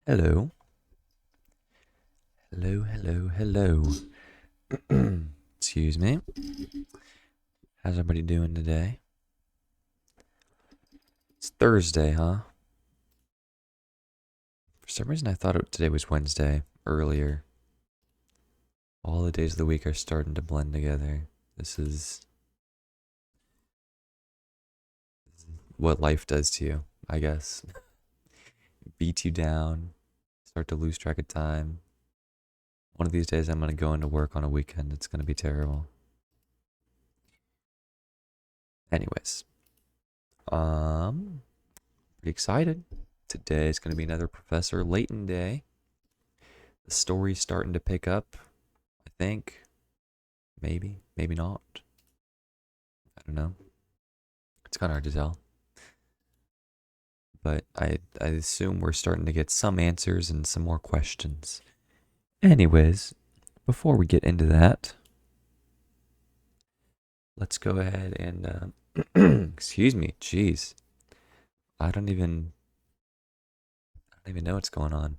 Hello. Hello, hello, hello. Excuse me. How's everybody doing today? It's Thursday, huh? For some reason I thought today was Wednesday earlier. All the days of the week are starting to blend together. This is what life does to you, I guess. Beats you down, start to lose track of time. One of these days I'm going to go into work on a weekend. It's going to be terrible. Anyways, pretty excited. Today is going to be another Professor Layton day. The story's starting to pick up, I think. Maybe, maybe not. I don't know. It's kind of hard to tell. But I assume we're starting to get some answers and some more questions. Anyways, before we get into that, let's go ahead and, excuse me, jeez. I don't even know what's going on.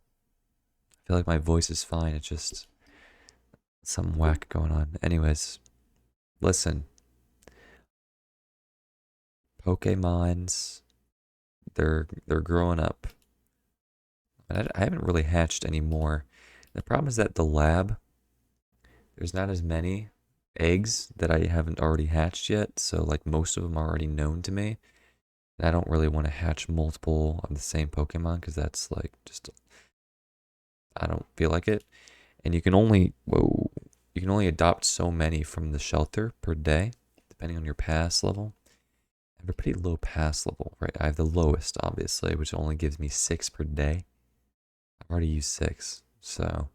I feel like my voice is fine, it's just some whack going on. Anyways, listen. Pokemons, they're growing up. And I haven't really hatched any more. The problem is that the lab, there's not as many eggs that I haven't already hatched yet, so like most of them are already known to me. And I don't really want to hatch multiple of the same Pokemon because that's like just, I don't feel like it. And you can only adopt so many from the shelter per day, depending on your pass level. I have a pretty low pass level, right? I have the lowest, obviously, which only gives me 6 per day. I've already used 6, so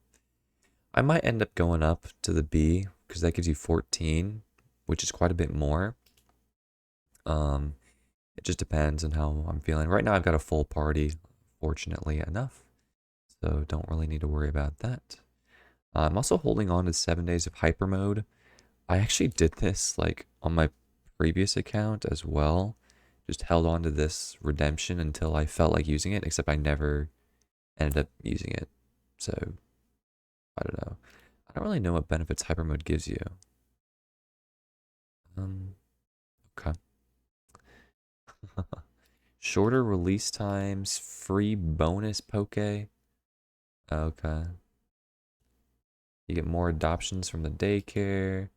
I might end up going up to the B because that gives you 14, which is quite a bit more. It just depends on how I'm feeling. Right now I've got a full party, fortunately enough, so don't really need to worry about that. I'm also holding on to 7 days of hyper mode. I actually did this like on my previous account as well. Just held on to this redemption until I felt like using it, except I never ended up using it. So, I don't know. I don't really know what benefits hyper mode gives you. Okay. Shorter release times, free bonus poke. Okay. You get more adoptions from the daycare.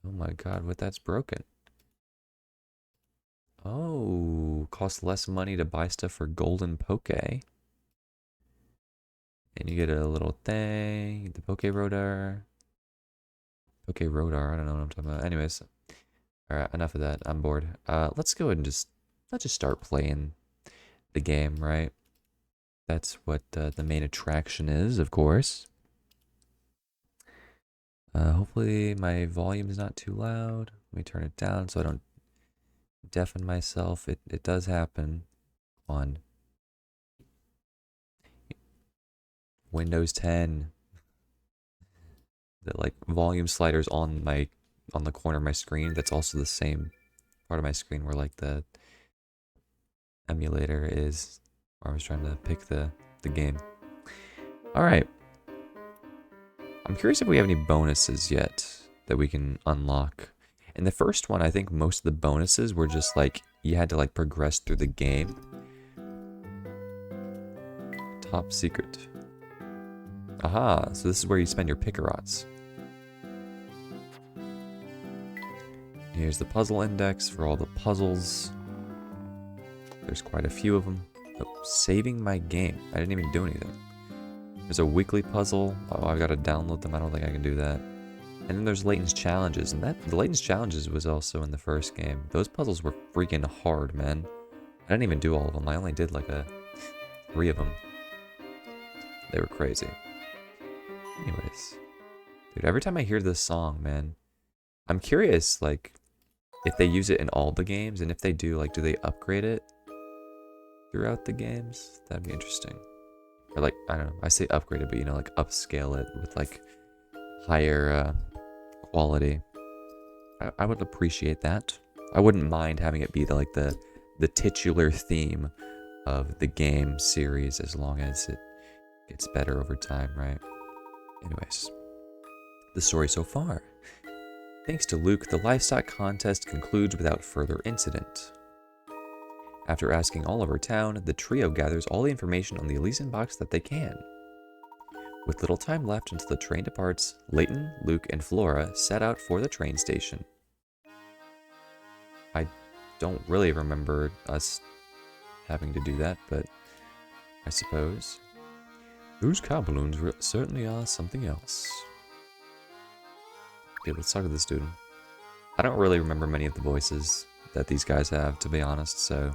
Oh my god, what that's broken. Oh, costs less money to buy stuff for golden poke. And you get a little thing, the poke rotor. Poke rotor, I don't know what I'm talking about. Anyways, alright, enough of that. I'm bored. Let's go ahead and let's just start playing the game, right? That's what the main attraction is, of course. Hopefully my volume is not too loud. Let me turn it down so I don't deafen myself. It does happen on Windows 10. The like volume sliders on the corner of my screen. That's also the same part of my screen where like the emulator is. Where I was trying to pick the game. All right. I'm curious if we have any bonuses yet that we can unlock. In the first one, I think most of the bonuses were just like you had to like progress through the game. Top secret. Aha, so this is where you spend your Pickerots. Here's the puzzle index for all the puzzles. There's quite a few of them. Oh, saving my game. I didn't even do anything. There's a weekly puzzle. Oh, I've got to download them. I don't think I can do that. And then there's Layton's challenges, and the Layton's challenges was also in the first game. Those puzzles were freaking hard, man. I didn't even do all of them. I only did like 3 of them. They were crazy. Anyways, dude, every time I hear this song, man, I'm curious, like, if they use it in all the games, and if they do, like, do they upgrade it throughout the games? That'd be interesting. Or like, I don't know, I say upgrade it, but you know, like upscale it with like higher quality. I would appreciate that. I wouldn't mind having it be the titular theme of the game series as long as it gets better over time, right? Anyways, the story so far. Thanks to Luke, the livestock contest concludes without further incident. After asking all over town, the trio gathers all the information on the Elysian box that they can. With little time left until the train departs, Layton, Luke, and Flora set out for the train station. I don't really remember us having to do that, but I suppose. Those cow balloons certainly are something else. Okay, let's talk to this dude. I don't really remember many of the voices that these guys have, to be honest, so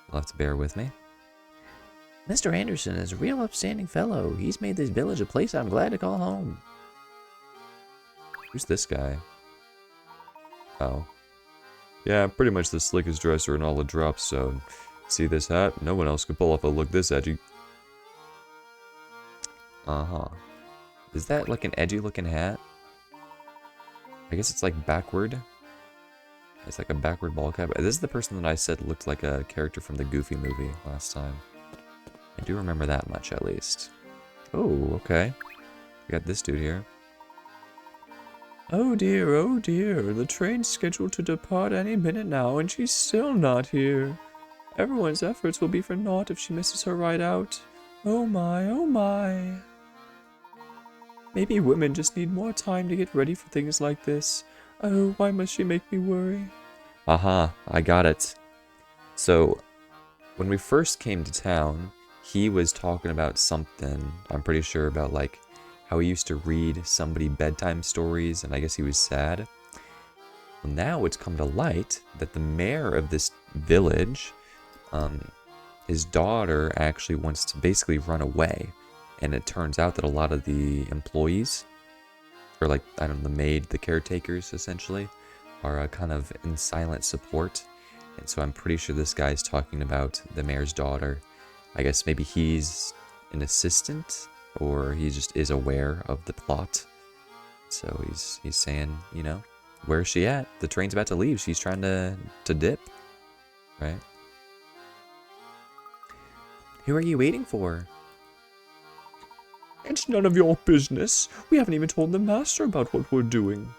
you'll have to bear with me. Mr. Anderson is a real upstanding fellow. He's made this village a place I'm glad to call home. Who's this guy? Oh. Yeah, pretty much the slickest dresser in all the drops, so see this hat? No one else could pull off a look this edgy. Uh-huh. Is that like an edgy looking hat? I guess it's like backward. It's like a backward ball cap. This is the person that I said looked like a character from the Goofy movie last time. I do remember that much, at least. Oh, okay. We got this dude here. Oh dear, the train's scheduled to depart any minute now, and she's still not here. Everyone's efforts will be for naught if she misses her ride out. Oh my, oh my. Maybe women just need more time to get ready for things like this. Oh, why must she make me worry? Aha, I got it. So, when we first came to town, he was talking about something, I'm pretty sure about like how he used to read somebody bedtime stories, and I guess he was sad. Well, now it's come to light that the mayor of this village, his daughter actually wants to basically run away And it turns out that a lot of the employees, or like, I don't know, the caretakers essentially, are kind of in silent support. And so I'm pretty sure this guy's talking about the mayor's daughter. I guess maybe he's an assistant, or he just is aware of the plot. So he's saying, you know, where's she at? The train's about to leave. She's trying to dip, right? Who are you waiting for? It's none of your business. We haven't even told the master about what we're doing.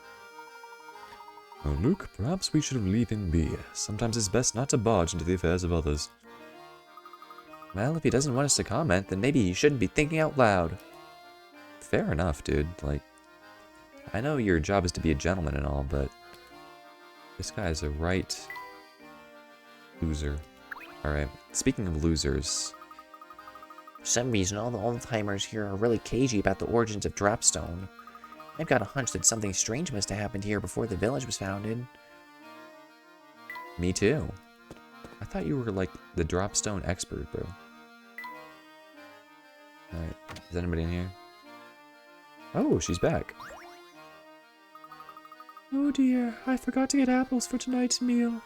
Oh, Luke, perhaps we should leave him be. Sometimes it's best not to barge into the affairs of others. Well, if he doesn't want us to comment, then maybe he shouldn't be thinking out loud. Fair enough, dude. Like, I know your job is to be a gentleman and all, but this guy's a right loser. Alright, speaking of losers. For some reason, all the old-timers here are really cagey about the origins of Dropstone. I've got a hunch that something strange must have happened here before the village was founded. Me too. I thought you were like the Dropstone expert, bro. Alright, is anybody in here? Oh, she's back. Oh dear, I forgot to get apples for tonight's meal.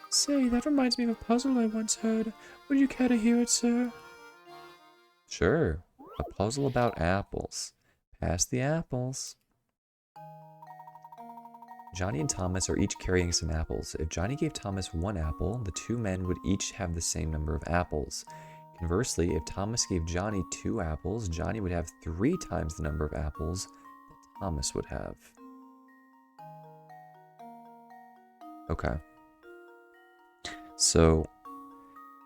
Say, that reminds me of a puzzle I once heard. Would you care to hear it, sir? Sure. A puzzle about apples. Pass the apples. Johnny and Thomas are each carrying some apples. If Johnny gave Thomas 1 apple, the 2 men would each have the same number of apples. Conversely, if Thomas gave Johnny 2 apples, Johnny would have 3 times the number of apples that Thomas would have. Okay. So,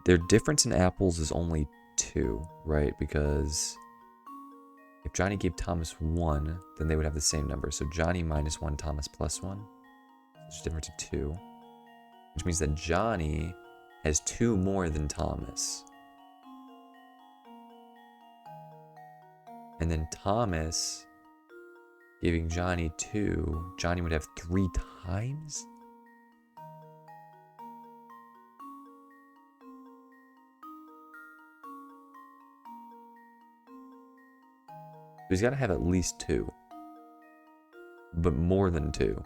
their difference in apples is only 2, right? Because if Johnny gave Thomas 1, then they would have the same number. So Johnny minus 1, Thomas plus 1. There's a difference of 2. Which means that Johnny has 2 more than Thomas. And then Thomas giving Johnny 2, Johnny would have 3 times? He's got to have at least 2. But more than 2.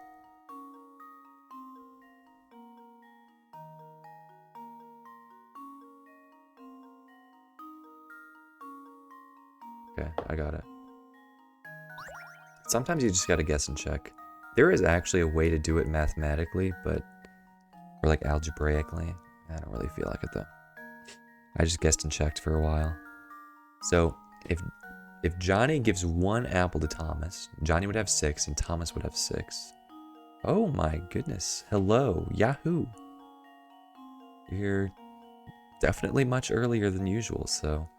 Okay, I got it. Sometimes you just gotta guess and check. There is actually a way to do it mathematically, or like algebraically. I don't really feel like it though. I just guessed and checked for a while. So, if Johnny gives 1 apple to Thomas, Johnny would have 6 and Thomas would have 6. Oh my goodness. Hello, Yahoo! You're definitely much earlier than usual, so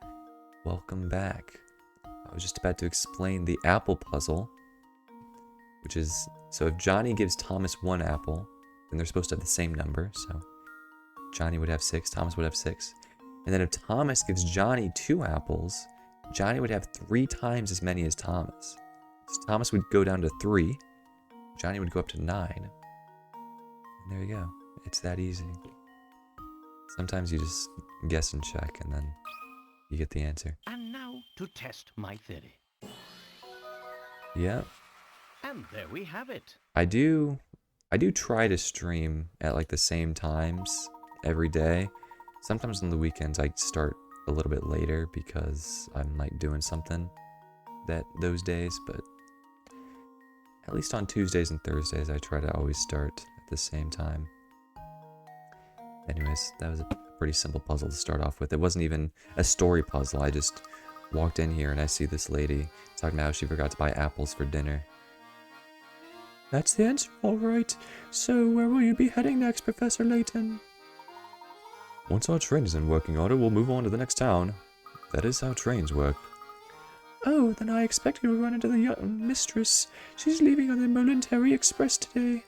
welcome back. I was just about to explain the apple puzzle, which is, so if Johnny gives Thomas 1 apple, then they're supposed to have the same number, so Johnny would have 6, Thomas would have 6. And then if Thomas gives Johnny 2 apples, Johnny would have 3 times as many as Thomas. So Thomas would go down to 3, Johnny would go up to 9. And there you go. It's that easy. Sometimes you just guess and check, and then you get the answer. And now to test my theory. Yeah. And there we have it. I do try to stream at like the same times every day. Sometimes on the weekends I start a little bit later because I'm like doing something those days, but at least on Tuesdays and Thursdays I try to always start at the same time. Anyways, that was a pretty simple puzzle to start off with. It wasn't even a story puzzle. I just walked in here and I see this lady talking about how she forgot to buy apples for dinner. That's the answer, all right. So, where will you be heading next, Professor Layton? Once our train is in working order, we'll move on to the next town. That is how trains work. Oh, then I expect you'll run into the young mistress. She's leaving on the Momentary Express today.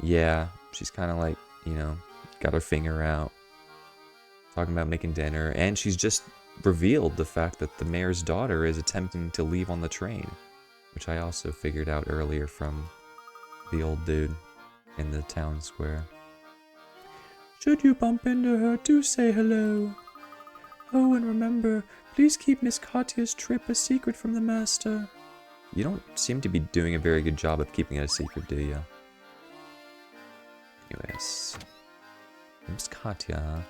Yeah, she's kind of like, you know, got her finger out, talking about making dinner, and she's just revealed the fact that the mayor's daughter is attempting to leave on the train, which I also figured out earlier from the old dude in the town square. Should you bump into her, do say hello. Oh, and remember, please keep Miss Katya's trip a secret from the master. You don't seem to be doing a very good job of keeping it a secret, do you? Anyways. Miss Katya.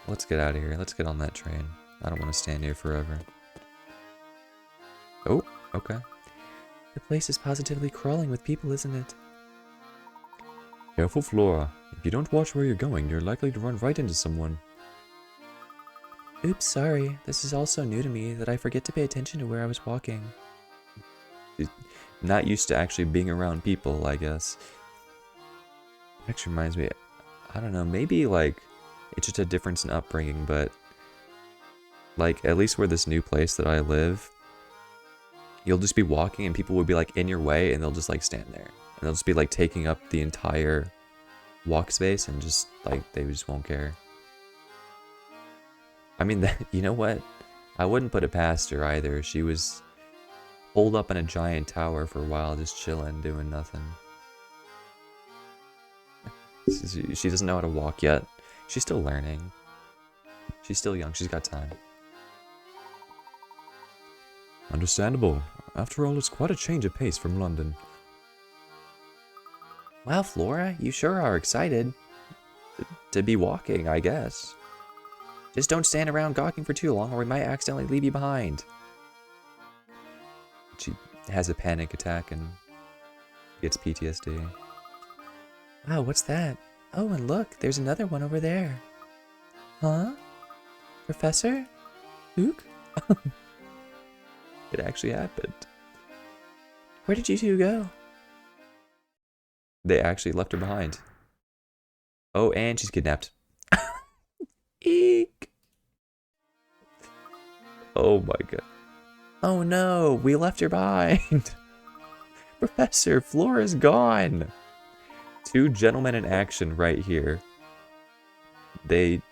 Let's get out of here. Let's get on that train. I don't want to stand here forever. Oh, okay. The place is positively crawling with people, isn't it? Careful, Flora. If you don't watch where you're going, you're likely to run right into someone. Oops, sorry. This is all so new to me that I forget to pay attention to where I was walking. Not used to actually being around people, I guess. Actually reminds me, I don't know, maybe like it's just a difference in upbringing, but like at least where this new place that I live, you'll just be walking and people will be like in your way and they'll just like stand there. And they'll just be like taking up the entire walk space and just like they just won't care. I mean, that, you know what? I wouldn't put it past her either. She was holed up in a giant tower for a while, just chilling, doing nothing. She doesn't know how to walk yet. She's still learning. She's still young. She's got time. Understandable. After all, it's quite a change of pace from London. Wow, Flora, you sure are excited. To be walking, I guess. Just don't stand around gawking for too long or we might accidentally leave you behind. She has a panic attack and gets PTSD. Wow, what's that? Oh, and look, there's another one over there. Huh? Professor? Luke? It actually happened. Where did you two go? They actually left her behind. Oh, and she's kidnapped. Eek! Oh my god. Oh no, we left her behind. Professor, Flora's gone. Two gentlemen in action right here. They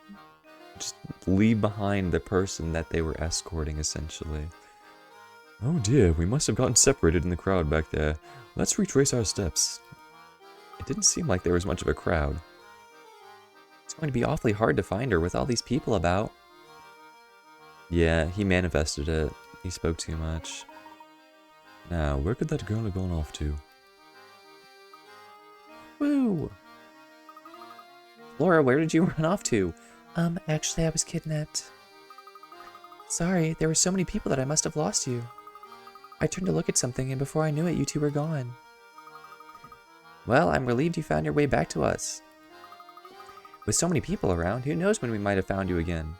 just leave behind the person that they were escorting, essentially. Oh dear, we must have gotten separated in the crowd back there. Let's retrace our steps. It didn't seem like there was much of a crowd. It's going to be awfully hard to find her with all these people about. Yeah, he manifested it. He spoke too much. Now, where could that girl have gone off to? Woo! Flora, where did you run off to? Actually, I was kidnapped. Sorry, there were so many people that I must have lost you. I turned to look at something, and before I knew it, you two were gone. Well, I'm relieved you found your way back to us. With so many people around, who knows when we might have found you again.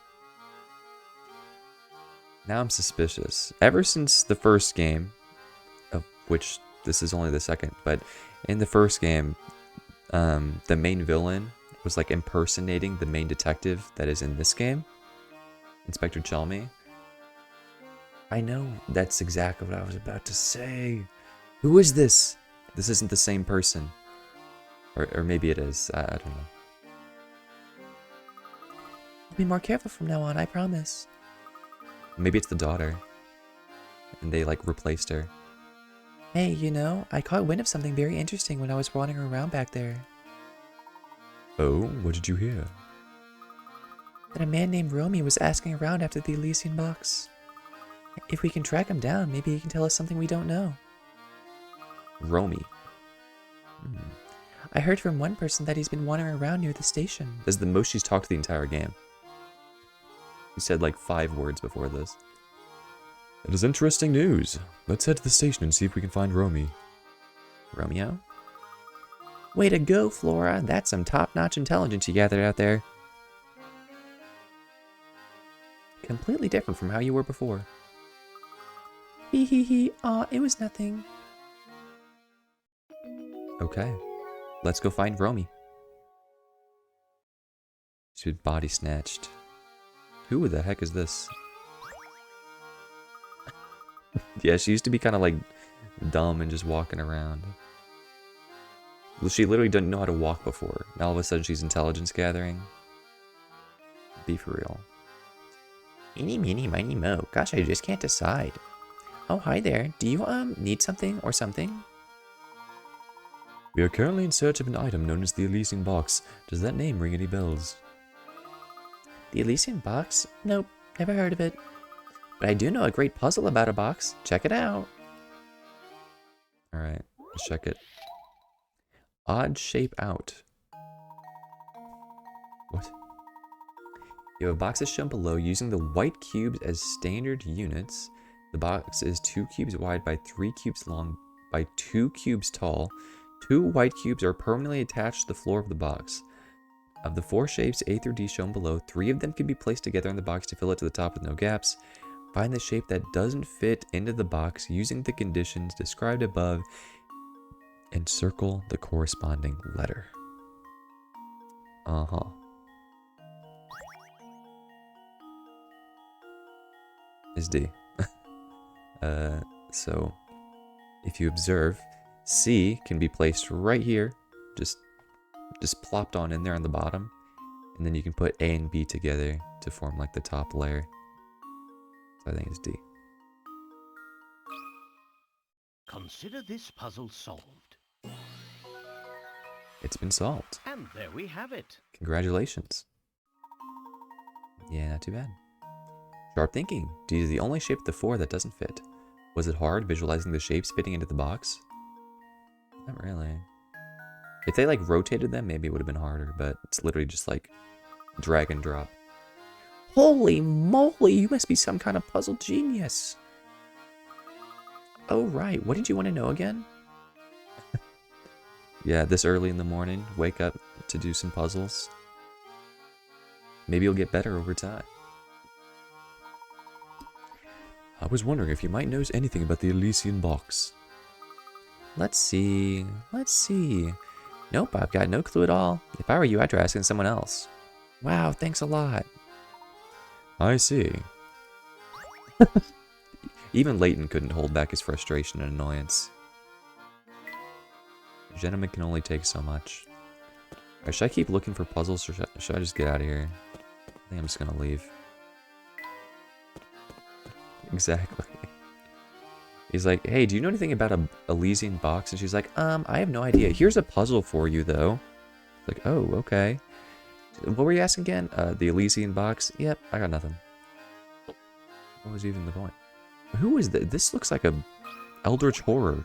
Now I'm suspicious. Ever since the first game, of which this is only the second, but in the first game, the main villain was like impersonating the main detective that is in this game, Inspector Chelmy. I know that's exactly what I was about to say. Who is this? This isn't the same person. Or maybe it is. I don't know. I'll be more careful from now on, I promise. Maybe it's the daughter. And they like replaced her. Hey, you know, I caught wind of something very interesting when I was wandering around back there. Oh, what did you hear? That a man named Romy was asking around after the Elysian box. If we can track him down, maybe he can tell us something we don't know. Romy. I heard from one person that he's been wandering around near the station. This is the most she's talked the entire game. He said like 5 words before this. That is interesting news. Let's head to the station and see if we can find Romy. Romeo? Way to go, Flora. That's some top-notch intelligence you gathered out there. Completely different from how you were before. Hee hee hee. Aw, it was nothing. Okay. Let's go find Romy. She's been body snatched. Who the heck is this? Yeah, she used to be kind of like dumb and just walking around. Well, she literally didn't know how to walk before. Now all of a sudden she's intelligence gathering. Be for real. Eeny, meeny, miny, mo. Gosh, I just can't decide. Oh, hi there. Do you, need something or something? We are currently in search of an item known as the Elysian Box. Does that name ring any bells? The Elysian box? Nope, never heard of it. But I do know a great puzzle about a box. Check it out. Alright, let's check it. Odd shape out. What? You have a box as shown below using the white cubes as standard units. The box is 2 cubes wide by 3 cubes long by 2 cubes tall. 2 white cubes are permanently attached to the floor of the box. Of the 4 shapes A through D shown below, 3 of them can be placed together in the box to fill it to the top with no gaps. Find the shape that doesn't fit into the box using the conditions described above and circle the corresponding letter. Uh-huh. Is D. So if you observe, C can be placed right here, just plopped on in there on the bottom, and then you can put A and B together to form like the top layer. So I think it's D. Consider this puzzle solved. It's been solved. And there we have it. Congratulations. Yeah, not too bad. Sharp thinking. D is the only shape of the 4 that doesn't fit. Was it hard visualizing the shapes fitting into the box? Not really. If they like rotated them, maybe it would have been harder, but it's literally just like drag and drop. Holy moly, you must be some kind of puzzle genius. Oh, right. What did you want to know again? Yeah, this early in the morning, wake up to do some puzzles. Maybe you'll get better over time. I was wondering if you might know anything about the Elysian box. Let's see. Nope, I've got no clue at all. If I were you, I'd try asking someone else. Wow, thanks a lot. I see. Even Layton couldn't hold back his frustration and annoyance. A gentleman can only take so much. Alright, should I keep looking for puzzles or should I just get out of here? I think I'm just gonna leave. Exactly. He's like, hey, do you know anything about a Elysian box? And she's like, I have no idea. Here's a puzzle for you, though. Like, oh, okay. What were you asking again? The Elysian box? Yep, I got nothing. What was even the point? Who is this? This looks like a eldritch horror.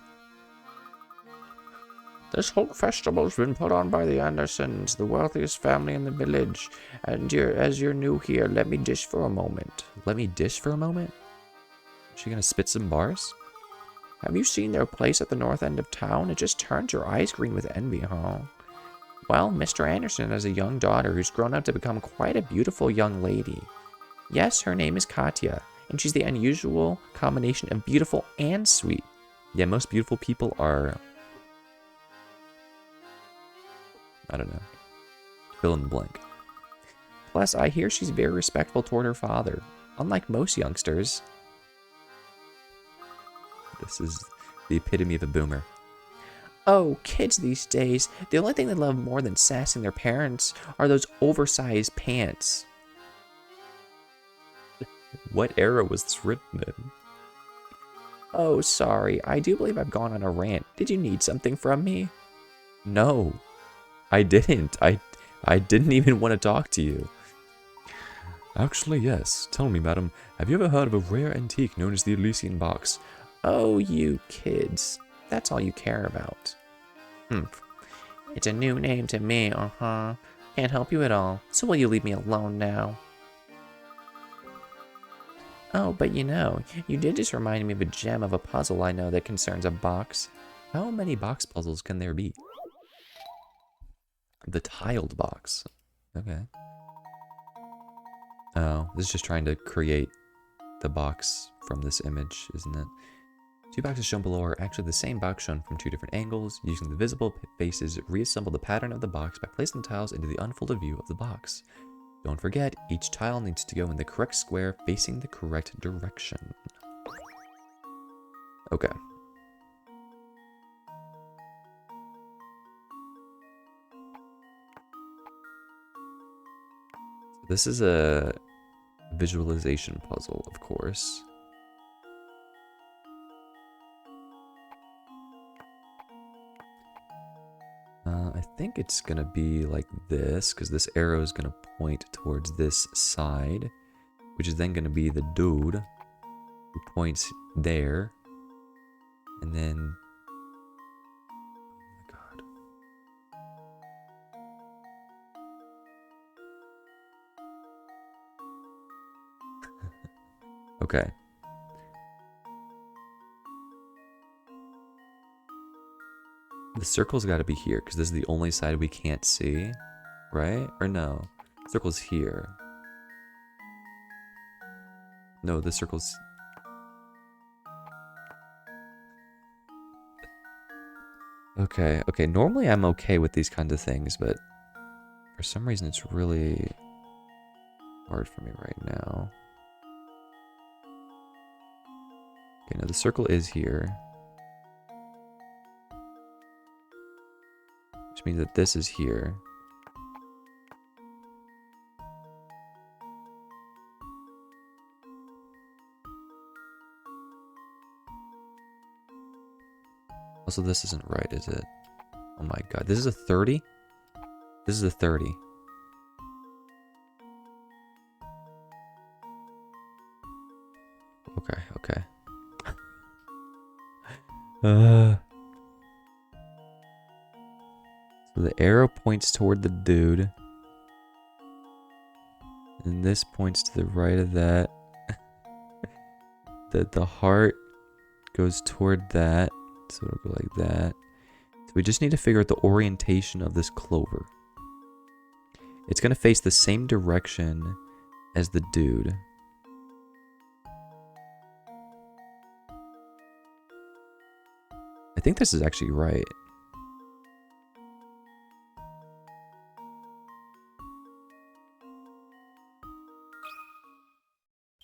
This whole festival's been put on by the Andersons, the wealthiest family in the village. And as you're new here, let me dish for a moment. Let me dish for a moment? Is she gonna spit some bars? Have you seen their place at the north end of town? It just turns your eyes green with envy, huh? Well, Mr. Anderson has a young daughter who's grown up to become quite a beautiful young lady. Yes, her name is Katya, and she's the unusual combination of beautiful and sweet. Yeah, most beautiful people are... I don't know. Fill in the blank. Plus, I hear she's very respectful toward her father, unlike most youngsters. This is the epitome of a boomer. Oh, kids these days, the only thing they love more than sassing their parents are those oversized pants. What era was this written in? Oh, sorry, I do believe I've gone on a rant. Did you need something from me? No, I didn't. I didn't even want to talk to you. Actually, yes. Tell me, madam, have you ever heard of a rare antique known as the Elysian box? Oh, you kids. That's all you care about. It's a new name to me, Can't help you at all, so will you leave me alone now? Oh, but you know, you did just remind me of a gem of a puzzle I know that concerns a box. How many box puzzles can there be? The tiled box. Okay. Oh, this is just trying to create the box from this image, isn't it? 2 boxes shown below are actually the same box shown from 2 different angles. Using the visible faces, reassemble the pattern of the box by placing the tiles into the unfolded view of the box. Don't forget, each tile needs to go in the correct square facing the correct direction. Okay. This is a visualization puzzle, of course. I think it's gonna be like this, because this arrow is gonna point towards this side, which is then gonna be the dude who points there, and then. Oh my god. Okay. The circle's got to be here, because this is the only side we can't see, right? Or no? Circle's here. No, the circle's... Okay, okay, normally I'm okay with these kinds of things, but for some reason it's really hard for me right now. Okay, now the circle is here. Which means that this is here. Also, this isn't right, is it? Oh my god, this is a 30? This is a 30. Okay, okay. So the arrow points toward the dude. And this points to the right of that. The heart goes toward that. So it'll go like that. So we just need to figure out the orientation of this clover. It's going to face the same direction as the dude. I think this is actually right.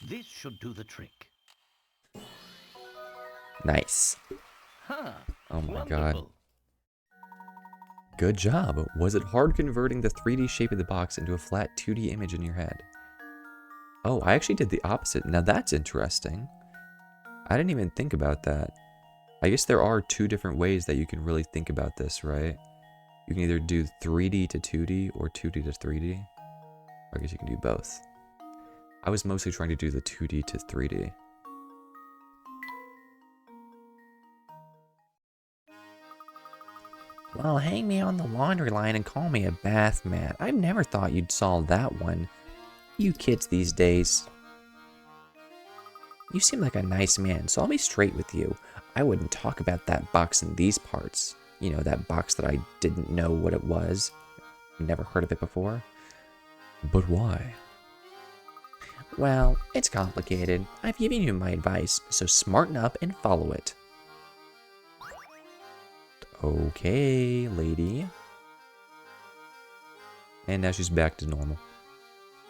This should do the trick. Nice. Huh. Oh my god. Wonderful. Good job. Was it hard converting the 3D shape of the box into a flat 2D image in your head? Oh, I actually did the opposite. Now that's interesting. I didn't even think about that. I guess there are two different ways that you can really think about this, right? You can either do 3D to 2D or 2D to 3D. Or I guess you can do both. I was mostly trying to do the 2D to 3D. Well, hang me on the laundry line and call me a bath mat. I've never thought you'd solve that one. You kids these days. You seem like a nice man, so I'll be straight with you. I wouldn't talk about that box in these parts. You know, that box that I didn't know what it was. Never heard of it before. But why? Well, it's complicated. I've given you my advice, so smarten up and follow it. Okay, lady. And now she's back to normal.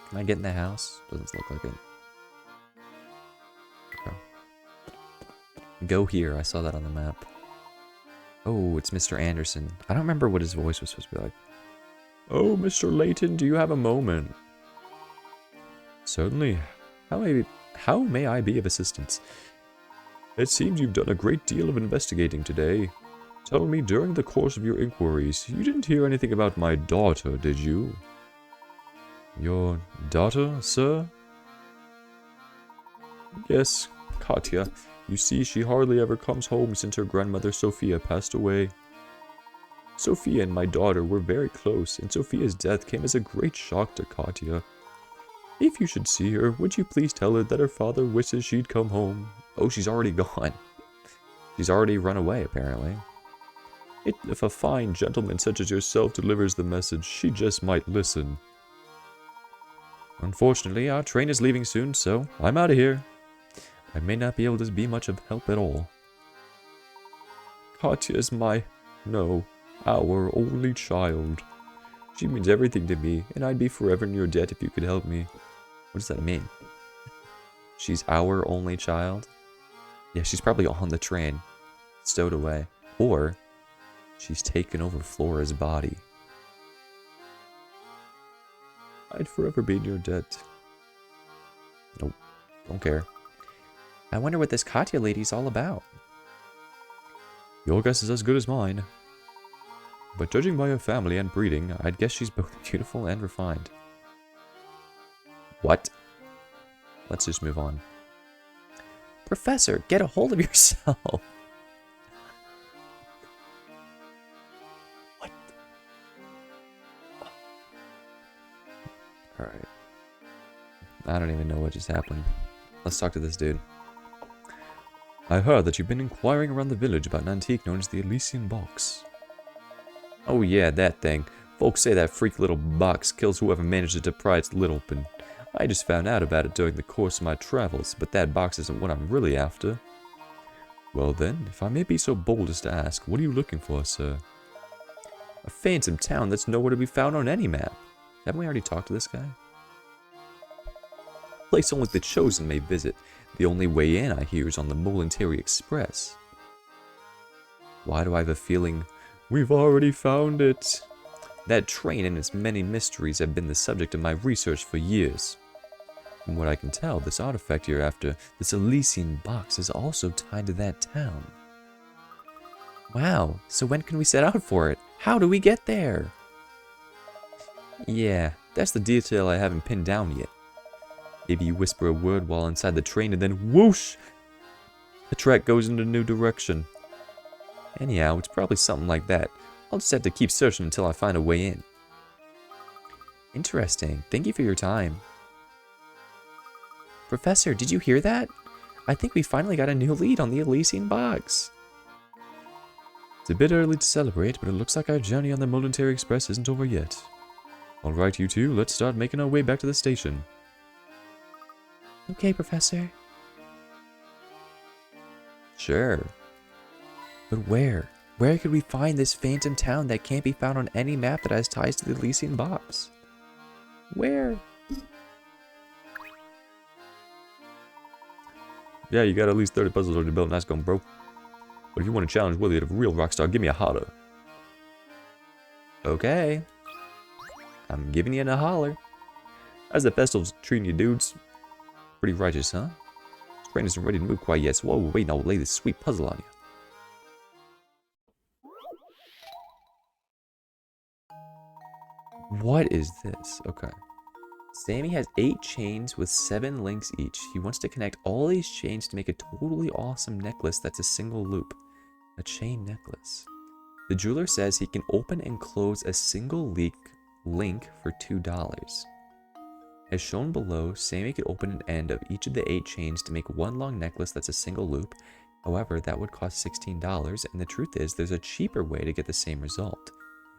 Can I get in the house? Doesn't look like it. Okay. Go here. I saw that on the map. Oh, it's Mr. Anderson. I don't remember what his voice was supposed to be like. Oh, Mr. Layton, do you have a moment? Certainly. How may I be of assistance? It seems you've done a great deal of investigating today. Tell me, during the course of your inquiries, you didn't hear anything about my daughter, did you? Your daughter, sir? Yes, Katya. You see, she hardly ever comes home since her grandmother Sophia passed away. Sophia and my daughter were very close, and Sophia's death came as a great shock to Katya. If you should see her, would you please tell her that her father wishes she'd come home? Oh, she's already gone. She's already run away, apparently. If a fine gentleman such as yourself delivers the message, she just might listen. Unfortunately, our train is leaving soon, so I'm out of here. I may not be able to be much of help at all. Katya is our only child. She means everything to me, and I'd be forever in your debt if you could help me. What does that mean? She's our only child? Yeah, she's probably on the train, stowed away. Or she's taken over Flora's body. I'd forever be in your debt. Nope, don't care. I wonder what this Katya lady's all about. Your guess is as good as mine. But judging by her family and breeding, I'd guess she's both beautiful and refined. What? Let's just move on. Professor, get a hold of yourself. What? Alright. I don't even know what just happened. Let's talk to this dude. I heard that you've been inquiring around the village about an antique known as the Elysian Box. Oh yeah, that thing. Folks say that freak little box kills whoever manages to pry its lid open. I just found out about it during the course of my travels, but that box isn't what I'm really after. Well then, if I may be so bold as to ask, what are you looking for, sir? A phantom town that's nowhere to be found on any map. Haven't we already talked to this guy? Place only the chosen may visit. The only way in, I hear, is on the Momentary Express. Why do I have a feeling we've already found it? That train and its many mysteries have been the subject of my research for years. From what I can tell, this artifact you're after, this Elysian box, is also tied to that town. Wow, so when can we set out for it? How do we get there? Yeah, that's the detail I haven't pinned down yet. Maybe you whisper a word while inside the train and then whoosh! The track goes in a new direction. Anyhow, it's probably something like that. I'll just have to keep searching until I find a way in. Interesting. Thank you for your time. Professor, did you hear that? I think we finally got a new lead on the Elysian box. It's a bit early to celebrate, but it looks like our journey on the Momentary Express isn't over yet. Alright, you two, let's start making our way back to the station. Okay, Professor. Sure. But where? Where could we find this phantom town that can't be found on any map that has ties to the Elysian box? Where? Yeah, you got at least 30 puzzles on your belt, nice going, bro. But if you want to challenge Willie at a real rockstar, give me a holler. Okay. I'm giving you a holler. How's the festival's treating you, dudes? Pretty righteous, huh? This brain isn't ready to move quite yet, so while we're waiting, I'll lay this sweet puzzle on you. What is this? Okay. Sammy has 8 chains with 7 links each. He wants to connect all these chains to make a totally awesome necklace that's a single loop. A chain necklace. The jeweler says he can open and close a single link for $2. As shown below, Sammy could open an end of each of the 8 chains to make one long necklace that's a single loop. However, that would cost $16, and the truth is there's a cheaper way to get the same result.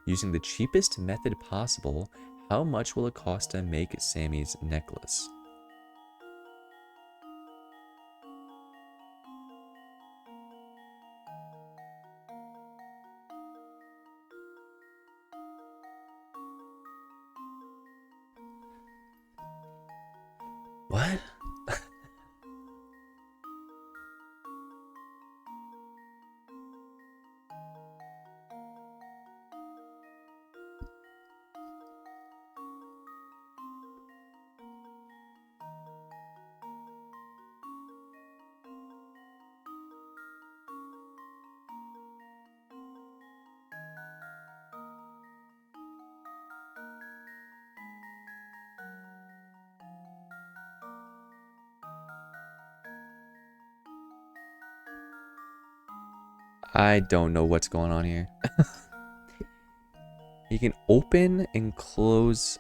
Using the cheapest method possible, how much will it cost to make Sammy's necklace? What? I don't know what's going on here. You can open and close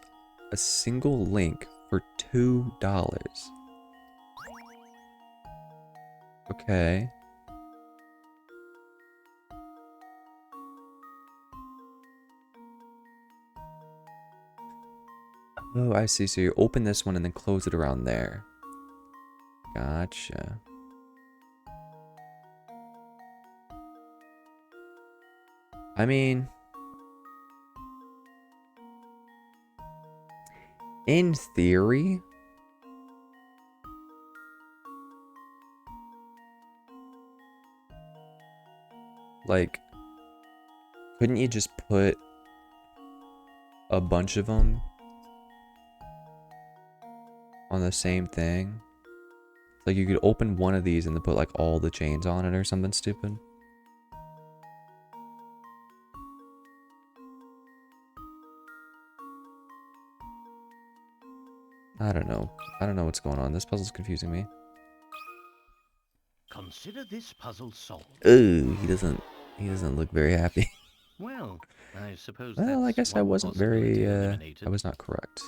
a single link for $2. Okay. Oh, I see. So you open this one and then close it around there. Gotcha. I mean, in theory, like, couldn't you just put a bunch of them on the same thing? Like, you could open one of these and then put, like, all the chains on it or something stupid. I don't know. I don't know what's going on. This puzzle's confusing me. Consider this puzzle solved. Ooh, he doesn't look very happy. Well, I suppose Well, I that's guess I one wasn't possibility very, eliminated. I was not correct.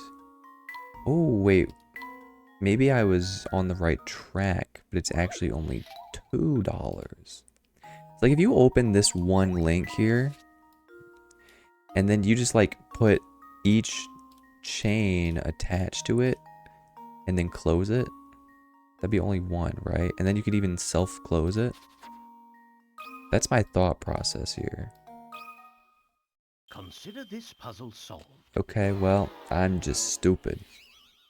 Oh, wait. Maybe I was on the right track, but it's actually only $2. It's like if you open this one link here, and then you just like put each chain attached to it, and then close it, that'd be only one, right? And then you could even self-close it. That's my thought process here. Consider this puzzle solved. Okay, well, I'm just stupid.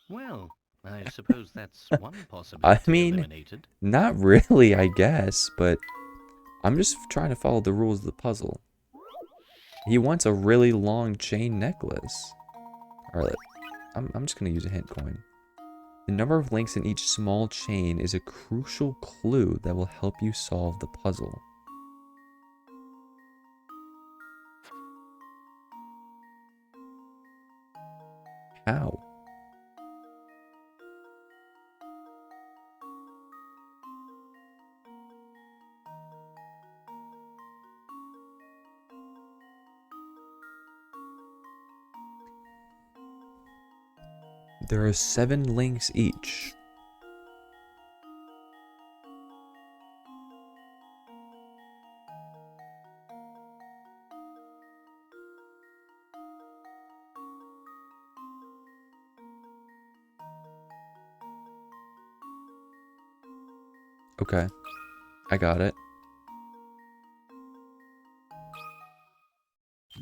Well, I suppose that's one I possibility mean, eliminated. not really, I guess, but I'm just trying to follow the rules of the puzzle. He wants a really long chain necklace. Alright, I'm just gonna use a hint coin. The number of links in each small chain is a crucial clue that will help you solve the puzzle. How? There are 7 links each. Okay, I got it.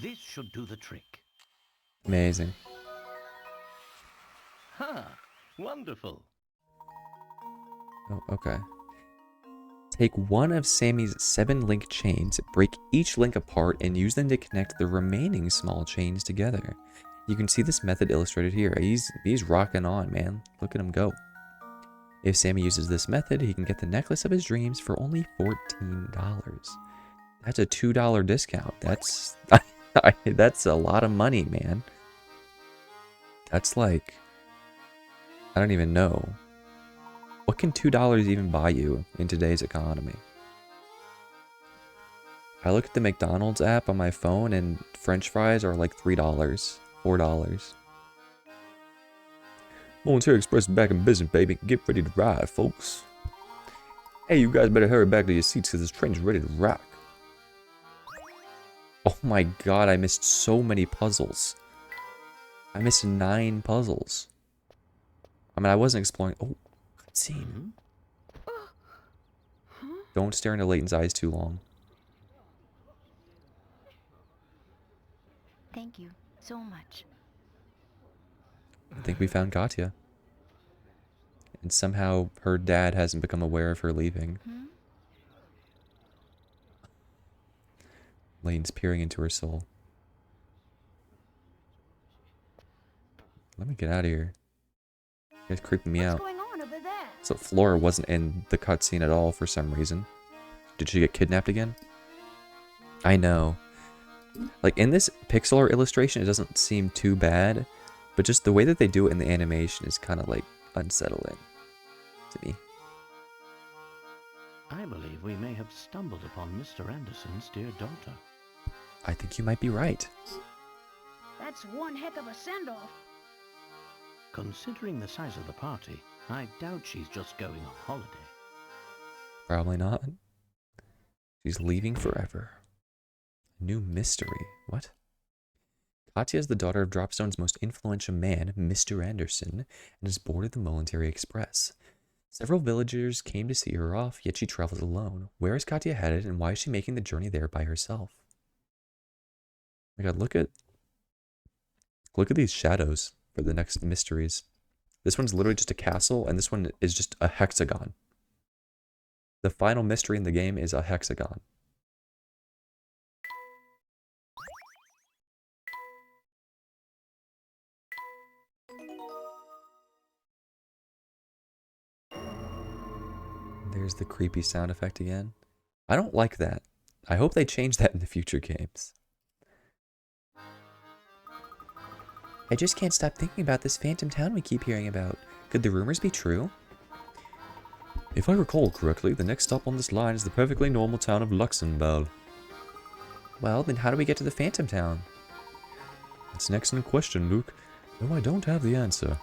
This should do the trick. Amazing. Ha! Wonderful. Oh, okay. Take one of Sammy's 7 link chains, break each link apart, and use them to connect the remaining small chains together. You can see this method illustrated here. He's rocking on, man. Look at him go. If Sammy uses this method, he can get the necklace of his dreams for only $14. That's a $2 discount. That's that's a lot of money, man. That's like, I don't even know. What can $2 even buy you in today's economy? I look at the McDonald's app on my phone and French fries are like $3, $4. Monetary Express is back in business, baby. Get ready to ride, folks. Hey, you guys better hurry back to your seats because this train's ready to rock. Oh my god, I missed so many puzzles. I missed 9 puzzles. I mean, I wasn't exploring. Oh, cutscene. Don't stare into Layton's eyes too long. Thank you so much. I think we found Katya. And somehow her dad hasn't become aware of her leaving. Layton's peering into her soul. Let me get out of here. You guys creeping me out. What's going on over there? So Flora wasn't in the cutscene at all for some reason. Did she get kidnapped again? I know. Like in this pixel art illustration, it doesn't seem too bad, but just the way that they do it in the animation is kind of like unsettling to me. I believe we may have stumbled upon Mr. Anderson's dear daughter. I think you might be right. That's one heck of a send-off. Considering the size of the party, I doubt she's just going on holiday. Probably not. She's leaving forever. New mystery. What? Katya is the daughter of Dropstone's most influential man, Mr. Anderson, and is boarded the Monetary Express. Several villagers came to see her off, yet she travels alone. Where is Katya headed, and why is she making the journey there by herself? Oh my god, look at these shadows for the next mysteries. This one's literally just a castle, and this one is just a hexagon. The final mystery in the game is a hexagon. There's the creepy sound effect again. I don't like that. I hope they change that in the future games. I just can't stop thinking about this phantom town we keep hearing about. Could the rumors be true? If I recall correctly, the next stop on this line is the perfectly normal town of Luxembourg. Well, then how do we get to the phantom town? That's an excellent question, Luke, though I don't have the answer.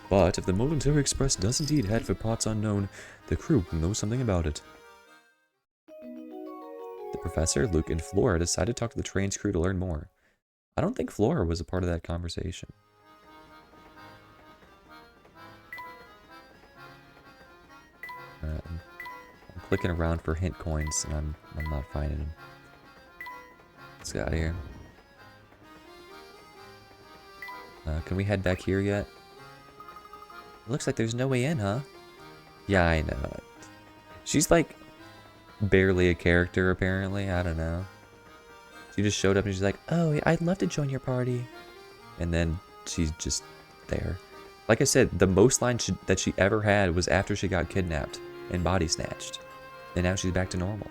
But if the Momentary Express does indeed head for parts unknown, the crew will know something about it. The professor, Luke, and Flora decided to talk to the train's crew to learn more. I don't think Flora was a part of that conversation. I'm clicking around for hint coins, and I'm not finding them. Let's get out of here. Can we head back here yet? Looks like there's no way in, huh? Yeah, I know. She's like barely a character, apparently. I don't know. She just showed up and she's like, Oh, I'd love to join your party. and then she's just there. Like I said, the most line that she ever had was after she got kidnapped and body snatched. And now she's back to normal.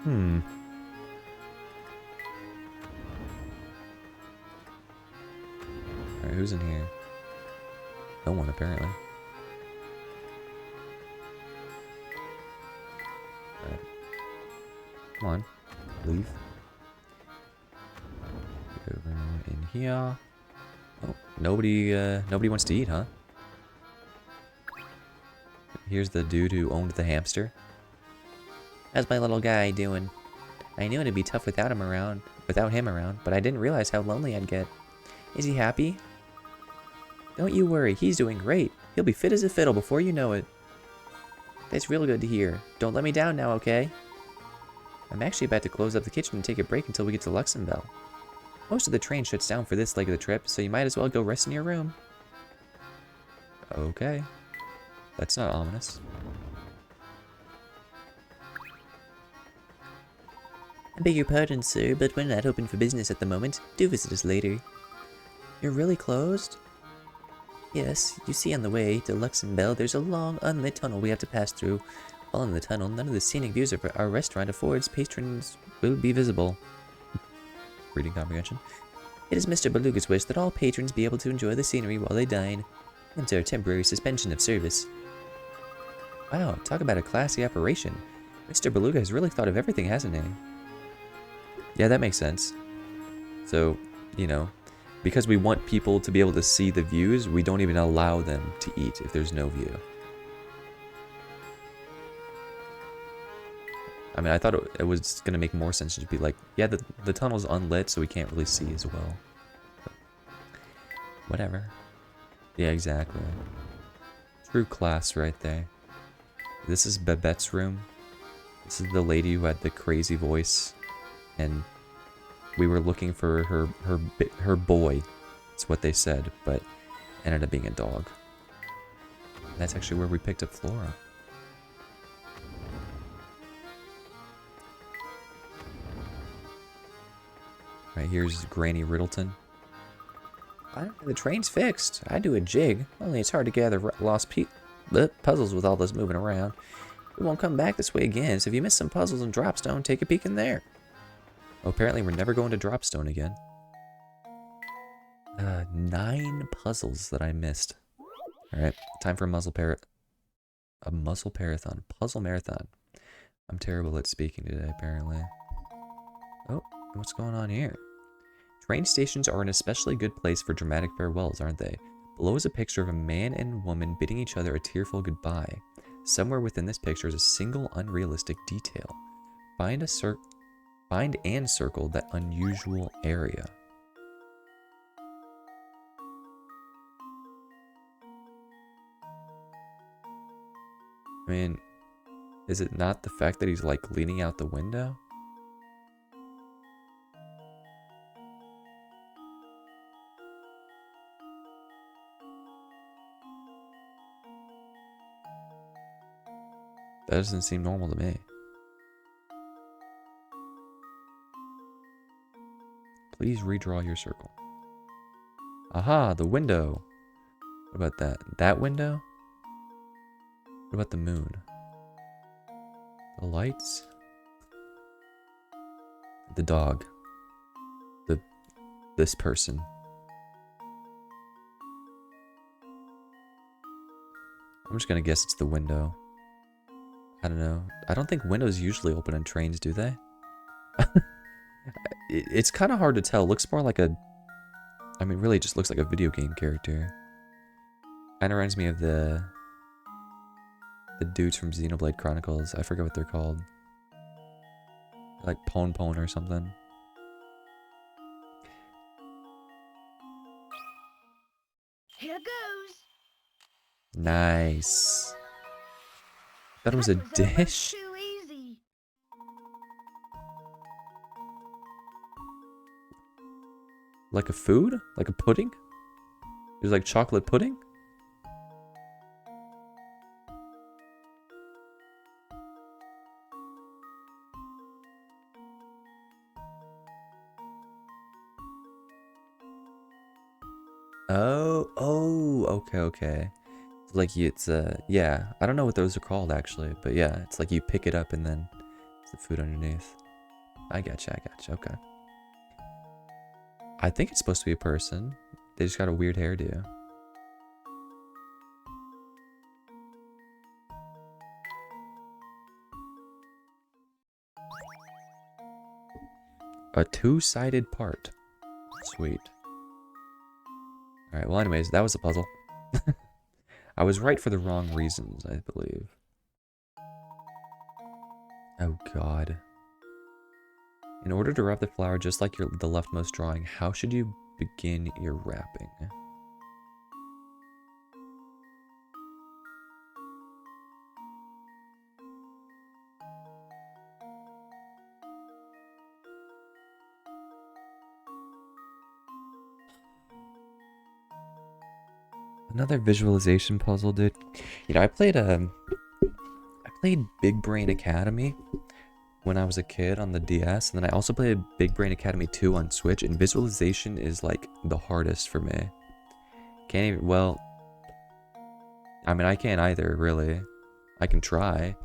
Alright, who's in here? No one, apparently. Alright. Come on. Leave. Over in here. Oh, nobody wants to eat, huh? Here's the dude who owned the hamster. How's my little guy doing? I knew it'd be tough without him around, but I didn't realize how lonely I'd get. Is he happy? Don't you worry, he's doing great. He'll be fit as a fiddle before you know it. That's real good to hear. Don't let me down now, okay? I'm actually about to close up the kitchen and take a break until we get to Luxembourg. Most of the train shuts down for this leg of the trip, so you might as well go rest in your room. Okay. That's not ominous. I beg your pardon, sir, but we're not open for business at the moment. Do visit us later. You're really closed? Yes, you see on the way to Luxembourg, there's a long, unlit tunnel we have to pass through. While in the tunnel, none of the scenic views of our restaurant affords patrons will be visible. Reading comprehension. It is Mr. Beluga's wish that all patrons be able to enjoy the scenery while they dine. Enter a temporary suspension of service. Wow, talk about a classy operation. Mr. Beluga has really thought of everything, hasn't he? Yeah, that makes sense. So, you know, because we want people to be able to see the views, we don't even allow them to eat if there's no view. I mean, I thought it was going to make more sense to be like, yeah, the tunnel's unlit, so we can't really see as well. But whatever. Yeah, exactly. True class right there. This is Babette's room. This is the lady who had the crazy voice. And we were looking for her boy. That's what they said, but ended up being a dog. And that's actually where we picked up Flora. Right, here's Granny Riddleton. The train's fixed. I do a jig, only it's hard to gather lost puzzles with all this moving around. We won't come back this way again, so if you miss some puzzles in Dropstone, take a peek in there. Oh, apparently we're never going to Dropstone again. 9 puzzles that I missed. Alright, time for a muzzle marathon. Puzzle marathon. I'm terrible at speaking today, apparently. Oh, what's going on here? Train stations are an especially good place for dramatic farewells, aren't they? Below is a picture of a man and woman bidding each other a tearful goodbye. Somewhere within this picture is a single unrealistic detail. Find and circle that unusual area. I mean, is it not the fact that he's like leaning out the window? That doesn't seem normal to me. Please redraw your circle. Aha, the window. What about that? That window? What about the moon? The lights? The dog. this person. I'm just gonna guess it's the window. I don't know. I don't think windows usually open in trains, do they? It's kind of hard to tell. It looks more like a... I mean, really, it just looks like a video game character. Kind of reminds me of the dudes from Xenoblade Chronicles. I forget what they're called. Like Pon Pon or something. Here goes. Nice. Thought it was a That was almost dish. too easy. Like a food? Like a pudding? It was like chocolate pudding? Oh, okay, okay. Like it's yeah, I don't know what those are called actually, but yeah, it's like you pick it up and then it's the food underneath. I gotcha, okay. I think it's supposed to be a person. They just got a weird hairdo. A two-sided part. Sweet. Alright, well anyways, that was a puzzle. I was right for the wrong reasons, I believe. Oh god. In order to wrap the flower just like the leftmost drawing, how should you begin your wrapping? Another visualization puzzle, dude. You know, I played Big Brain Academy when I was a kid on the DS, and then I also played Big Brain Academy 2 on Switch, and visualization is like the hardest for me. Can't even, well, I mean, I can't either, really. I can try.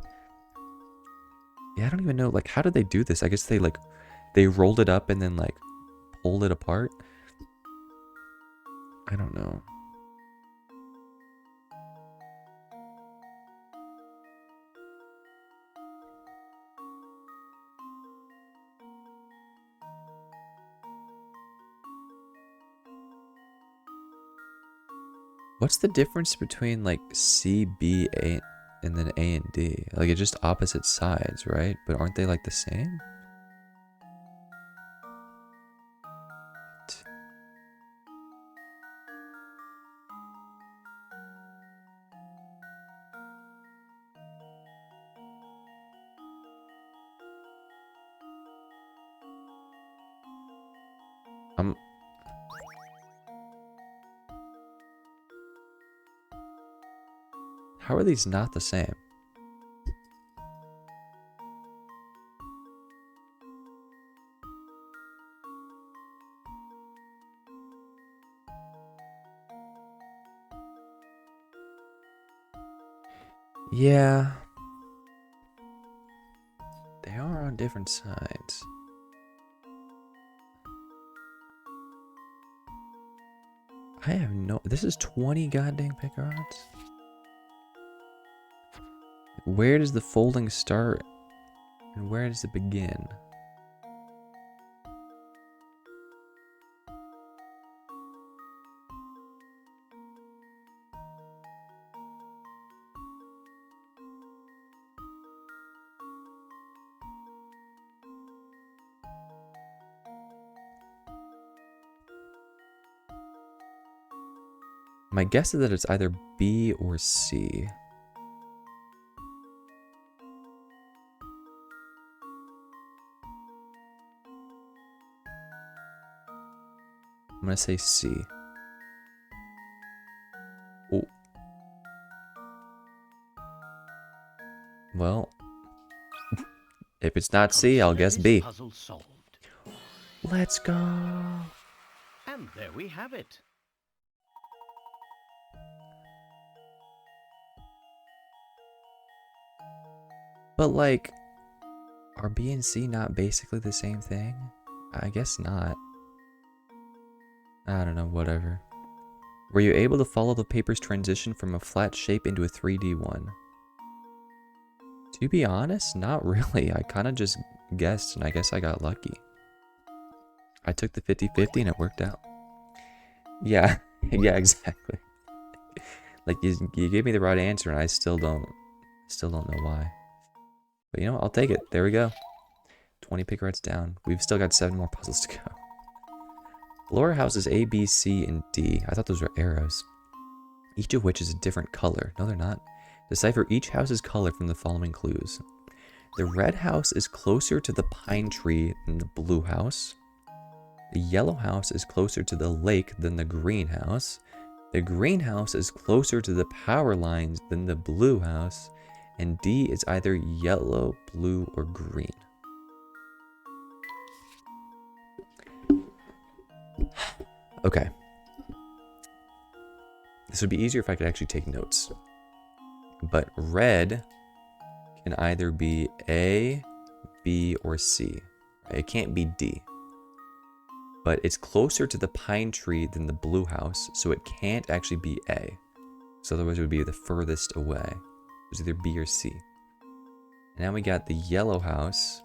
Yeah, I don't even know, like, how did they do this? I guess they rolled it up and then, like, pulled it apart? I don't know. What's the difference between like C, B, A, and then A and D? Like it's just opposite sides, right? But aren't they like the same? I'm... How are these not the same? Yeah. They are on different sides. I have no... This is 20 goddamn picards? Where does the folding start? And where does it begin? My guess is that it's either B or C. I'm gonna say C. Oh. Well, if it's not C, I'll guess B. Puzzle solved. Let's go. And there we have it. But like, are B and C not basically the same thing? I guess not. I don't know, whatever. Were you able to follow the paper's transition from a flat shape into a 3D one? To be honest, not really. I kind of just guessed, and I guess I got lucky. I took the 50-50 and it worked out. Yeah, yeah, exactly. Like, you gave me the right answer, and I still don't know why. But you know what? I'll take it. There we go. 20 pick rats down. We've still got 7 more puzzles to go. Lower houses A, B, C, and D. I thought those were arrows. Each of which is a different color. No, they're not. Decipher each house's color from the following clues. The red house is closer to the pine tree than the blue house. The yellow house is closer to the lake than the green house. The green house is closer to the power lines than the blue house. And D is either yellow, blue, or green. Okay. This would be easier if I could actually take notes. But red can either be A, B, or C. It can't be D. But it's closer to the pine tree than the blue house, so it can't actually be A. So otherwise it would be the furthest away. It's either B or C. And now we got the yellow house,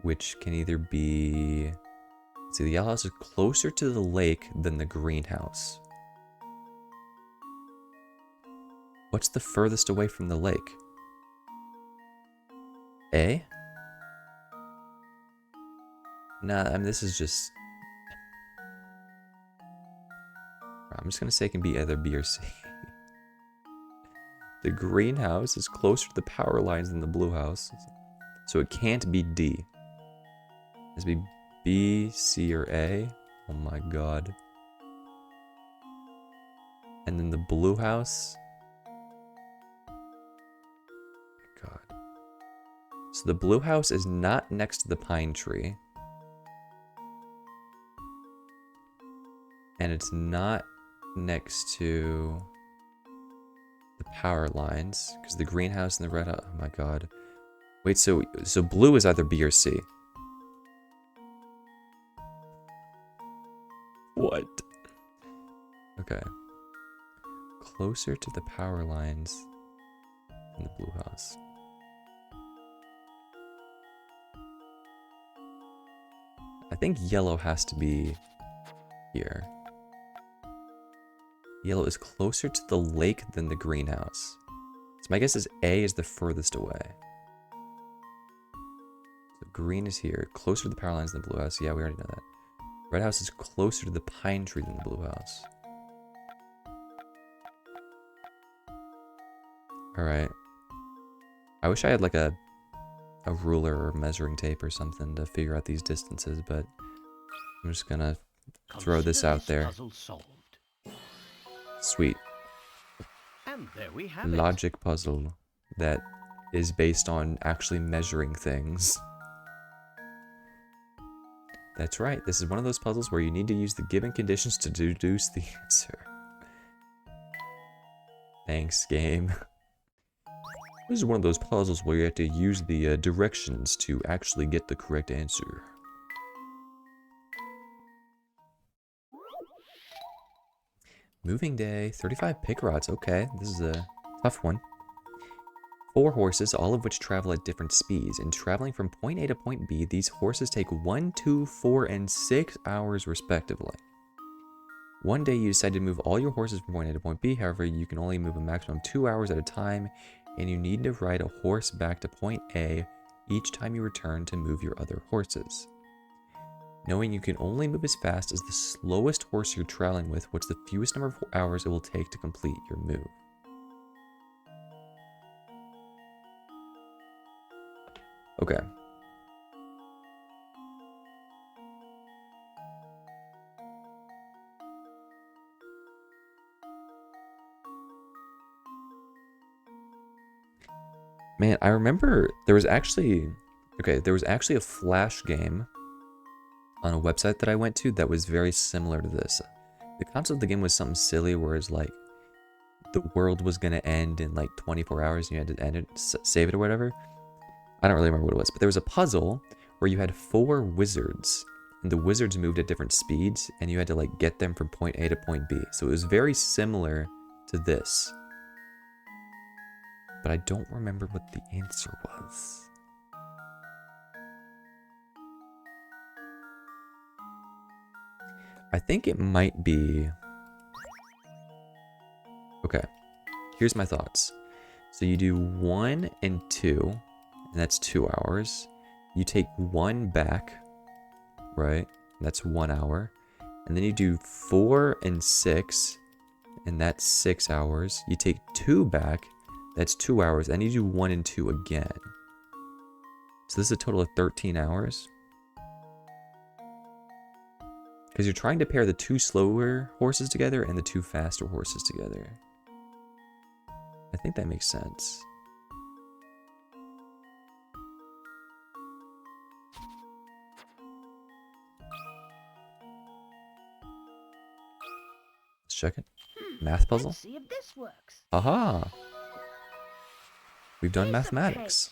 which can either be... See, the yellow house is closer to the lake than the green house. What's the furthest away from the lake? A? Nah, I mean, this is just... I'm just gonna say it can be either B or C. The green house is closer to the power lines than the blue house, so it can't be D. It has to be B, C, or A. Oh my god. And then the blue house... God. So the blue house is not next to the pine tree. And it's not next to the power lines, because the greenhouse and the red house... Oh my god. Wait, so blue is either B or C. What? Okay. Closer to the power lines than the blue house. I think yellow has to be here. Yellow is closer to the lake than the greenhouse. So my guess is A is the furthest away. So green is here, closer to the power lines than the blue house. Yeah, we already know that. Red house is closer to the pine tree than the blue house. Alright. I wish I had like a ruler or measuring tape or something to figure out these distances, but I'm just gonna throw this out there. Puzzle solved. Sweet. And there we have it. Logic puzzle that is based on actually measuring things. That's right, this is one of those puzzles where you need to use the given conditions to deduce the answer. Thanks, game. This is one of those puzzles where you have to use the directions to actually get the correct answer. Moving day, 35 pick rods. Okay, this is a tough one. 4 horses, all of which travel at different speeds. In traveling from point A to point B, these horses take 1, 2, 4, and 6 hours respectively. One day you decide to move all your horses from point A to point B, however, you can only move a maximum 2 hours at a time, and you need to ride a horse back to point A each time you return to move your other horses. Knowing you can only move as fast as the slowest horse you're traveling with, what's the fewest number of hours it will take to complete your move? Okay. Man, I remember there was actually a Flash game on a website that I went to that was very similar to this. The concept of the game was something silly where it's like the world was gonna end in like 24 hours and you had to end it, save it or whatever. I don't really remember what it was, but there was a puzzle where you had 4 wizards and the wizards moved at different speeds, and you had to like get them from point A to point B. So it was very similar to this. But I don't remember what the answer was. I think it might be... Okay, here's my thoughts. So you do 1 and 2, and that's 2 hours. You take 1 back, right? That's 1 hour. And then you do 4 and 6, and that's 6 hours. You take 2 back, that's 2 hours. And you do 1 and 2 again. So this is a total of 13 hours. Because you're trying to pair the 2 slower horses together and the 2 faster horses together. I think that makes sense. Let's check it. Math puzzle? Let's see if this works. Aha! We've done Piece of mathematics.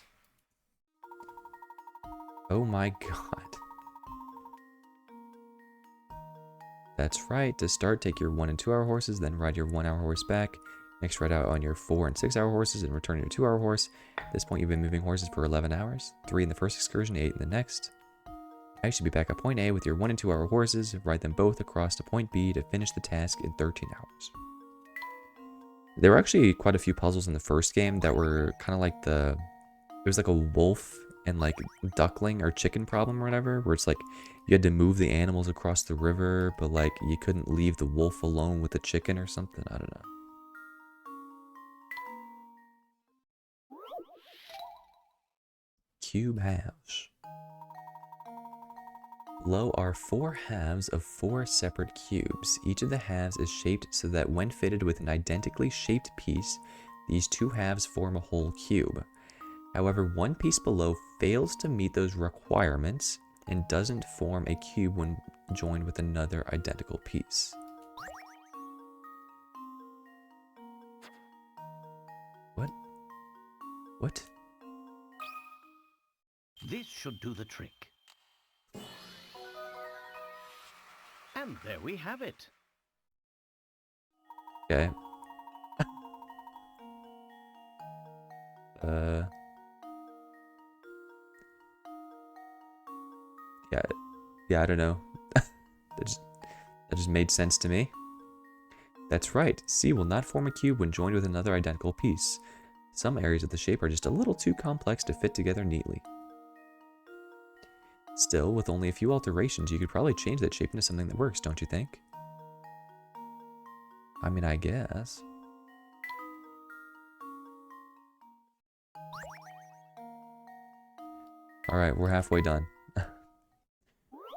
Oh my god. That's right. To start, take your 1 and 2 hour horses, then ride your 1 hour horse back. Next, ride out on your 4 and 6 hour horses and return your 2 hour horse. At this point, you've been moving horses for 11 hours. 3 in the first excursion, 8 in the next. I should be back at point A with your 1 and 2 hour horses. Ride them both across to point B to finish the task in 13 hours. There were actually quite a few puzzles in the first game that were kind of like it was like a wolf and like duckling or chicken problem or whatever, where it's like you had to move the animals across the river, but like you couldn't leave the wolf alone with the chicken or something. I don't know. Cube halves. Below are 4 halves of 4 separate cubes. Each of the halves is shaped so that when fitted with an identically shaped piece, these 2 halves form a whole cube. However, one piece below fails to meet those requirements and doesn't form a cube when joined with another identical piece. What? What? This should do the trick. And there we have it. Okay. Yeah, I don't know. that just made sense to me. That's right. C will not form a cube when joined with another identical piece. Some areas of the shape are just a little too complex to fit together neatly. Still, with only a few alterations, you could probably change that shape into something that works, don't you think? I mean, I guess. Alright, we're halfway done.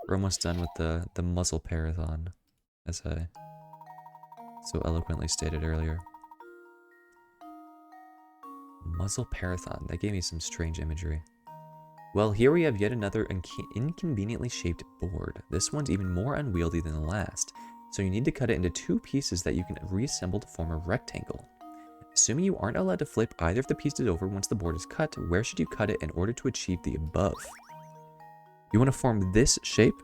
We're almost done with the muzzle parathon, as I so eloquently stated earlier. Muzzle parathon, that gave me some strange imagery. Well, here we have yet another inconveniently shaped board. This one's even more unwieldy than the last, so you need to cut it into 2 pieces that you can reassemble to form a rectangle. Assuming you aren't allowed to flip either of the pieces over once the board is cut, where should you cut it in order to achieve the above? You want to form this shape,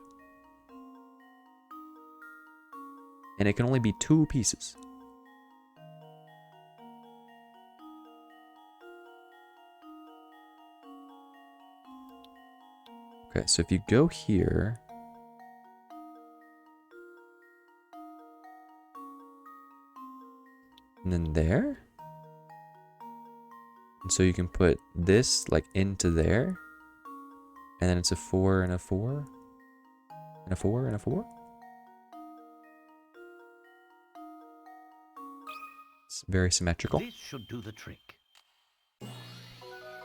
and it can only be 2 pieces. Okay, so if you go here, and then there, and so you can put this like into there, and then it's a 4 and a 4, and a 4 and a 4. It's very symmetrical. This should do the trick.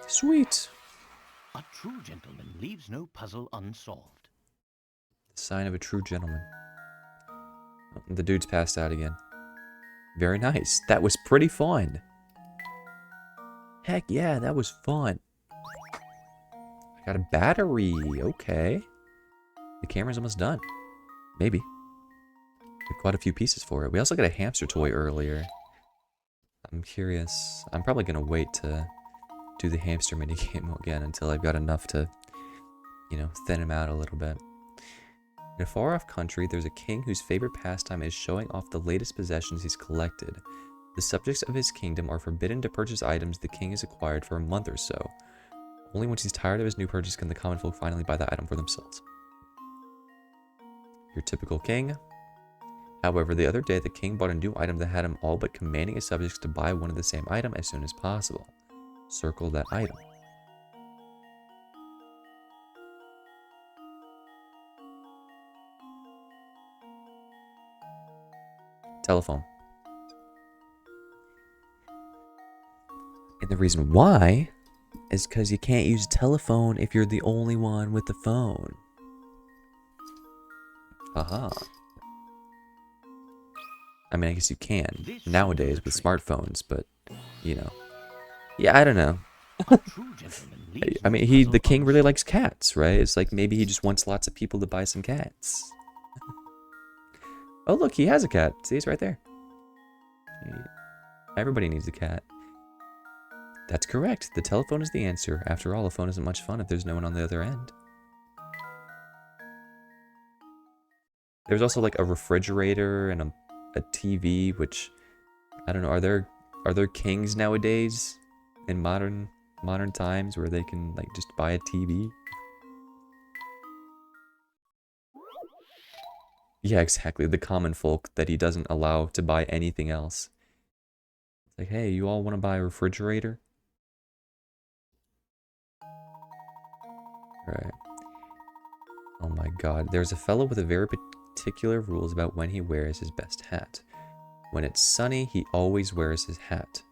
Sweet. A true gentleman leaves no puzzle unsolved. The sign of a true gentleman. Oh, the dude's passed out again. Very nice. That was pretty fun. Heck yeah, that was fun. I got a battery. Okay. The camera's almost done. Maybe. We quite a few pieces for it. We also got a hamster toy earlier. I'm curious. I'm probably going to wait to do the hamster minigame again until I've got enough to, you know, thin him out a little bit. In a far-off country, there's a king whose favorite pastime is showing off the latest possessions he's collected. The subjects of his kingdom are forbidden to purchase items the king has acquired for a month or so. Only once he's tired of his new purchase can the common folk finally buy that item for themselves. Your typical king. However, the other day, the king bought a new item that had him all but commanding his subjects to buy one of the same item as soon as possible. Circle that item. Telephone. And the reason why is because you can't use a telephone if you're the only one with the phone. Aha. I mean, I guess you can nowadays with smartphones, but, you know. Yeah, I don't know. I mean, the king really likes cats, right? It's like maybe he just wants lots of people to buy some cats. Oh, look, he has a cat. See, it's right there. Everybody needs a cat. That's correct. The telephone is the answer. After all, a phone isn't much fun if there's no one on the other end. There's also like a refrigerator and a TV, which I don't know. Are there kings nowadays in modern times where they can like just buy a TV? Yeah, exactly. The common folk that he doesn't allow to buy anything else. It's like, hey, you all want to buy a refrigerator? Right. Oh my god. There's a fellow with a very particular rules about when he wears his best hat. When it's sunny, he always wears his hat.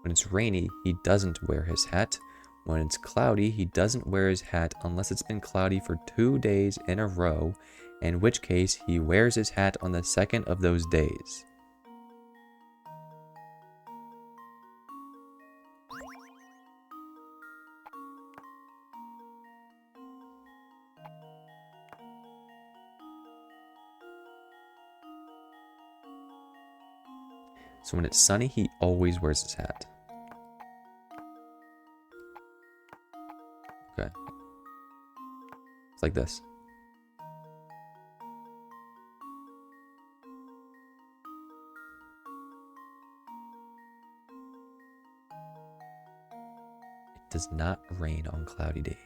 When it's rainy, he doesn't wear his hat. When it's cloudy, he doesn't wear his hat unless it's been cloudy for 2 days in a row, in which case he wears his hat on the second of those days. So when it's sunny, he always wears his hat. Okay. It's like this. It does not rain on cloudy days.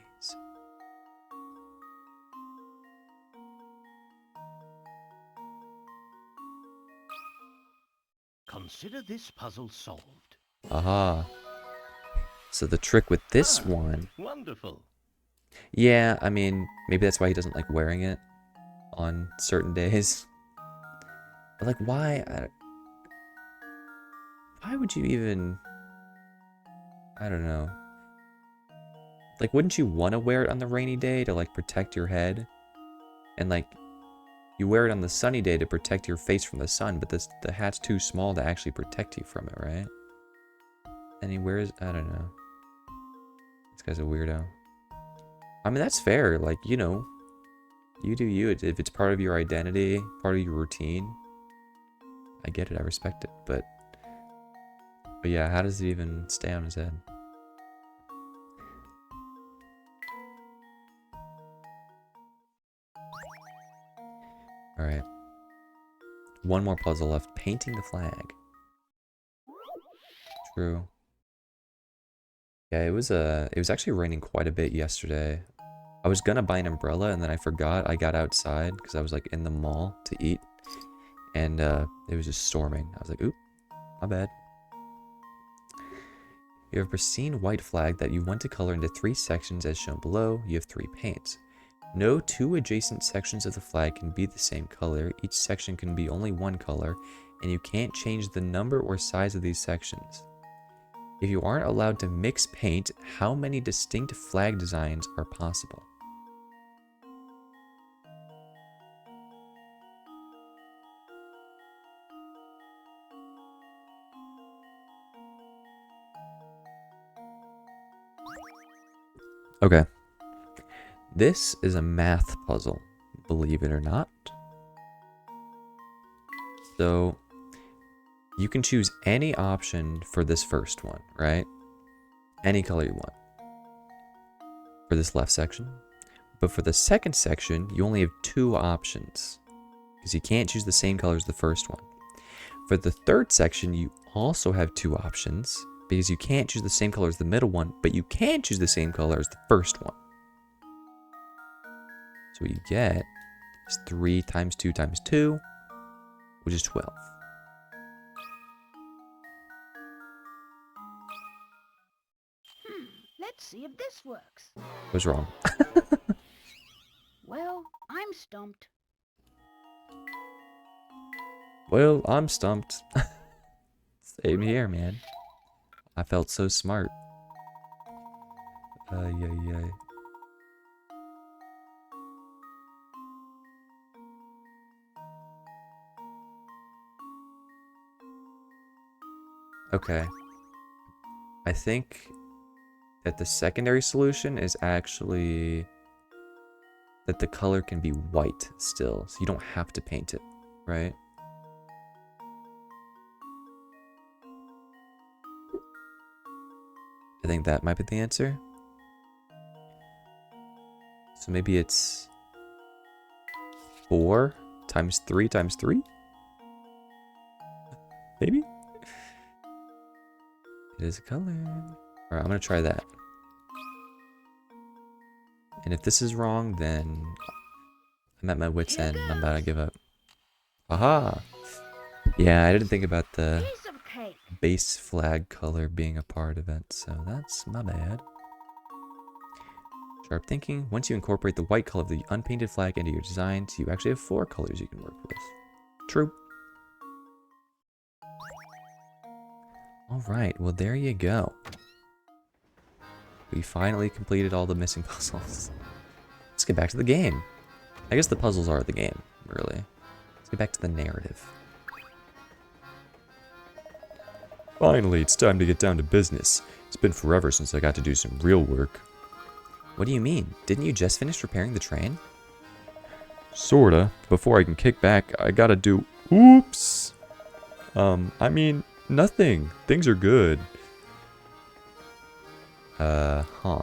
Consider this puzzle solved. Aha. So the trick with this one... Wonderful. Yeah, I mean, maybe that's why he doesn't like wearing it on certain days. But like, why? Why would you even... I don't know. Like, wouldn't you want to wear it on the rainy day to like protect your head? And like, you wear it on the sunny day to protect your face from the sun, but the hat's too small to actually protect you from it, right? And he wears... I don't know. This guy's a weirdo. I mean, that's fair. Like, you know, you do you. If it's part of your identity, part of your routine, I get it. I respect it. But yeah, how does it even stay on his head? All right. One more puzzle left. Painting the flag. True. Yeah, it was actually raining quite a bit yesterday. I was gonna buy an umbrella and then I forgot. I got outside because I was like in the mall to eat, and it was just storming. I was like, oop, my bad. You have a pristine white flag that you want to color into 3 sections as shown below. You have 3 paints. No 2 adjacent sections of the flag can be the same color. Each section can be only one color, and you can't change the number or size of these sections. If you aren't allowed to mix paint, how many distinct flag designs are possible? Okay. This is a math puzzle, believe it or not. So, you can choose any option for this first one, right? Any color you want. For this left section, But for the second section, you only have 2 options. Because you can't choose the same color as the first one. For the third section, you also have 2 options. Because you can't choose the same color as the middle one, but you can choose the same color as the first one. So what you get is 3 times 2 times 2, which is 12. Let's see if this works. What's wrong? Well, I'm stumped. Well, I'm stumped. Same here, man. I felt so smart. Yeah. Okay. I think that the secondary solution is actually that the color can be white still, so you don't have to paint it, right? I think that might be the answer. So maybe it's 4 times 3 times 3? Maybe? It is a color. Alright, I'm gonna try that. And if this is wrong, then I'm at my wit's end and I'm about to give up. Aha! Yeah, I didn't think about the Piece of cake. base flag color being a part of it, so that's my bad. Sharp thinking. Once you incorporate the white color of the unpainted flag into your designs, you actually have 4 colors you can work with. True. Alright, well there you go. We finally completed all the missing puzzles. Let's get back to the game. I guess the puzzles are the game, really. Let's get back to the narrative. Finally, it's time to get down to business. It's been forever since I got to do some real work. What do you mean? Didn't you just finish repairing the train? Sorta. Before I can kick back, I gotta do... Oops! I mean, nothing. Things are good. Huh.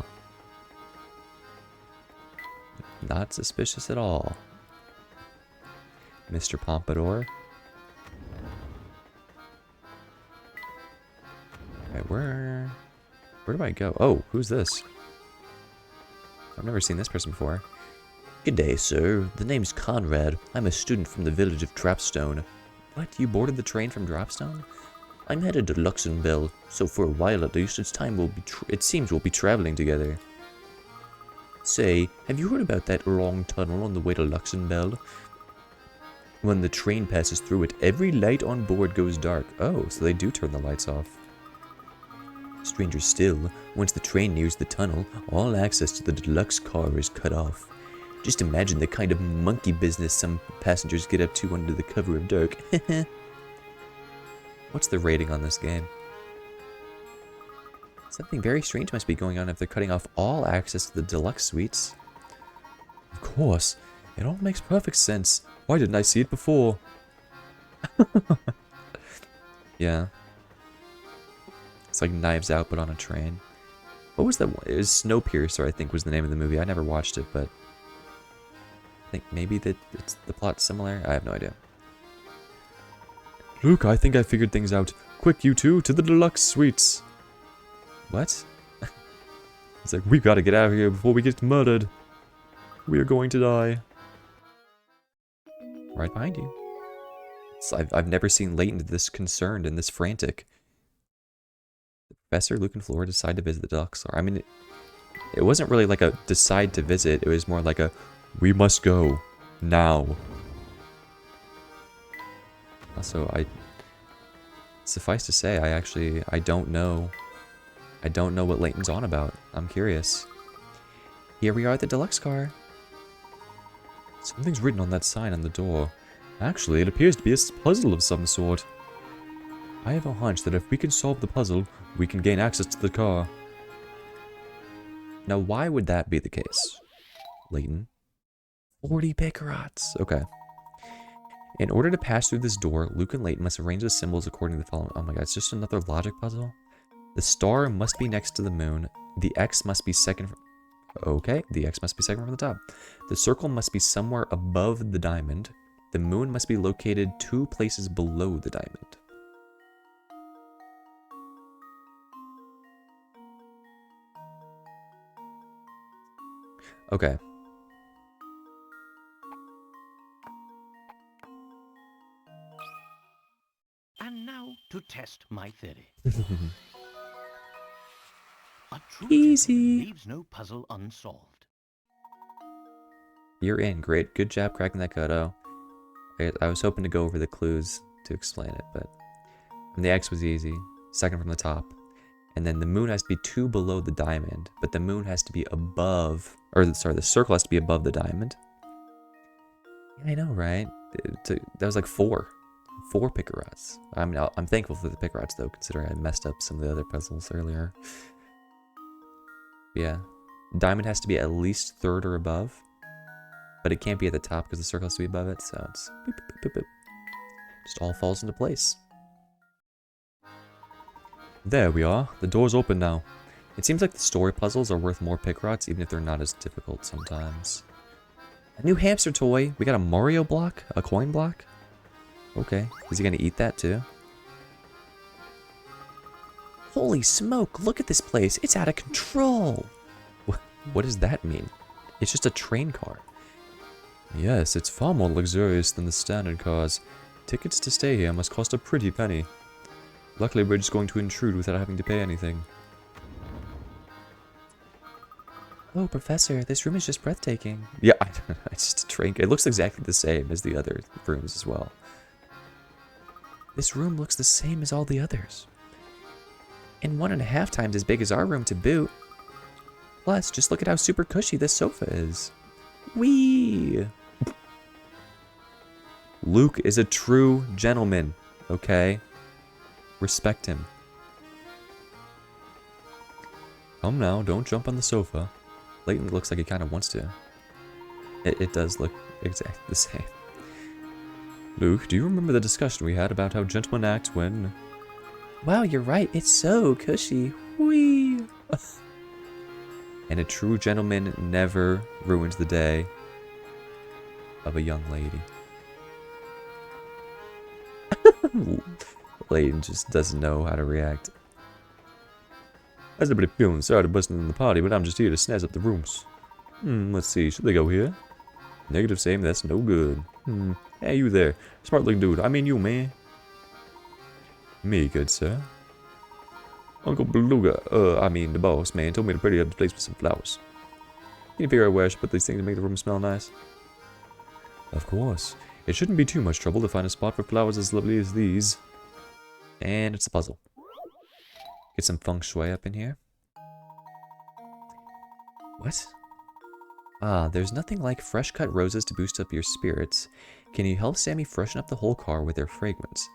Not suspicious at all. Mr. Pompadour? Alright, where do I go? Oh, who's this? I've never seen this person before. Good day, sir. The name's Conrad. I'm a student from the village of Dropstone. What? You boarded the train from Dropstone? I'm headed to Luxembourg, so for a while at least, it seems we'll be traveling together. Say, have you heard about that long tunnel on the way to Luxembourg? When the train passes through it, every light on board goes dark. Oh, so they do turn the lights off. Stranger still, once the train nears the tunnel, all access to the deluxe car is cut off. Just imagine the kind of monkey business some passengers get up to under the cover of dark. What's the rating on this game? Something very strange must be going on if they're cutting off all access to the deluxe suites. Of course. It all makes perfect sense. Why didn't I see it before? Yeah. It's like Knives Out, but on a train. What was that one? It was Snowpiercer, I think, was the name of the movie. I never watched it, but I think maybe that it's the plot's similar. I have no idea. Luke, I think I figured things out. Quick, you two, to the deluxe suites. What? It's like, we've got to get out of here before we get murdered. We are going to die. Right behind you. I've never seen Layton this concerned and this frantic. The Professor, Luke, and Flora decide to visit the deluxe car. I mean, it wasn't really like a decide to visit. It was more like a, we must go. Now. Also, suffice to say, I don't know. I don't know what Layton's on about. I'm curious. Here we are at the deluxe car. Something's written on that sign on the door. Actually, it appears to be a puzzle of some sort. I have a hunch that if we can solve the puzzle, we can gain access to the car. Now, why would that be the case? Layton? 40 Picarots. Okay. In order to pass through this door, Luke and Layton must arrange the symbols according to the following. Oh my god, it's just another logic puzzle? The star must be next to the moon. The X must be second from... Okay, the X must be second from the top. The circle must be somewhere above the diamond. The moon must be located 2 places below the diamond. Okay. And now to test my theory. A true Easy. gentleman leaves no puzzle unsolved. You're in. Great. Good job cracking that code. Oh. I was hoping to go over the clues to explain it, but the X was easy. Second from the top. And then the moon has to be 2 below the diamond, but the moon has to be above, or sorry, the circle has to be above the diamond. Yeah, I know, right? That was like 4 picker rods. I'm thankful for the picker rods though, considering I messed up some of the other puzzles earlier. Yeah, diamond has to be at least 3rd or above, but it can't be at the top because the circle has to be above it. So it's boop, boop, boop, boop. Just all falls into place. There we are. The door's open now. It seems like the story puzzles are worth more pick rods, even if they're not as difficult sometimes. A new hamster toy. We got a Mario block, a coin block. Okay, is he gonna eat that too? Holy smoke, look at this place. It's out of control. What does that mean? It's just a train car. Yes, it's far more luxurious than the standard cars. Tickets to stay here must cost a pretty penny. Luckily, we're just going to intrude without having to pay anything. Oh, Professor, this room is just breathtaking. Yeah, it's just a train. It looks exactly the same as the other rooms as well. This room looks the same as all the others. And 1.5 times as big as our room to boot. Plus, just look at how super cushy this sofa is. Whee! Luke is a true gentleman, okay? Respect him. Come now, don't jump on the sofa. Layton looks like he kind of wants to. It does look exactly the same. Luke, do you remember the discussion we had about how gentlemen act when... Wow, you're right. It's so cushy. Whee! And a true gentleman never ruins the day of a young lady. Layton just doesn't know how to react. How's everybody feeling? Sorry to busting in the party, but I'm just here to snazz up the rooms. Let's see. Should they go here? Negative same, that's no good. Hey, you there. Smart looking dude. I mean you, man. Me, good sir. Uncle Beluga, I mean the boss, man, told me to pretty up the place with some flowers. Can you figure out where I should put these things to make the room smell nice? Of course. It shouldn't be too much trouble to find a spot for flowers as lovely as these. And it's a puzzle. Get some feng shui up in here. What? Ah, there's nothing like fresh cut roses to boost up your spirits. Can you help Sammy freshen up the whole car with their fragrance?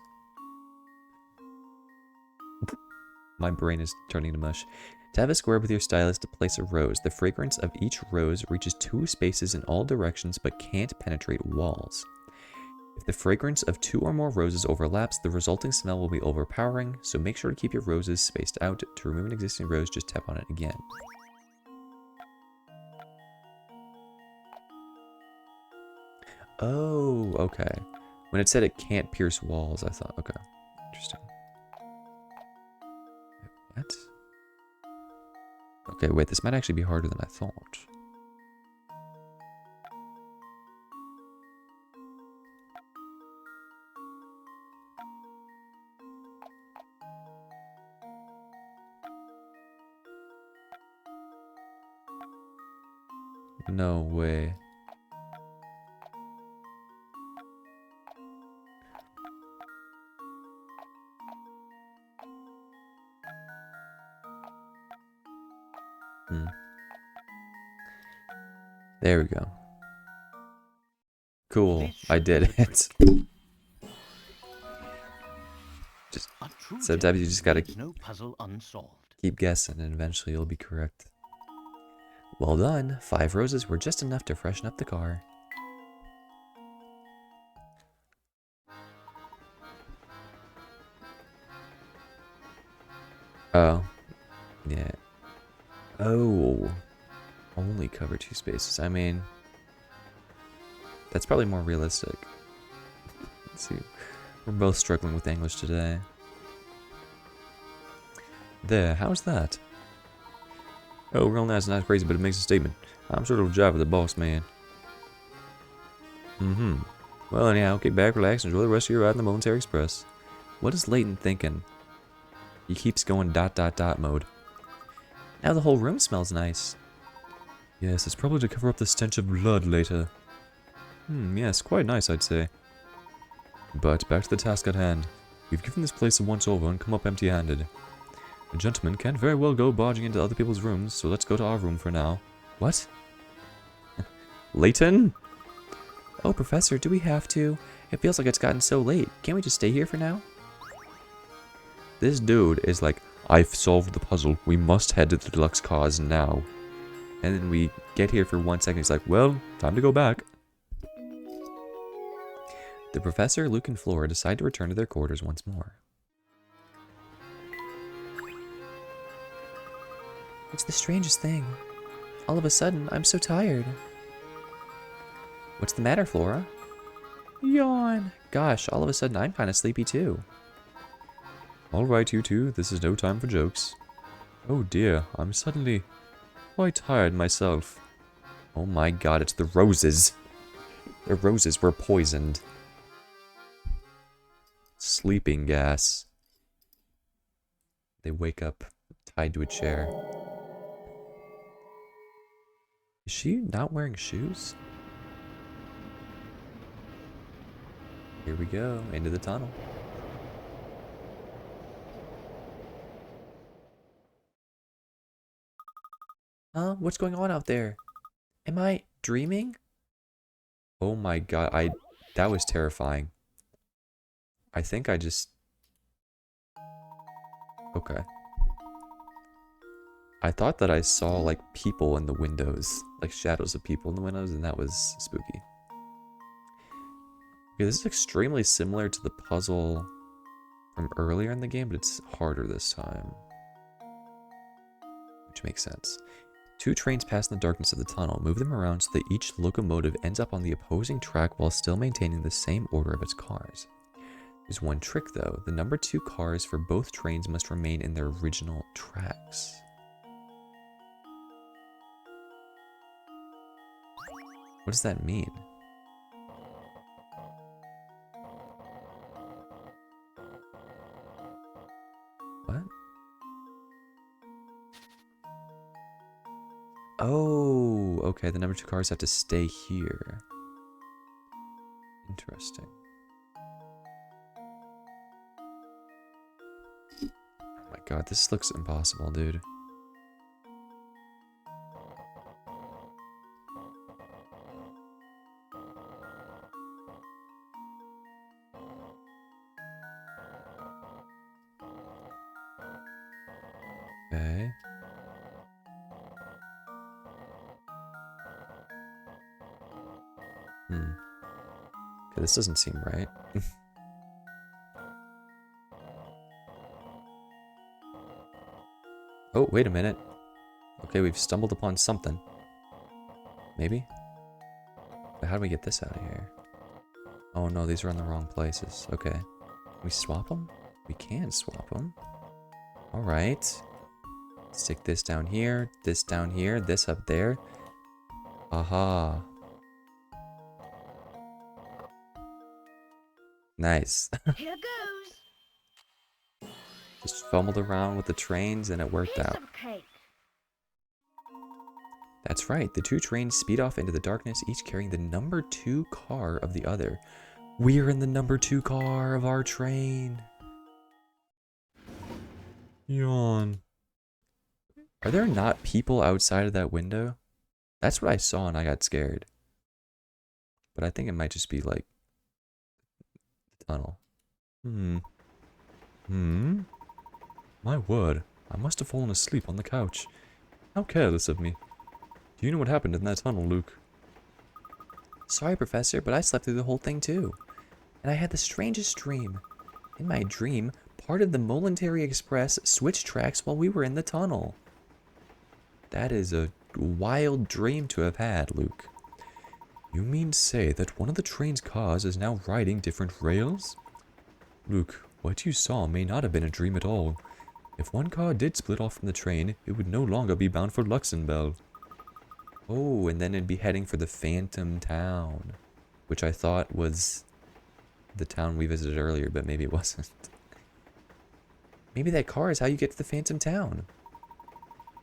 My brain is turning to mush. Tab a square with your stylus to place a rose. The fragrance of each rose reaches 2 spaces in all directions but can't penetrate walls. If the fragrance of 2 or more roses overlaps, the resulting smell will be overpowering, so make sure to keep your roses spaced out. To remove an existing rose, just tap on it again. Oh, okay. When it said it can't pierce walls, I thought, okay, interesting. Wait, what? Okay, wait, this might actually be harder than I thought. No way. There we go. Cool, I did it. Just sometimes you just gotta no puzzle unsolved. keep guessing and eventually you'll be correct. Well done. 5 roses were just enough to freshen up the car. Oh. Yeah. Oh. Only cover 2 spaces. I mean, that's probably more realistic. Let's see. We're both struggling with English today. There, how's that? Oh, real nice, not crazy, but it makes a statement. I'm sort of a job with the boss man. Well, anyhow, kick back, relax, enjoy the rest of your ride in the Military Express. What is Layton thinking? He keeps going ... mode. Now the whole room smells nice. Yes, it's probably to cover up the stench of blood later. Yes, quite nice, I'd say. But back to the task at hand. We've given this place a once-over and come up empty-handed. A gentleman can't very well go barging into other people's rooms, so let's go to our room for now. What? Layton? Oh, Professor, do we have to? It feels like it's gotten so late. Can't we just stay here for now? This dude is like, I've solved the puzzle. We must head to the deluxe cars now. And then we get here for 1 second. He's like, well, time to go back. The professor, Luke, and Flora decide to return to their quarters once more. It's the strangest thing. All of a sudden, I'm so tired. What's the matter, Flora? Yawn. Gosh, all of a sudden I'm kind of sleepy too. Alright, you two, this is no time for jokes. Oh dear, I'm suddenly quite tired myself. Oh my god, it's the roses. The roses were poisoned. Sleeping gas. They wake up tied to a chair. Is she not wearing shoes? Here we go, into the tunnel. Huh? What's going on out there? Am I dreaming? Oh my god, that was terrifying. I think I just... Okay. I thought that I saw, like, people in the windows. Like, shadows of people in the windows, and that was spooky. Okay, this is extremely similar to the puzzle from earlier in the game, but it's harder this time. Which makes sense. 2 trains pass in the darkness of the tunnel. Move them around so that each locomotive ends up on the opposing track while still maintaining the same order of its cars. There's one trick though. The number 2 cars for both trains must remain in their original tracks. What does that mean? What? Oh, okay, the number 2 cars have to stay here. Interesting. Oh my god, this looks impossible, dude. Okay. Okay, this doesn't seem right. Oh, wait a minute. Okay, we've stumbled upon something. Maybe? But how do we get this out of here? Oh no, these are in the wrong places. Okay. Can we swap them? We can swap them. Alright. Stick this down here, this up there. Aha. Nice. Here goes. Just fumbled around with the trains and it worked Piece out. of cake. That's right, the 2 trains speed off into the darkness, each carrying the number 2 car of the other. We're in the number 2 car of our train. Yawn. Are there not people outside of that window? That's what I saw and I got scared. But I think it might just be like the tunnel. My word, I must have fallen asleep on the couch. How careless of me. Do you know what happened in that tunnel, Luke? Sorry, Professor, but I slept through the whole thing too. And I had the strangest dream. In my dream, part of the Military Express switched tracks while we were in the tunnel. That is a wild dream to have had, Luke. You mean to say that one of the train's cars is now riding different rails? Luke, what you saw may not have been a dream at all. If one car did split off from the train, it would no longer be bound for Luxembourg. Oh, and then it'd be heading for the Phantom Town, which I thought was the town we visited earlier, but maybe it wasn't. Maybe that car is how you get to the Phantom Town.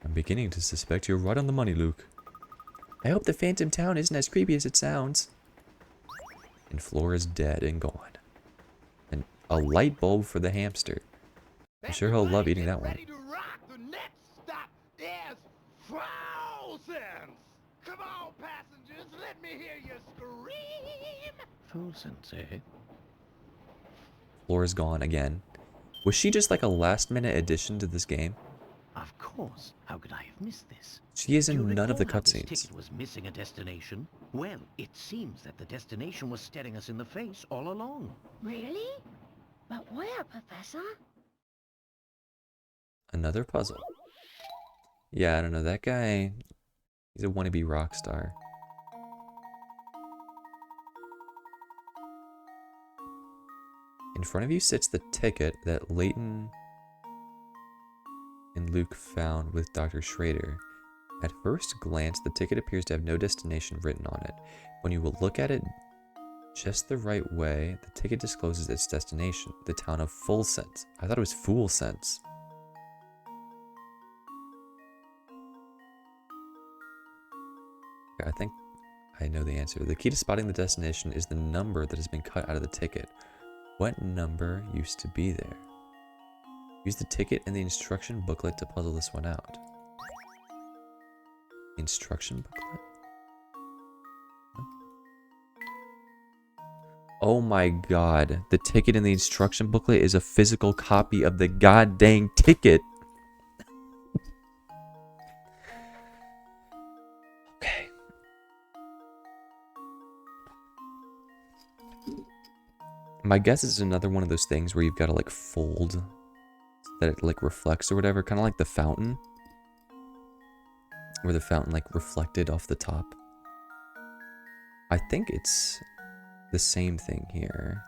I'm beginning to suspect you're right on the money, Luke. I hope the Phantom Town isn't as creepy as it sounds. And Flora's dead and gone. And a light bulb for the hamster. I'm sure he'll love eating that one. Ready to rock. The next stop is frozen. Come on, passengers, let me hear you scream. Full sense, eh? Flora's gone again. Was she just like a last-minute addition to this game? Of course. How could I have missed this? She is Do you in none of the recall how this cutscenes. ticket was missing a destination? Well, it seems that the destination was staring us in the face all along. Really? But where, Professor? Another puzzle. Yeah, I don't know. That guy, he's a wannabe rock star. In front of you sits the ticket that Layton and Luke found with Dr. Schrader. At first glance, the ticket appears to have no destination written on it. When you will look at it just the right way, the ticket discloses its destination, the town of Full Sense. I thought it was Fool Sense. I think I know the answer. The key to spotting the destination is the number that has been cut out of the ticket. What number used to be there? Use the ticket and the instruction booklet to puzzle this one out. Instruction booklet? Oh my god. The ticket in the instruction booklet is a physical copy of the goddamn ticket. Okay. My guess is another one of those things where you've got to like fold so that it like reflects or whatever, kind of like the fountain. Where the fountain like reflected off the top. I think it's the same thing here.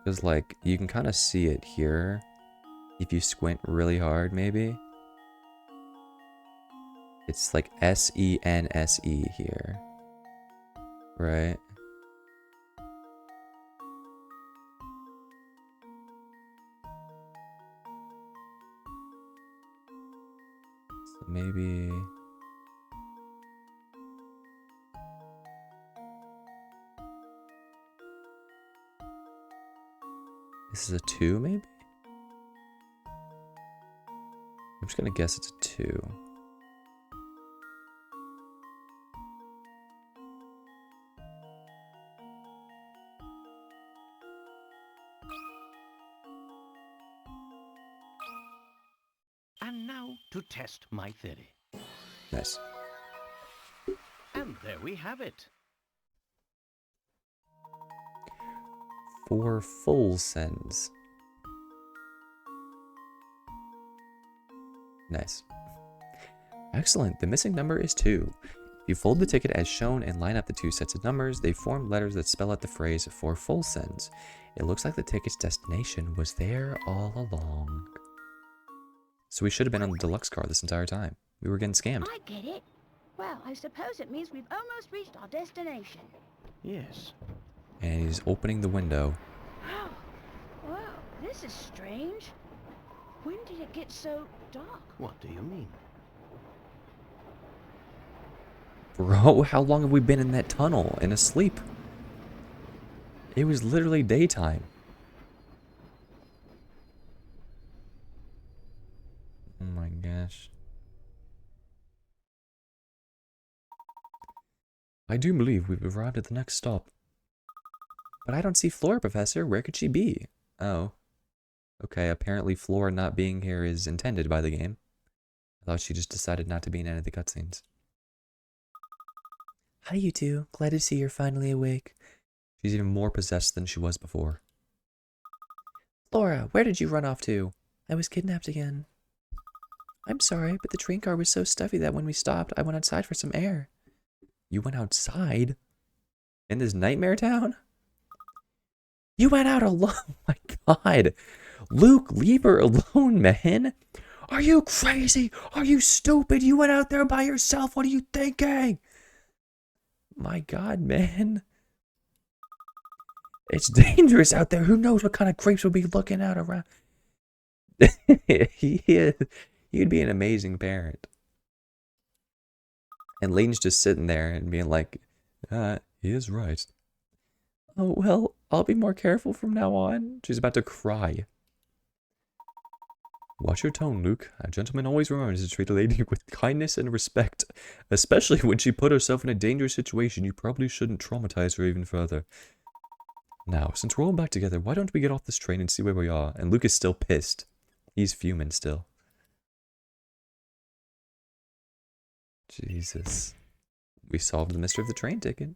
Because like you can kind of see it here if you squint really hard maybe. It's like S-E-N-S-E here. Right? So maybe... This is a 2 maybe? I'm just gonna guess it's a 2. And now to test my theory. Nice. And there we have it. For full sends. Nice. Excellent. The missing number is 2. If you fold the ticket as shown and line up the 2 sets of numbers, they form letters that spell out the phrase for full sends. It looks like the ticket's destination was there all along. So we should have been on the deluxe car this entire time. We were getting scammed. I get it. Well, I suppose it means we've almost reached our destination. Yes. And he's opening the window. Oh, wow, this is strange. When did it get so dark? What do you mean? Bro, how long have we been in that tunnel and asleep? It was literally daytime. Oh my gosh. I do believe we've arrived at the next stop. But I don't see Flora, Professor. Where could she be? Oh. Okay, apparently Flora not being here is intended by the game. I thought she just decided not to be in any of the cutscenes. Hi, you two. Glad to see you're finally awake. She's even more possessed than she was before. Laura, where did you run off to? I was kidnapped again. I'm sorry, but the train car was so stuffy that when we stopped, I went outside for some air. You went outside? In this nightmare town? You went out alone? Oh my god. Luke, leave her alone, man. Are you crazy? Are you stupid? You went out there by yourself. What are you thinking? My god, man. It's dangerous out there. Who knows what kind of creeps will be looking out around. You'd be an amazing parent. And Layton's just sitting there and being like, he is right. Oh, well, I'll be more careful from now on. She's about to cry. Watch your tone, Luke. A gentleman always remembers to treat a lady with kindness and respect, especially when she put herself in a dangerous situation. You probably shouldn't traumatize her even further. Now, since we're all back together, why don't we get off this train and see where we are? And Luke is still pissed. He's fuming still. Jesus. We solved the mystery of the train ticket.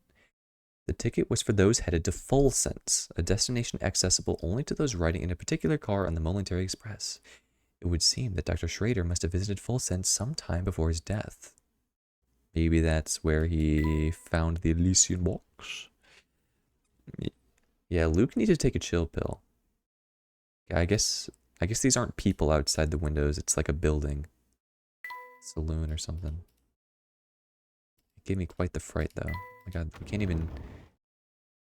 The ticket was for those headed to Full Sense, a destination accessible only to those riding in a particular car on the Momentary Express. It would seem that Dr. Schrader must have visited Full Sense sometime before his death. Maybe that's where he found the Elysian box. Yeah, Luke needs to take a chill pill. Yeah, I guess these aren't people outside the windows. It's like a building. Saloon or something. It gave me quite the fright, though. Oh my god, we can't even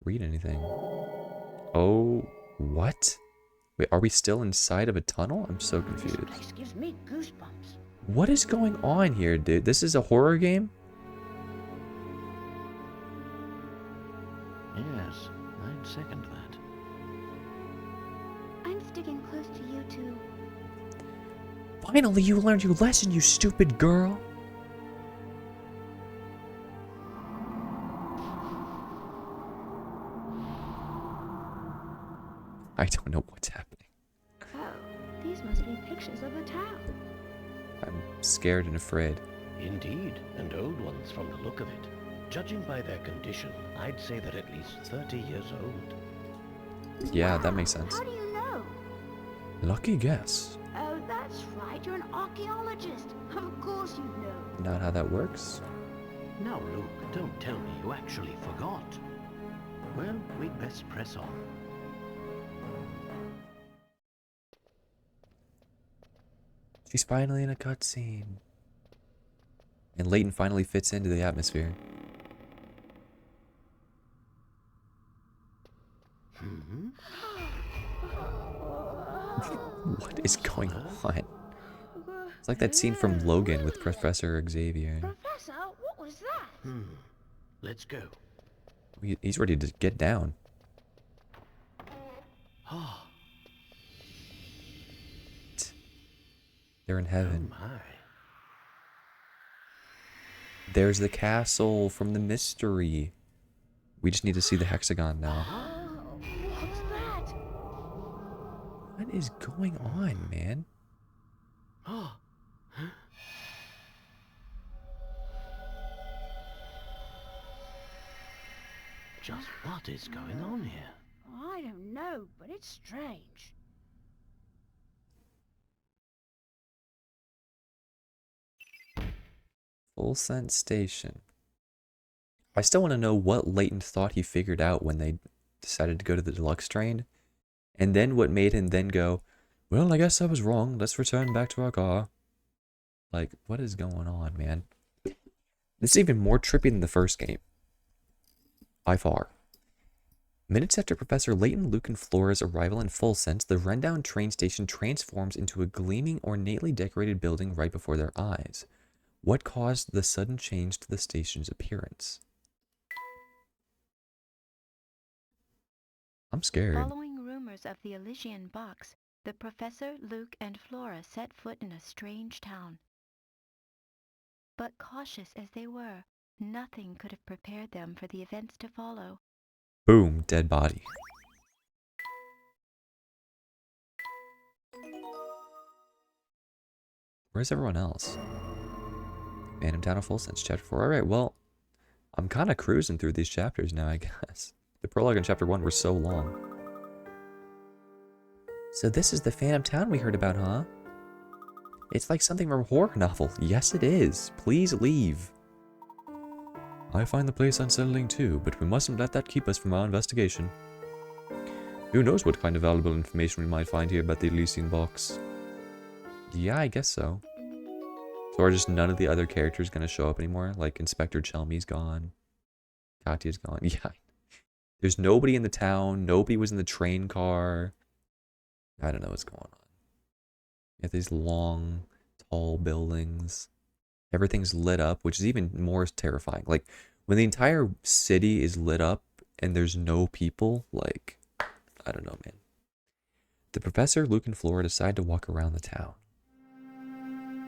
read anything. Oh, what? Wait, are we still inside of a tunnel? I'm so confused. This place gives me goosebumps. What is going on here, dude? This is a horror game? Yes, I'd second that. I'm sticking close to you two. Finally, you learned your lesson, you stupid girl. I don't know what's happening. Oh, these must be pictures of the town. I'm scared and afraid. Indeed, and old ones from the look of it. Judging by their condition, I'd say they're at least 30 years old. Yeah, that makes sense. How do you know? Lucky guess. Oh, that's right. You're an archaeologist. Of course you know. Not how that works. Now, Luke, don't tell me you actually forgot. Well, we'd best press on. She's finally in a cutscene. And Layton finally fits into the atmosphere. What is going on? It's like that scene from Logan with Professor Xavier. Professor, what was that? Let's go. He's ready to get down. They're in heaven. Oh my. There's the castle from the mystery. We just need to see the hexagon now. Oh, what's that? What is going on, man? Just what is going on here? I don't know, but it's strange. Full Sense Station. I still want to know what Layton thought he figured out when they decided to go to the deluxe train. And then what made him then go, well, I guess I was wrong. Let's return back to our car. Like, what is going on, man? This is even more trippy than the first game. By far. Minutes after Professor Layton, Luke, and Flora's arrival in Full Sense, the rundown train station transforms into a gleaming, ornately decorated building right before their eyes. What caused the sudden change to the station's appearance? I'm scared. Following rumors of the Elysian box, the Professor, Luke, and Flora set foot in a strange town. But cautious as they were, nothing could have prepared them for the events to follow. Boom, dead body. Where's everyone else? Phantom Town of Full Sense, Chapter 4. Alright, well, I'm kind of cruising through these chapters now, I guess. The prologue and Chapter 1 were so long. So this is the Phantom Town we heard about, huh? It's like something from a horror novel. Yes, it is. Please leave. I find the place unsettling too, but we mustn't let that keep us from our investigation. Who knows what kind of valuable information we might find here about the Elysian box. Yeah, I guess so. So are just none of the other characters going to show up anymore? Like Inspector Chelmy's gone. Katya's gone. Yeah. There's nobody in the town. Nobody was in the train car. I don't know what's going on. You have these long, tall buildings. Everything's lit up, which is even more terrifying. Like, when the entire city is lit up and there's no people, like, I don't know, man. The professor, Luke, and Flora decide to walk around the town.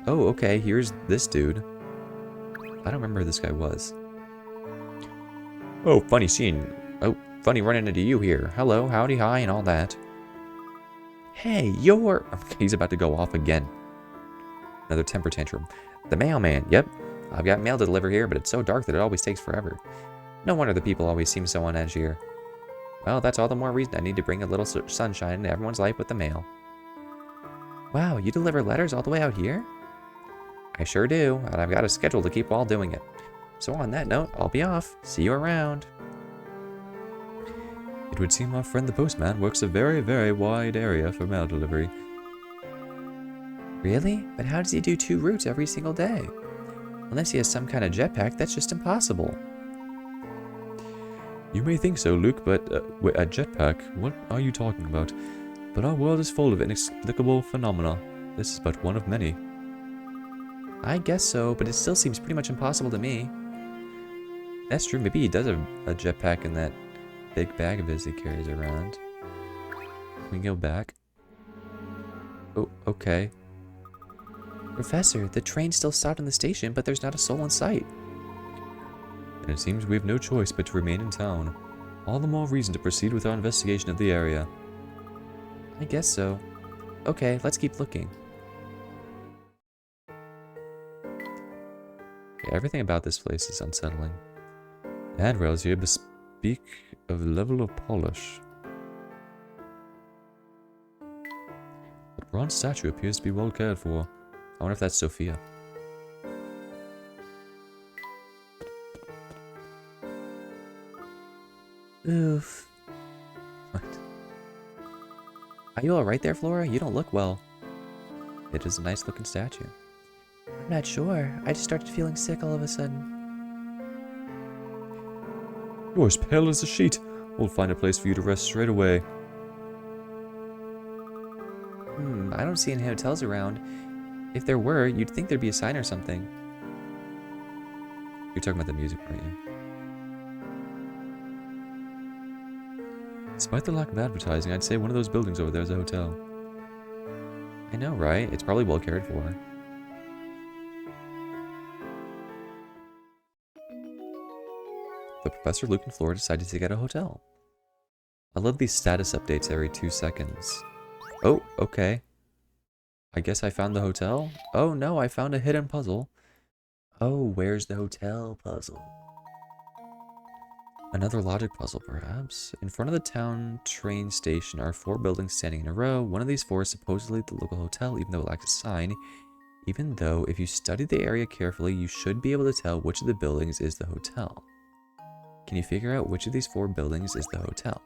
Oh, okay, here's this dude. I don't remember who this guy was. Oh, funny scene. Oh, funny running into you here. Hello, howdy, hi, and all that. Hey, you're... He's about to go off again. Another temper tantrum. The mailman. Yep, I've got mail to deliver here, but it's so dark that it always takes forever. No wonder the people always seem so on edge here. Well, that's all the more reason I need to bring a little sunshine into everyone's life with the mail. Wow, you deliver letters all the way out here? I sure do, and I've got a schedule to keep while doing it. So on that note, I'll be off. See you around. It would seem our friend the postman works a very, very wide area for mail delivery. Really? But how does he do 2 routes every single day? Unless he has some kind of jetpack, that's just impossible. You may think so, Luke, but a jetpack? What are you talking about? But our world is full of inexplicable phenomena. This is but one of many. I guess so, but it still seems pretty much impossible to me. That's true. Maybe he does have a jetpack in that big bag of his he carries around. Can we go back? Oh, okay. Professor, the train still stopped in the station, but there's not a soul in sight. And it seems we have no choice but to remain in town. All the more reason to proceed with our investigation of the area. I guess so. Okay, let's keep looking. Yeah, everything about this place is unsettling. The handrails here bespeak of level of polish. The bronze statue appears to be well cared for. I wonder if that's Sophia. Oof. What? Are you alright there, Flora? You don't look well. It is a nice looking statue. I'm not sure. I just started feeling sick all of a sudden. You're as pale as a sheet. We'll find a place for you to rest straight away. I don't see any hotels around. If there were, you'd think there'd be a sign or something. You're talking about the music, aren't you? Despite the lack of advertising, I'd say one of those buildings over there is a hotel. I know, right? It's probably well cared for. The Professor, Luke, and Flora decided to get a hotel. I love these status updates every 2 seconds. Oh, okay. I guess I found the hotel? Oh no, I found a hidden puzzle. Oh, where's the hotel puzzle? Another logic puzzle, perhaps? In front of the town train station are 4 buildings standing in a row. One of these 4 is supposedly the local hotel, even though it lacks a sign. Even though, if you study the area carefully, you should be able to tell which of the buildings is the hotel. Can you figure out which of these 4 buildings is the hotel?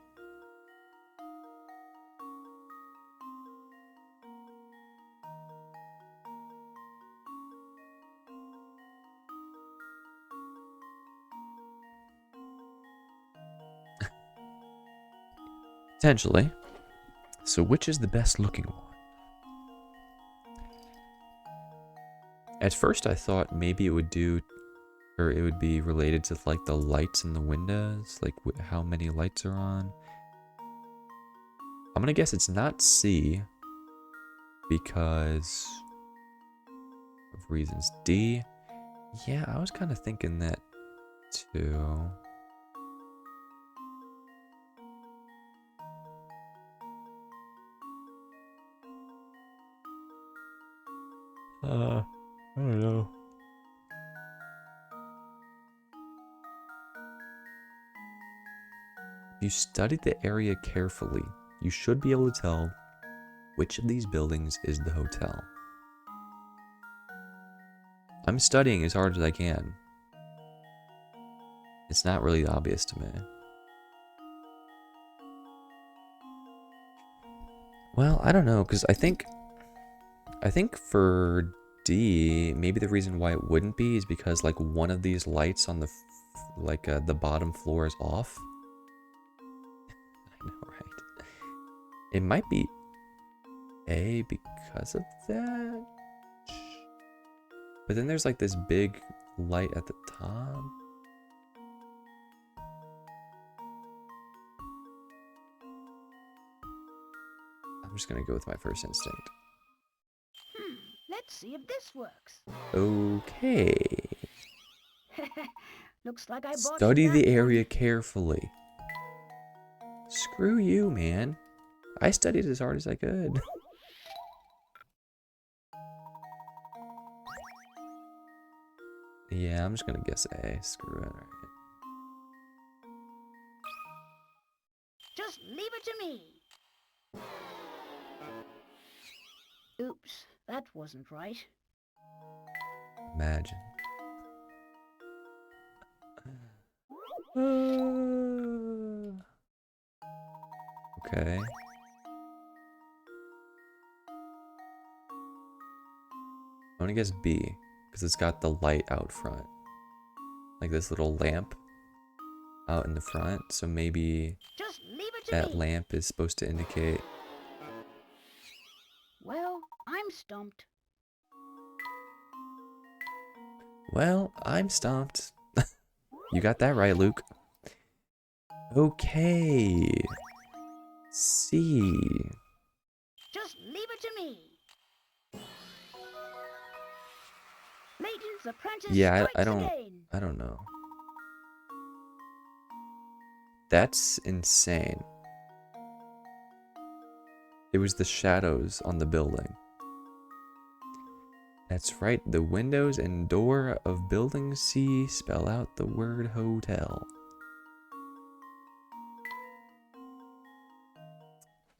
Potentially. So which is the best looking one? At first I thought maybe it would do, or it would be related to like the lights in the windows, like how many lights are on. I'm gonna guess it's not C because of reasons. D, yeah, I was kind of thinking that too. I don't know. If you studied the area carefully, you should be able to tell Which of these buildings is the hotel? I'm studying as hard as I can. It's not really obvious to me. Well, I don't know, because I think for D, maybe the reason why it wouldn't be is because like one of these lights on the the bottom floor is off. I know, right? It might be A because of that. But then there's like this big light at the top. I'm just gonna go with my first instinct. Let's see if this works. Okay. Looks like I bought Study you the that one. area carefully. Screw you, man. I studied as hard as I could. Yeah, I'm just gonna guess A. Screw it. Alright. Just leave it to me. Oops, that wasn't right. Imagine. Okay. I'm gonna guess B, because it's got the light out front. Like this little lamp out in the front, so maybe Just leave it to that me. lamp is supposed to indicate... Well, I'm stumped. Well, I'm stumped. You got that right, Luke. Okay. C. Just leave it to me. Layton's apprentice Yeah, strikes again. I don't know. That's insane. It was the shadows on the building. That's right, the windows and door of building C spell out the word hotel.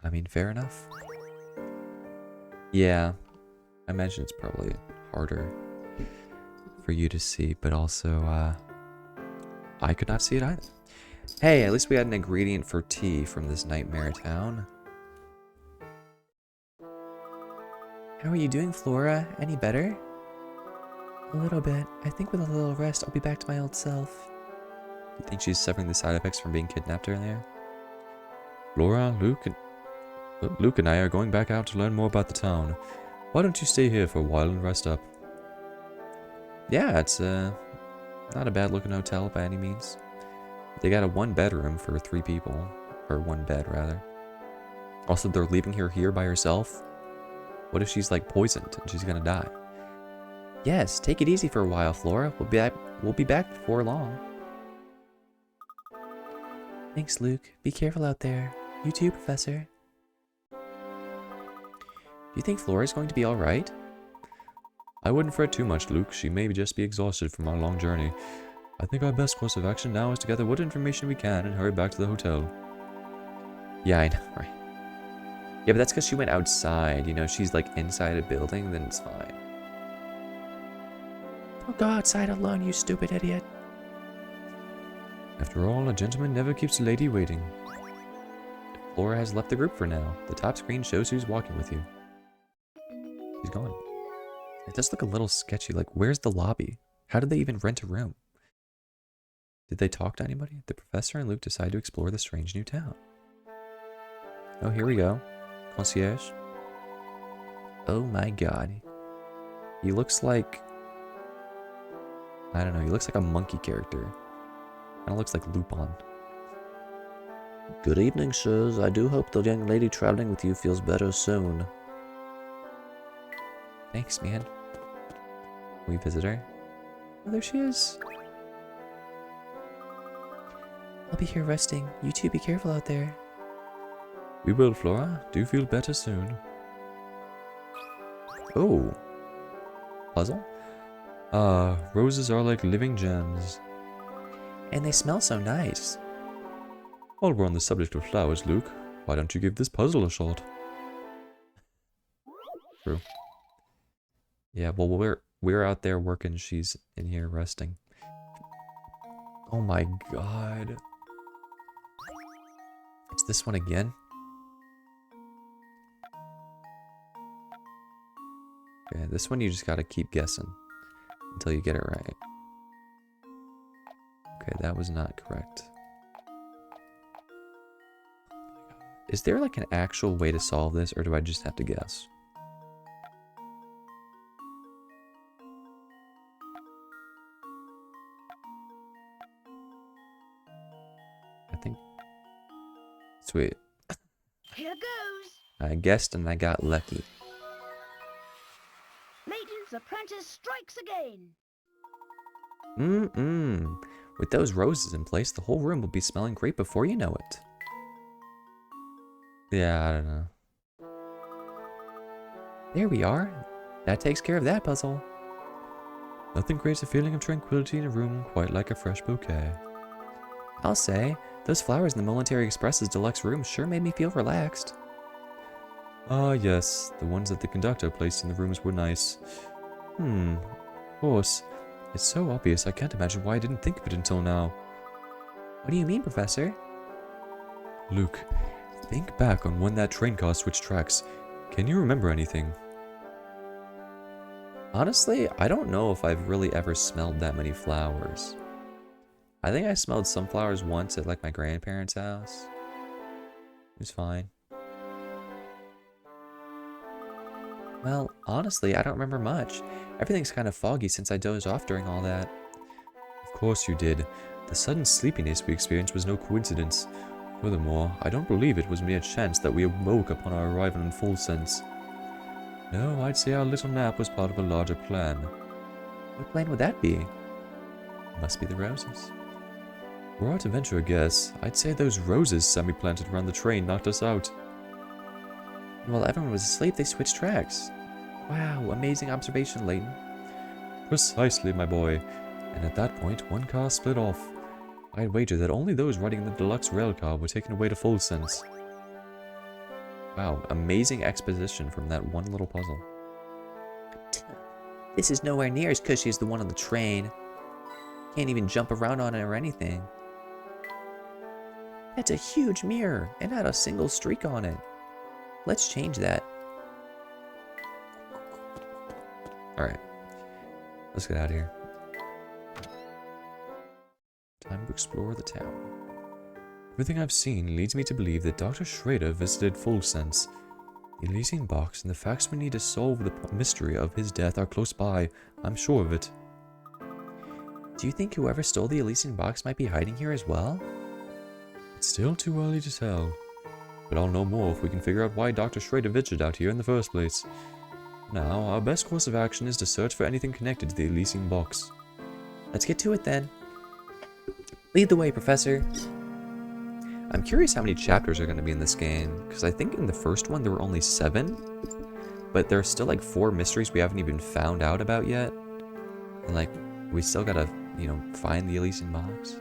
I mean, fair enough. Yeah, I imagine it's probably harder for you to see, but also, I could not see it either. Hey, at least we had an ingredient for tea from this nightmare town. How are you doing, Flora? Any better? A little bit. I think with a little rest, I'll be back to my old self. Do you think she's suffering the side effects from being kidnapped earlier? Laura, Luke and I are going back out to learn more about the town. Why don't you stay here for a while and rest up? Yeah, it's not a bad looking hotel by any means. They got a 1-bedroom for 3 people. Or 1 bed, rather. Also, they're leaving her here by herself? What if she's like poisoned and she's gonna die? Yes, take it easy for a while, Flora. We'll be back before long. Thanks, Luke. Be careful out there. You too, Professor. Do you think Flora's going to be alright? I wouldn't fret too much, Luke. She may just be exhausted from our long journey. I think our best course of action now is to gather what information we can and hurry back to the hotel. Yeah, I know, right? Yeah, but that's because she went outside. You know, she's like inside a building, then it's fine. Don't go outside alone, you stupid idiot. After all, a gentleman never keeps a lady waiting. Flora has left the group for now. The top screen shows who's walking with you. She's gone. It does look a little sketchy. Like, where's the lobby? How did they even rent a room? Did they talk to anybody? The professor and Luke decide to explore the strange new town. Oh, here we go. Concierge. Oh my god. He looks like... I don't know, he looks like a monkey character. Kinda looks like Lupin. Good evening, sirs. I do hope the young lady traveling with you feels better soon. Thanks, man. Can we visit her? Oh, there she is. I'll be here resting. You two be careful out there. We will, Flora. Do feel better soon. Oh. Puzzle? Roses are like living gems. And they smell so nice. While we're on the subject of flowers, Luke, why don't you give this puzzle a shot? True. Yeah, well, we're out there working. She's in here resting. Oh my god. It's this one again? Okay, this one you just gotta keep guessing until you get it right. Okay, that was not correct. Is there like an actual way to solve this, or do I just have to guess? I think... Sweet. Here goes. I guessed and I got lucky. Layton's apprentice strikes again. With those roses in place, the whole room will be smelling great before you know it. Yeah, I don't know. There we are. That takes care of that puzzle. Nothing creates a feeling of tranquility in a room quite like a fresh bouquet. I'll say, those flowers in the Military Express's deluxe room sure made me feel relaxed. Ah, yes, the ones that the conductor placed in the rooms were nice. Of course. It's so obvious I can't imagine why I didn't think of it until now. What do you mean, Professor? Luke, think back on when that train car switched tracks. Can you remember anything? Honestly, I don't know if I've really ever smelled that many flowers. I think I smelled some flowers once at like my grandparents' house. It was fine. Well, honestly, I don't remember much. Everything's kind of foggy since I dozed off during all that. Of course you did. The sudden sleepiness we experienced was no coincidence. Furthermore, I don't believe it was mere chance that we awoke upon our arrival in full sense. No, I'd say our little nap was part of a larger plan. What plan would that be? It must be the roses. Were I to venture a guess, I'd say those roses Sammy planted around the train knocked us out. While everyone was asleep, they switched tracks. Wow, amazing observation, Layton. Precisely, my boy. And at that point, one car split off. I'd wager that only those riding in the deluxe rail car were taken away to full sense. Wow, amazing exposition from that one little puzzle. This is nowhere near as cushy as the one on the train. Can't even jump around on it or anything. That's a huge mirror, and not a single streak on it. Let's change that. Alright. Let's get out of here. Time to explore the town. Everything I've seen leads me to believe that Dr. Schrader visited Full Sense. The Elysian box and the facts we need to solve the mystery of his death are close by. I'm sure of it. Do you think whoever stole the Elysian box might be hiding here as well? It's still too early to tell. But I'll know more if we can figure out why Dr. Schrader ventured out here in the first place. Now, our best course of action is to search for anything connected to the Elysian box. Let's get to it then. Lead the way, Professor. I'm curious how many chapters are going to be in this game, because I think in the first one there were only 7, but there are still like 4 mysteries we haven't even found out about yet, and like, we still gotta, you know, find the Elysian box.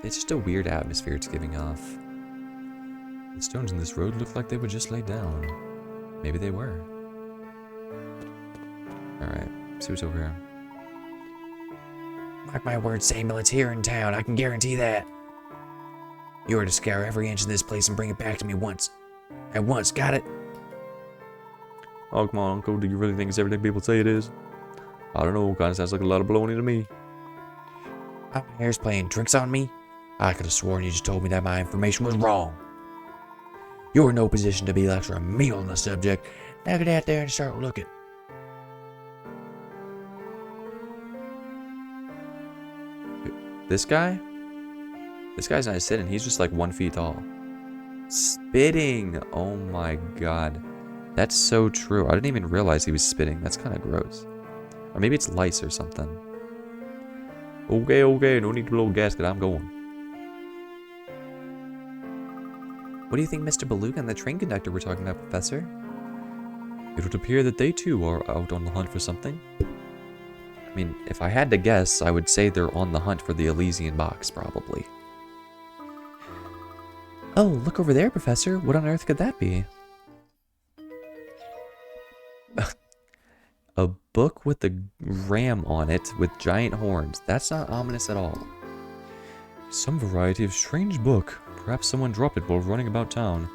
It's just a weird atmosphere it's giving off. The stones in this road look like they were just laid down. Maybe they were. Alright, see what's over here. Mark my words, Samuel, it's here in town. I can guarantee that. You are to scour every inch of this place and bring it back to me once. At once, got it? Oh, come on, Uncle. Do you really think it's everything people say it is? I don't know. Kind of sounds like a lot of baloney to me. My hair's playing tricks on me. I could have sworn you just told me that my information was wrong. You're in no position to be lecturing me on the subject. Now get out there and start looking. This guy? This guy's not sitting. He's just like 1 foot tall. Spitting. Oh my god. That's so true. I didn't even realize he was spitting. That's kind of gross. Or maybe it's lice or something. Okay, okay. No need to blow a gasket. I'm going. What do you think Mr. Beluga and the train conductor were talking about, Professor? It would appear that they too are out on the hunt for something. I mean, if I had to guess, I would say they're on the hunt for the Elysian box, probably. Oh, look over there, Professor. What on earth could that be? A book with a ram on it with giant horns. That's not ominous at all. Some variety of strange book. Perhaps someone dropped it while running about town.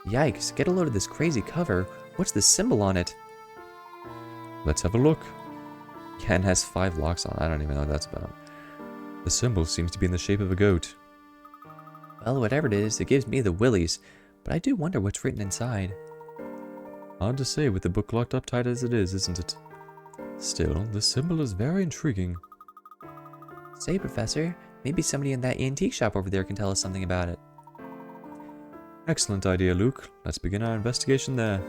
Yikes, get a load of this crazy cover. What's the symbol on it? Let's have a look. Yeah, and has 5 locks on. I don't even know what that's about. The symbol seems to be in the shape of a goat. Well, whatever it is, it gives me the willies. But I do wonder what's written inside. Hard to say with the book locked up tight as it is, isn't it? Still, the symbol is very intriguing. Say, Professor, maybe somebody in that antique shop over there can tell us something about it. Excellent idea, Luke. Let's begin our investigation there.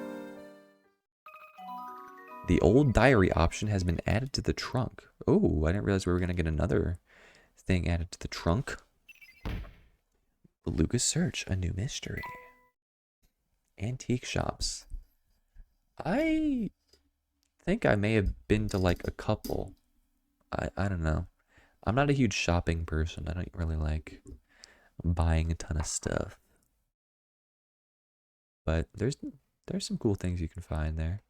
The old diary option has been added to the trunk. Oh, I didn't realize we were going to get another thing added to the trunk. The Lucas search, a new mystery. Antique shops. I think I may have been to like a couple. I don't know. I'm not a huge shopping person. I don't really like buying a ton of stuff. But there's some cool things you can find there.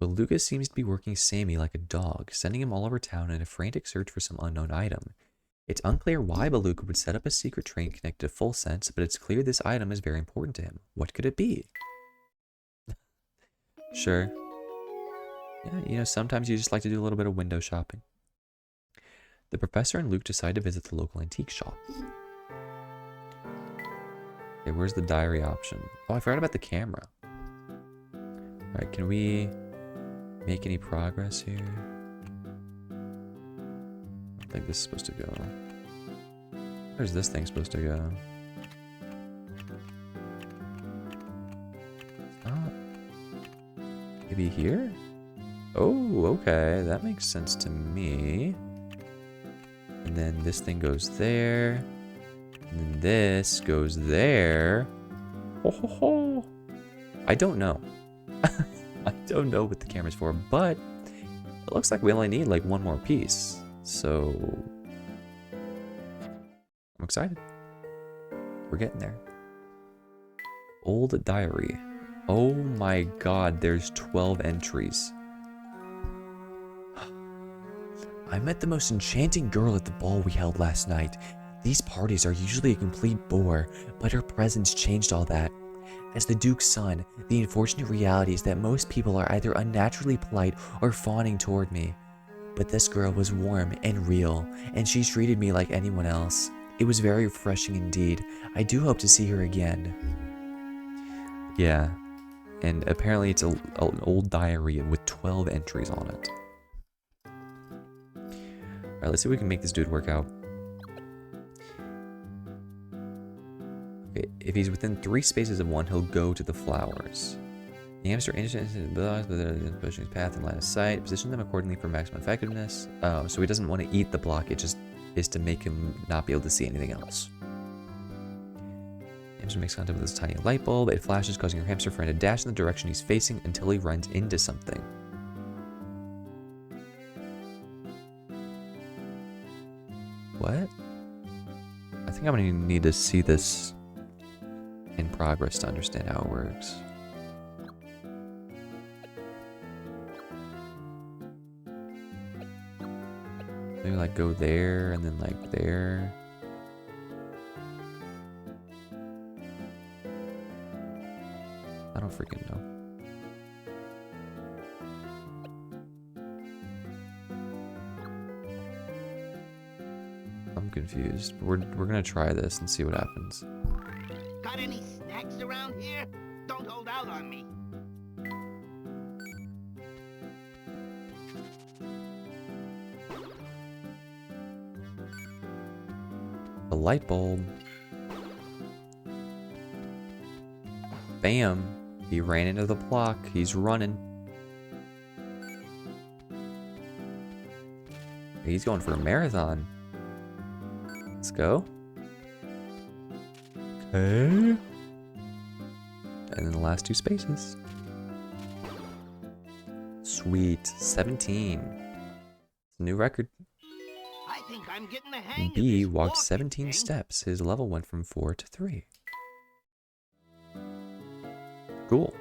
But Lucas seems to be working Sammy like a dog, sending him all over town in a frantic search for some unknown item. It's unclear why Beluga would set up a secret train connected to Full Sense, but it's clear this item is very important to him. What could it be? Sure. Yeah, you know, sometimes you just like to do a little bit of window shopping. The professor and Luke decide to visit the local antique shop. Okay, where's the diary option? Oh, I forgot about the camera. Alright, can we make any progress here? I don't think this is supposed to go. Where's this thing supposed to go? Oh. Maybe here? Oh, okay. That makes sense to me. And then this thing goes there. And then this goes there. Ho ho ho. I don't know. I don't know what the camera's for, but it looks like we only need like one more piece. So I'm excited. We're getting there. Old diary. Oh my god, there's 12 entries. I met the most enchanting girl at the ball we held last night. These parties are usually a complete bore, but her presence changed all that. As the Duke's son, the unfortunate reality is that most people are either unnaturally polite or fawning toward me. But this girl was warm and real, and she treated me like anyone else. It was very refreshing indeed. I do hope to see her again. Yeah, and apparently it's an old diary with 12 entries on it. Alright, let's see if we can make this dude work out. Okay, if he's within 3 spaces of one, he'll go to the flowers. The hamster interested in the pushing his path and line of sight. Position them accordingly for maximum effectiveness. Oh, so he doesn't want to eat the block, it just is to make him not be able to see anything else. The hamster makes contact with this tiny light bulb. It flashes, causing your hamster friend to dash in the direction he's facing until he runs into something. What? I think I'm gonna need to see this in progress to understand how it works. Maybe like go there and then like there. I don't freaking know. I'm confused. We're gonna try this and see what happens. Got any snacks around here? Don't hold out on me. A light bulb. Bam! He ran into the block. He's running. He's going for a marathon. Let's go. Okay. And then the last 2 spaces. Sweet. 17. New record. I think I'm getting the hang of B this walked walking 17 thing. steps. His level went from 4 to 3. Cool.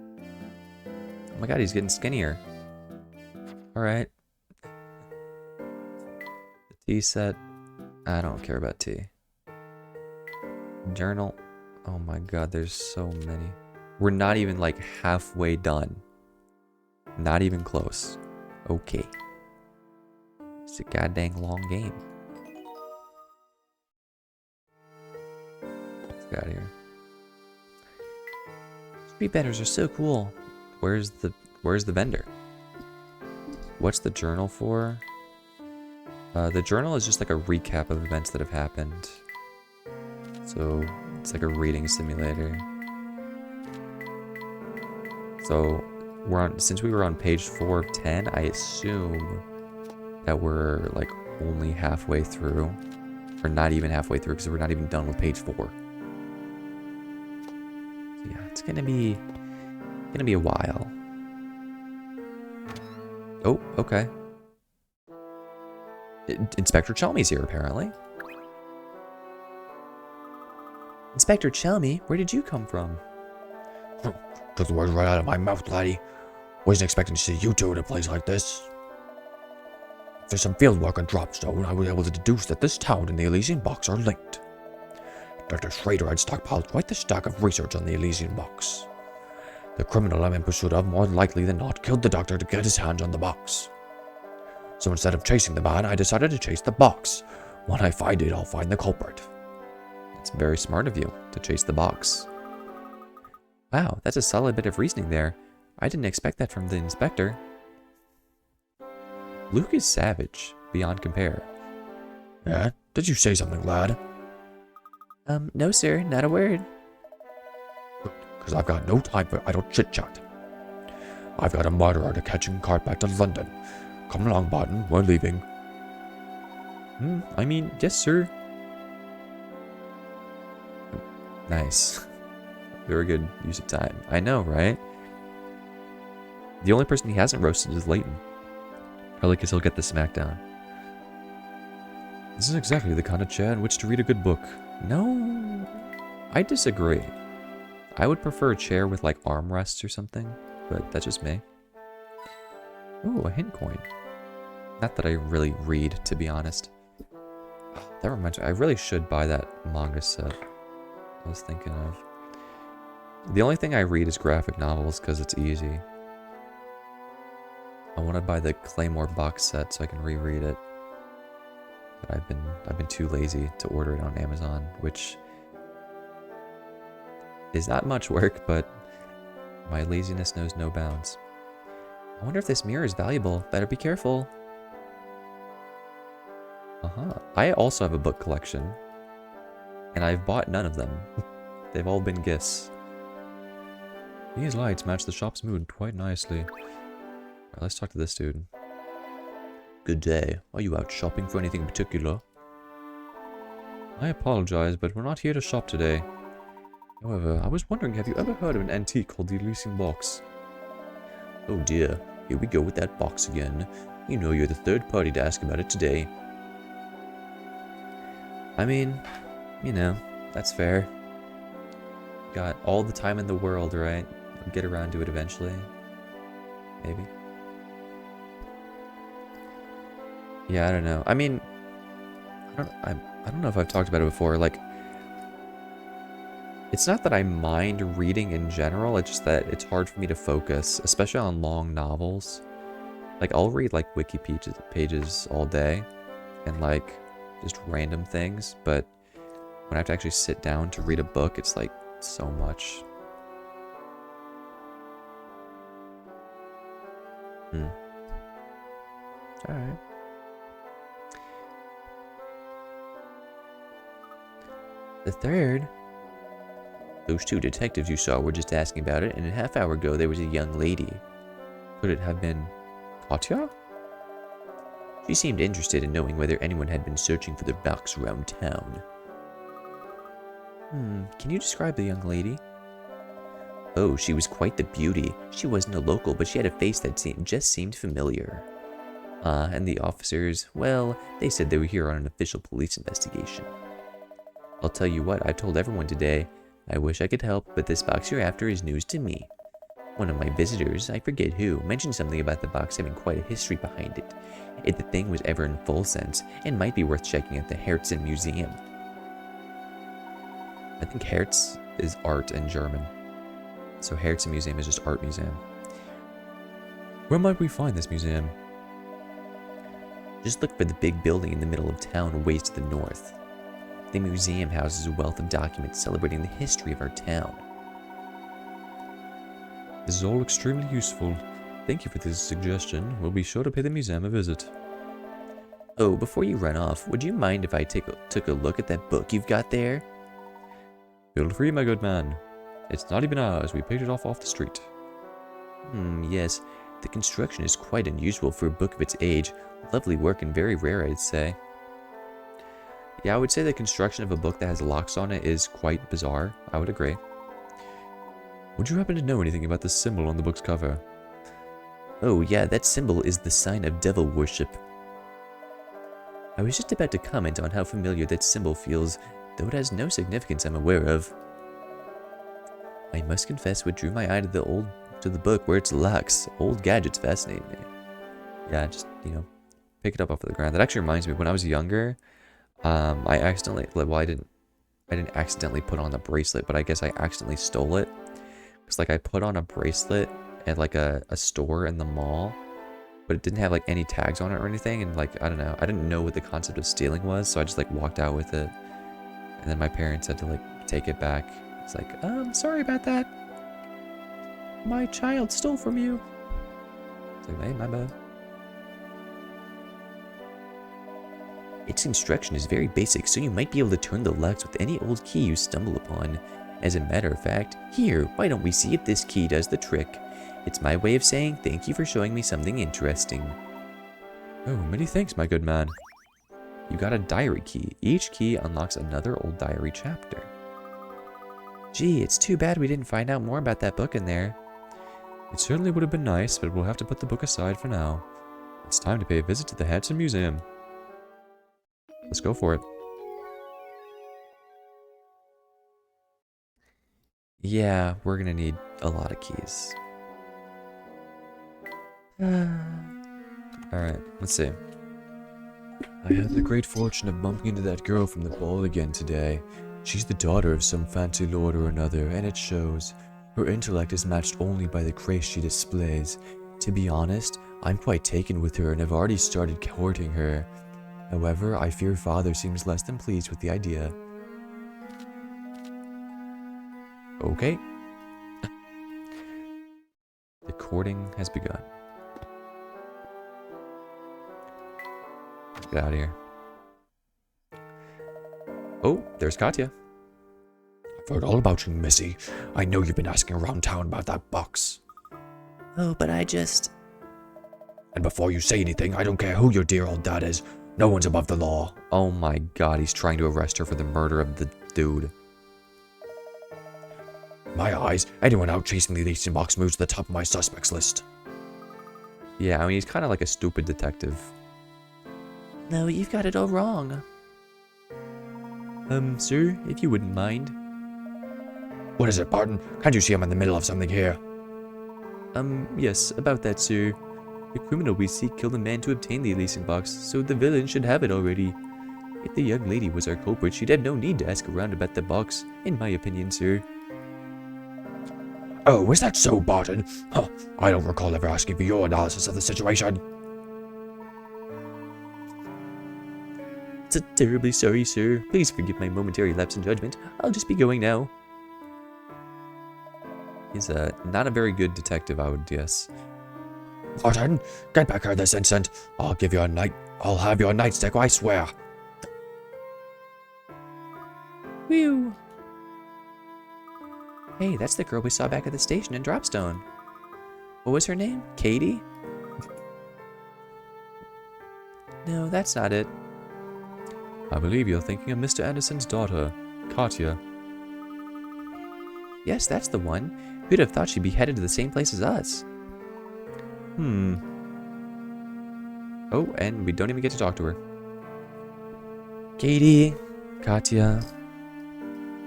Oh my god, he's getting skinnier. Alright. The tea set. I don't care about tea. Journal. Oh my god, there's so many. We're not even like halfway done. Not even close. Okay. It's a goddamn long game. Let's get out of here. Street vendors are so cool. Where's the vendor? What's the journal for? The journal is just like a recap of events that have happened. So it's like a reading simulator. So since we were on page 4 of 10, I assume that we're like only halfway through, or not even halfway through, because we're not even done with page 4. So yeah, it's gonna be a while. Oh, okay. Inspector Chelmey's here, apparently. Inspector Chelmey, where did you come from? Took the words right out of my mouth, laddie. Wasn't expecting to see you two in a place like this. After some fieldwork on Dropstone, I was able to deduce that this town and the Elysian box are linked. Dr. Schrader had stockpiled quite the stack of research on the Elysian box. The criminal I'm in pursuit of, more likely than not, killed the doctor to get his hands on the box. So instead of chasing the man, I decided to chase the box. When I find it, I'll find the culprit. It's very smart of you to chase the box. Wow, that's a solid bit of reasoning there. I didn't expect that from the inspector. Luke is savage, beyond compare. Yeah? Did you say something, lad? No sir, not a word. Because I've got no time for idle chit-chat. I've got a murderer to catch and cart back to London. Come along, Barton, we're leaving. I mean, yes sir. Nice. Very good use of time. I know, right? The only person he hasn't roasted is Layton. Probably because he'll get the smackdown. This is exactly the kind of chair in which to read a good book. No, I disagree. I would prefer a chair with like armrests or something, but that's just me. Ooh, a hint coin. Not that I really read, to be honest. That reminds me, I really should buy that manga set I was thinking of. The only thing I read is graphic novels because it's easy. I want to buy the Claymore box set so I can reread it. But I've been too lazy to order it on Amazon, which is not much work, but my laziness knows no bounds. I wonder if this mirror is valuable. Better be careful. I also have a book collection, and I've bought none of them. They've all been gifts. These lights match the shop's mood quite nicely. Alright, let's talk to this dude. Good day. Are you out shopping for anything particular? I apologize, but we're not here to shop today. However, I was wondering, have you ever heard of an antique called the Elysian box? Oh dear, here we go with that box again. You know you're the third party to ask about it today. I mean, you know, that's fair. Got all the time in the world, right? I'll get around to it eventually. Maybe. Yeah, I don't know. I mean, I don't know if I've talked about it before. Like, it's not that I mind reading in general. It's just that it's hard for me to focus, especially on long novels. Like, I'll read like wiki pages all day, and like just random things. But when I have to actually sit down to read a book, it's like so much. All right. The third. Those two detectives you saw were just asking about it, and a half hour ago there was a young lady. Could it have been Katya? She seemed interested in knowing whether anyone had been searching for the box around town. Can you describe the young lady? Oh, she was quite the beauty. She wasn't a local, but she had a face that just seemed familiar. And the officers, well, they said they were here on an official police investigation. I'll tell you what, I've told everyone today. I wish I could help, but this box you're after is news to me. One of my visitors, I forget who, mentioned something about the box having quite a history behind it. If the thing was ever in full sense, it might be worth checking at the Herzen Museum. I think Herz is art in German. So Herzen Museum is just art museum. Where might we find this museum? Just look for the big building in the middle of town ways to the north. The museum houses a wealth of documents celebrating the history of our town. This is all extremely useful. Thank you for this suggestion. We'll be sure to pay the museum a visit. Oh, before you run off, would you mind if I took a look at that book you've got there? Feel free, my good man. It's not even ours. We picked it off the street. Yes. The construction is quite unusual for a book of its age. Lovely work and very rare, I'd say. Yeah, I would say the construction of a book that has locks on it is quite bizarre. I would agree. Would you happen to know anything about the symbol on the book's cover? Oh yeah, that symbol is the sign of devil worship. I was just about to comment on how familiar that symbol feels, though it has no significance I'm aware of. I must confess what drew my eye to the book were its locks. Old gadgets fascinate me. Yeah, just, pick it up off the ground. That actually reminds me, when I was younger, I accidentally, well, I didn't accidentally put on a bracelet, but I guess I accidentally stole it. Because, I put on a bracelet at, a store in the mall, but it didn't have, any tags on it or anything, and, I don't know, I didn't know what the concept of stealing was, so I just, walked out with it, and then my parents had to, take it back. It's Sorry about that. My child stole from you. It's hey, my bad. Its construction is very basic, so you might be able to turn the locks with any old key you stumble upon. As a matter of fact, here, why don't we see if this key does the trick? It's my way of saying thank you for showing me something interesting. Oh, many thanks, my good man. You got a diary key. Each key unlocks another old diary chapter. Gee, it's too bad we didn't find out more about that book in there. It certainly would have been nice, but we'll have to put the book aside for now. It's time to pay a visit to the Herzen Museum. Let's go for it. Yeah, we're gonna need a lot of keys. Alright, let's see. I had the great fortune of bumping into that girl from the ball again today. She's the daughter of some fancy lord or another, and it shows. Her intellect is matched only by the grace she displays. To be honest, I'm quite taken with her and have already started courting her. However, I fear father seems less than pleased with the idea. Okay. The courting has begun. Let's get out of here. Oh, there's Katya. I've heard all about you, Missy. I know you've been asking around town about that box. Oh, but I just... And before you say anything, I don't care who your dear old dad is. No one's above the law. Oh my god, he's trying to arrest her for the murder of the dude. In my eyes, anyone out chasing the Layton box moves to the top of my suspects list. Yeah, I mean, he's kind of like a stupid detective. No, you've got it all wrong. Sir, if you wouldn't mind. What is it, Barton? Can't you see I'm in the middle of something here? Yes, about that, sir. The criminal we seek killed a man to obtain the Elysian box, so the villain should have it already. If the young lady was our culprit, she'd have no need to ask around about the box, in my opinion, sir. Oh, is that so, Barton? Huh, I don't recall ever asking for your analysis of the situation. Terribly sorry, sir. Please forgive my momentary lapse in judgment. I'll just be going now. He's not a very good detective, I would guess. Barton, get back here this instant. I'll have your nightstick, I swear. Whew. Hey, that's the girl we saw back at the station in Dropstone. What was her name? Katie? No, that's not it. I believe you're thinking of Mr. Anderson's daughter, Katya. Yes, that's the one. Who'd have thought she'd be headed to the same place as us? I believe you're thinking of Mr. Anderson's daughter, Katya. Yes, that's the one. Who'd have thought she'd be headed to the same place as us? Hmm. Oh, and we don't even get to talk to her. Katie. Katya.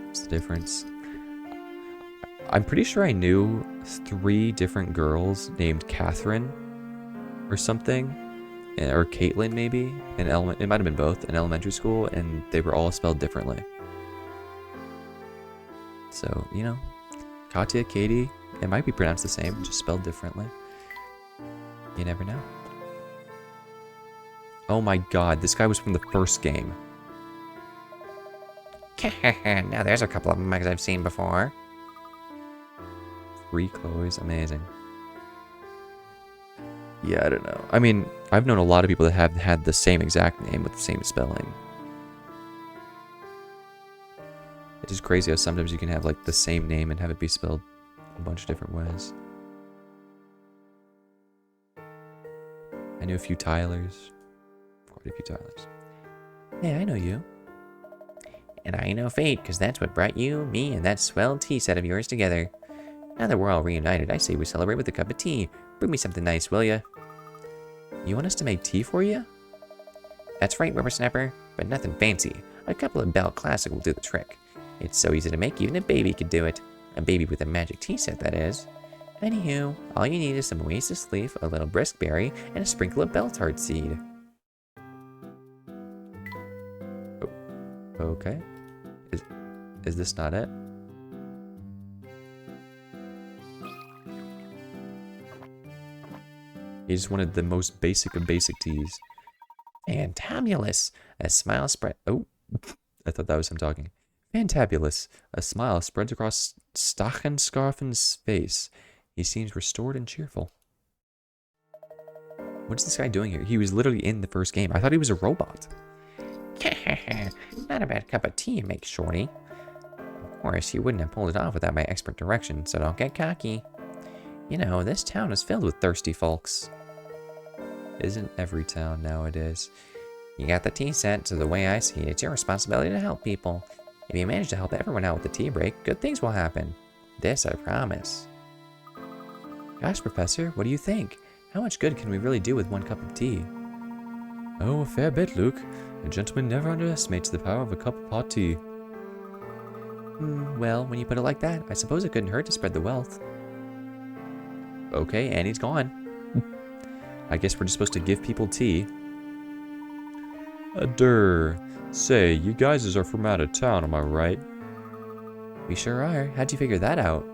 What's the difference? I'm pretty sure I knew 3 different girls named Catherine or something, or Caitlin maybe. It might have been both in elementary school, and they were all spelled differently. So, you know, Katya, Katie, it might be pronounced the same, just spelled differently. You never know. Oh my god, this guy was from the first game. Now there's a couple of mugs I've seen before. 3 Chloe's, amazing. Yeah, I don't know. I mean, I've known a lot of people that have had the same exact name with the same spelling. It's just crazy how sometimes you can have like the same name and have it be spelled a bunch of different ways. I knew a few Tylers. Quite a few Tylers. Hey, I know you. And I know Fate, because that's what brought you, me, and that swell tea set of yours together. Now that we're all reunited, I say we celebrate with a cup of tea. Bring me something nice, will ya? You want us to make tea for you? That's right, whippersnapper, but nothing fancy. A couple of Bell Classic will do the trick. It's so easy to make, even a baby could do it. A baby with a magic tea set, that is. Anywho, all you need is some oasis leaf, a little brisk berry, and a sprinkle of bell tart seed. Oh, okay. Is this not it? He just wanted the most basic of basic teas. Fantabulous! A smile spread. Oh, I thought that was him talking. Fantabulous! A smile spreads across Stachenskarfen's face. He seems restored and cheerful. What's this guy doing here? He was literally in the first game. I thought he was a robot. Not a bad cup of tea you make, shorty. Of course, you wouldn't have pulled it off without my expert direction, so don't get cocky. You know, this town is filled with thirsty folks. Isn't every town nowadays? You got the tea set, so the way I see it, it's your responsibility to help people. If you manage to help everyone out with the tea break, good things will happen. This I promise. Gosh, Professor, what do you think? How much good can we really do with 1 cup of tea? Oh, a fair bit, Luke. A gentleman never underestimates the power of a cup of hot tea. Well, when you put it like that, I suppose it couldn't hurt to spread the wealth. Okay, and he's gone. I guess we're just supposed to give people tea. Say, you guys are from out of town, am I right? We sure are. How'd you figure that out?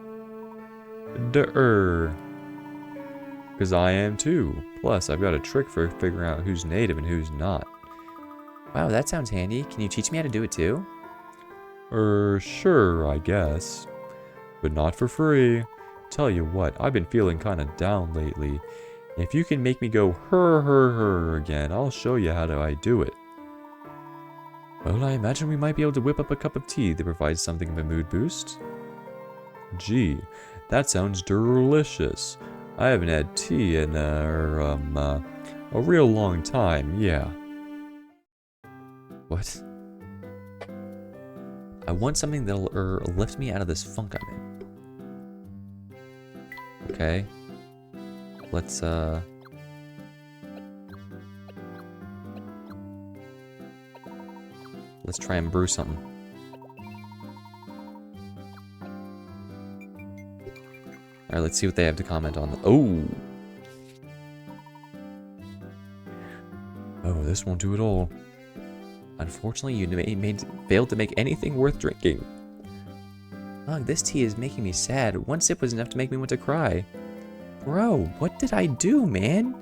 Because I am too. Plus, I've got a trick for figuring out who's native and who's not. Wow, that sounds handy. Can you teach me how to do it too? Sure, I guess. But not for free. Tell you what, I've been feeling kinda down lately. If you can make me go her again, I'll show you how I do it. Well, I imagine we might be able to whip up a cup of tea that provides something of a mood boost. Gee, that sounds delicious. I haven't had tea in a real long time, yeah. What? I want something that'll lift me out of this funk I'm in. Okay. Let's try and brew something. Alright, let's see what they have to comment on. Oh, this won't do it all. Unfortunately, you failed to make anything worth drinking. Ugh, this tea is making me sad. 1 sip was enough to make me want to cry. Bro, what did I do, man?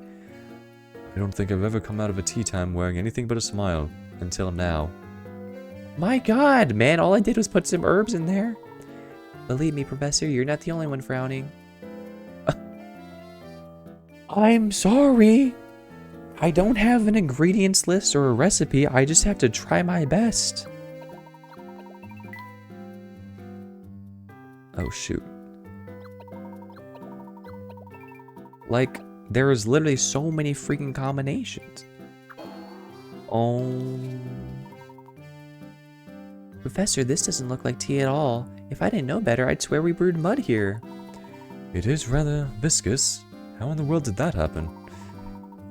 I don't think I've ever come out of a tea time wearing anything but a smile. Until now. My god, man, all I did was put some herbs in there. Believe me, Professor, you're not the only one frowning. I'm sorry. I don't have an ingredients list or a recipe. I just have to try my best. Oh, shoot. Like, there is literally so many freaking combinations. Oh. Professor, this doesn't look like tea at all. If I didn't know better, I'd swear we brewed mud here. It is rather viscous. How in the world did that happen?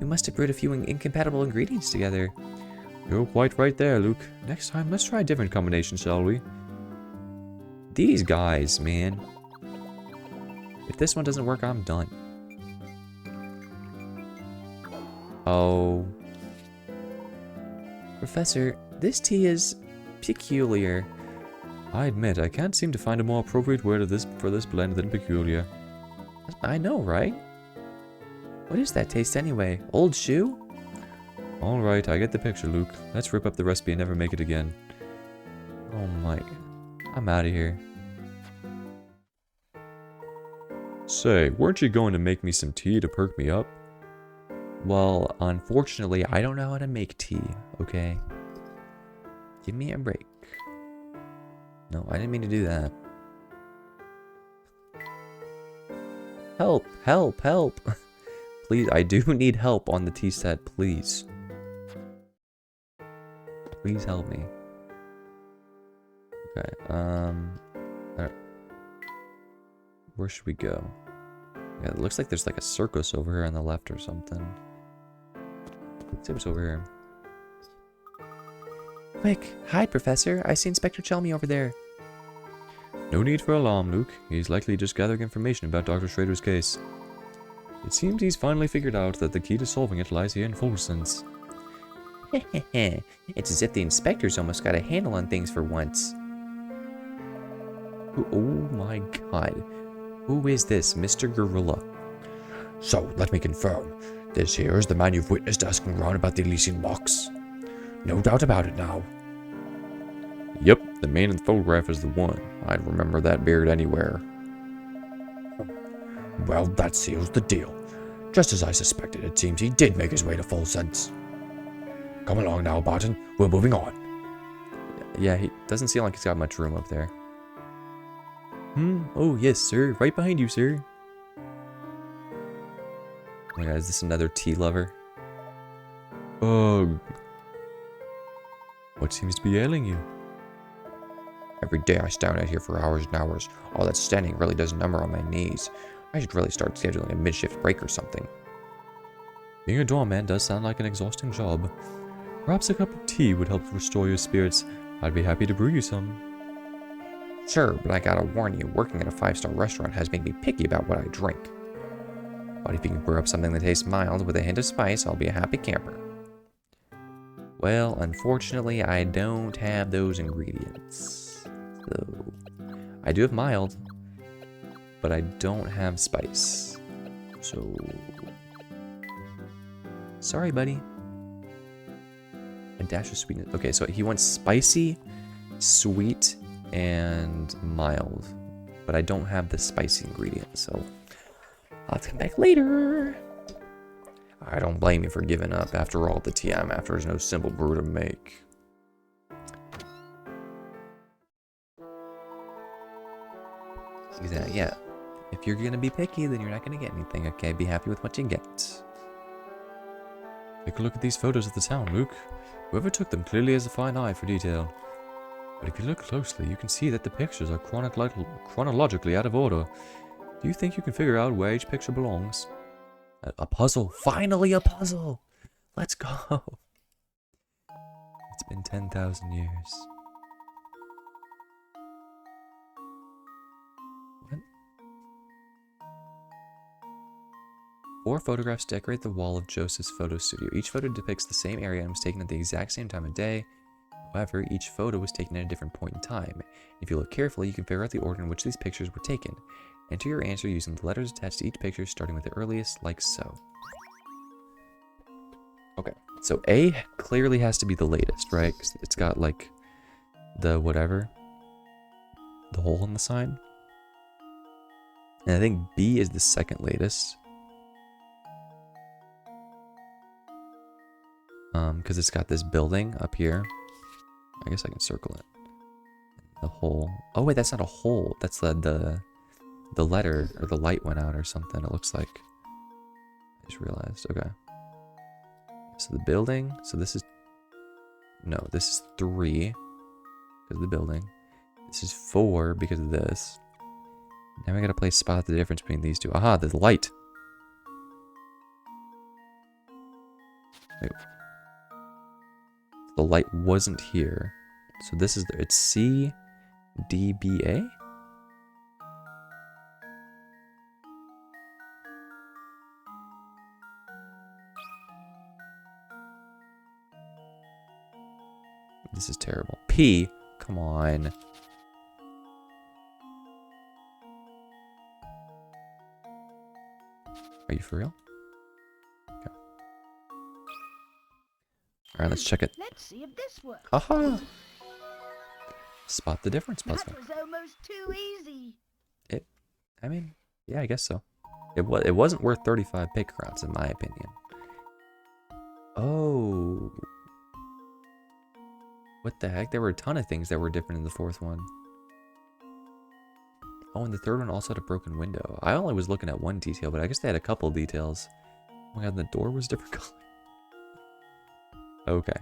We must have brewed a few incompatible ingredients together. You're quite right there, Luke. Next time, let's try a different combination, shall we? These guys, man. If this one doesn't work, I'm done. Oh. Professor, this tea is peculiar. I admit, I can't seem to find a more appropriate word for this blend than peculiar. I know, right? What is that taste anyway? Old shoe? Alright, I get the picture, Luke. Let's rip up the recipe and never make it again. Oh my. I'm out of here. Say, weren't you going to make me some tea to perk me up? Well, unfortunately, I don't know how to make tea, okay? Give me a break. No, I didn't mean to do that. Help, help, help. Please, I do need help on the tea set, please. Please help me. Okay, alright. Where should we go? Yeah, it looks like there's like a circus over here on the left or something. Let's see what's over here. Quick, hide, Professor. I see Inspector Chelmy over there. No need for alarm, Luke. He's likely just gathering information about Dr. Schrader's case. It seems he's finally figured out that the key to solving it lies here in Folsen's. It's as if the inspector's almost got a handle on things for once. Oh my god. Who is this, Mr. Gorilla? So, let me confirm. This here is the man you've witnessed asking around about the Elysian box. No doubt about it now. Yep, the man in the photograph is the one. I'd remember that beard anywhere. Well, that seals the deal. Just as I suspected, it seems he did make his way to Folsen's. Come along now, Barton. We're moving on. Yeah, he doesn't seem like he's got much room up there. Oh, yes, sir. Right behind you, sir. Oh my god, is this another tea lover? Ugh. What seems to be ailing you? Every day I stand out here for hours and hours. All that standing really does a number on my knees. I should really start scheduling a mid-shift break or something. Being a doorman does sound like an exhausting job. Perhaps a cup of tea would help restore your spirits. I'd be happy to brew you some. Sure, but I gotta warn you, working at a 5-star restaurant has made me picky about what I drink. But if you can brew up something that tastes mild with a hint of spice, I'll be a happy camper. Well, unfortunately, I don't have those ingredients. So, I do have mild, but I don't have spice. So, sorry, buddy. A dash of sweetness. Okay, so he wants spicy, sweet, and mild. But I don't have the spicy ingredient, so I'll have to come back later. I don't blame you for giving up. After all, the tea I'm after is no simple brew to make. Exactly, yeah. If you're gonna be picky, then you're not gonna get anything, okay? Be happy with what you get. Take a look at these photos of the town, Luke. Whoever took them clearly has a fine eye for detail. But if you look closely, you can see that the pictures are chronologically out of order. Do you think you can figure out where each picture belongs? A puzzle. Finally a puzzle! Let's go! It's been 10,000 years. What? 4 photographs decorate the wall of Joseph's photo studio. Each photo depicts the same area and was taken at the exact same time of day. However, each photo was taken at a different point in time. If you look carefully, you can figure out the order in which these pictures were taken. Enter your answer using the letters attached to each picture, starting with the earliest, like so. Okay, so A clearly has to be the latest, right? 'Cause it's got, like, the whatever. The hole in the side. And I think B is the second latest. Because it's got this building up here. I guess I can circle it. The hole. Oh wait, that's not a hole. That's the letter, or the light went out or something, it looks like. I just realized. Okay. So the building. So this is... No, this is 3 because of the building. This is 4 because of this. Now we gotta spot the difference between these two. Aha, the light. Wait. The light wasn't here. So this is, it's CDBA? This is terrible. P, come on. Are you for real? Okay. Alright, let's check it. Let's see if this works. Aha! Spot the difference puzzle. That was almost too easy. I mean, yeah, I guess so. It wasn't worth 35 pick rounds, in my opinion. Oh. What the heck? There were a ton of things that were different in the fourth one. Oh, and the third one also had a broken window. I only was looking at one detail, but I guess they had a couple details. Oh my god, the door was different color. Okay.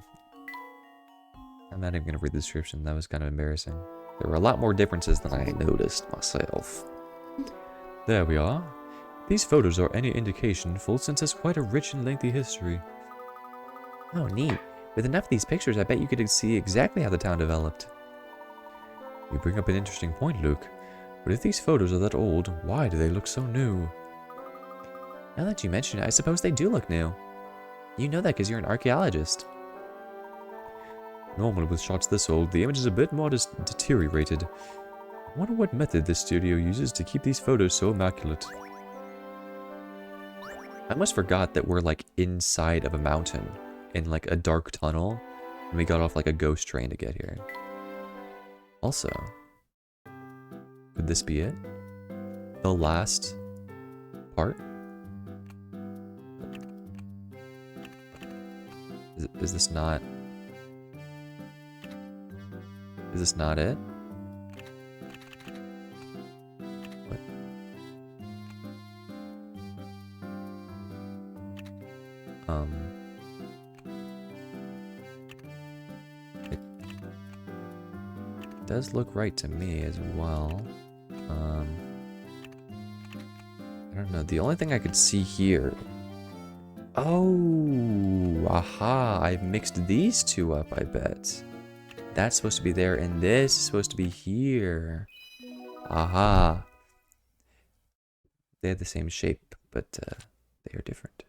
I'm not even going to read the description. That was kind of embarrassing. There were a lot more differences than I noticed myself. There we are. These photos are any indication, Fulsense has quite a rich and lengthy history. Oh, neat. With enough of these pictures, I bet you could see exactly how the town developed. You bring up an interesting point, Luke. But if these photos are that old, why do they look so new? Now that you mention it, I suppose they do look new. You know that because you're an archaeologist. Normally with shots this old, the image is a bit more deteriorated. I wonder what method this studio uses to keep these photos so immaculate. I almost forgot that we're like inside of a mountain in like a dark tunnel, and we got off like a ghost train to get here. Also, could this be it? The last part? Is this not? Is this not it? What? It does look right to me as well. I don't know. The only thing I could see here. Oh, aha! I've mixed these two up, I bet. That's supposed to be there, and this is supposed to be here. Aha! They have the same shape, but they are different.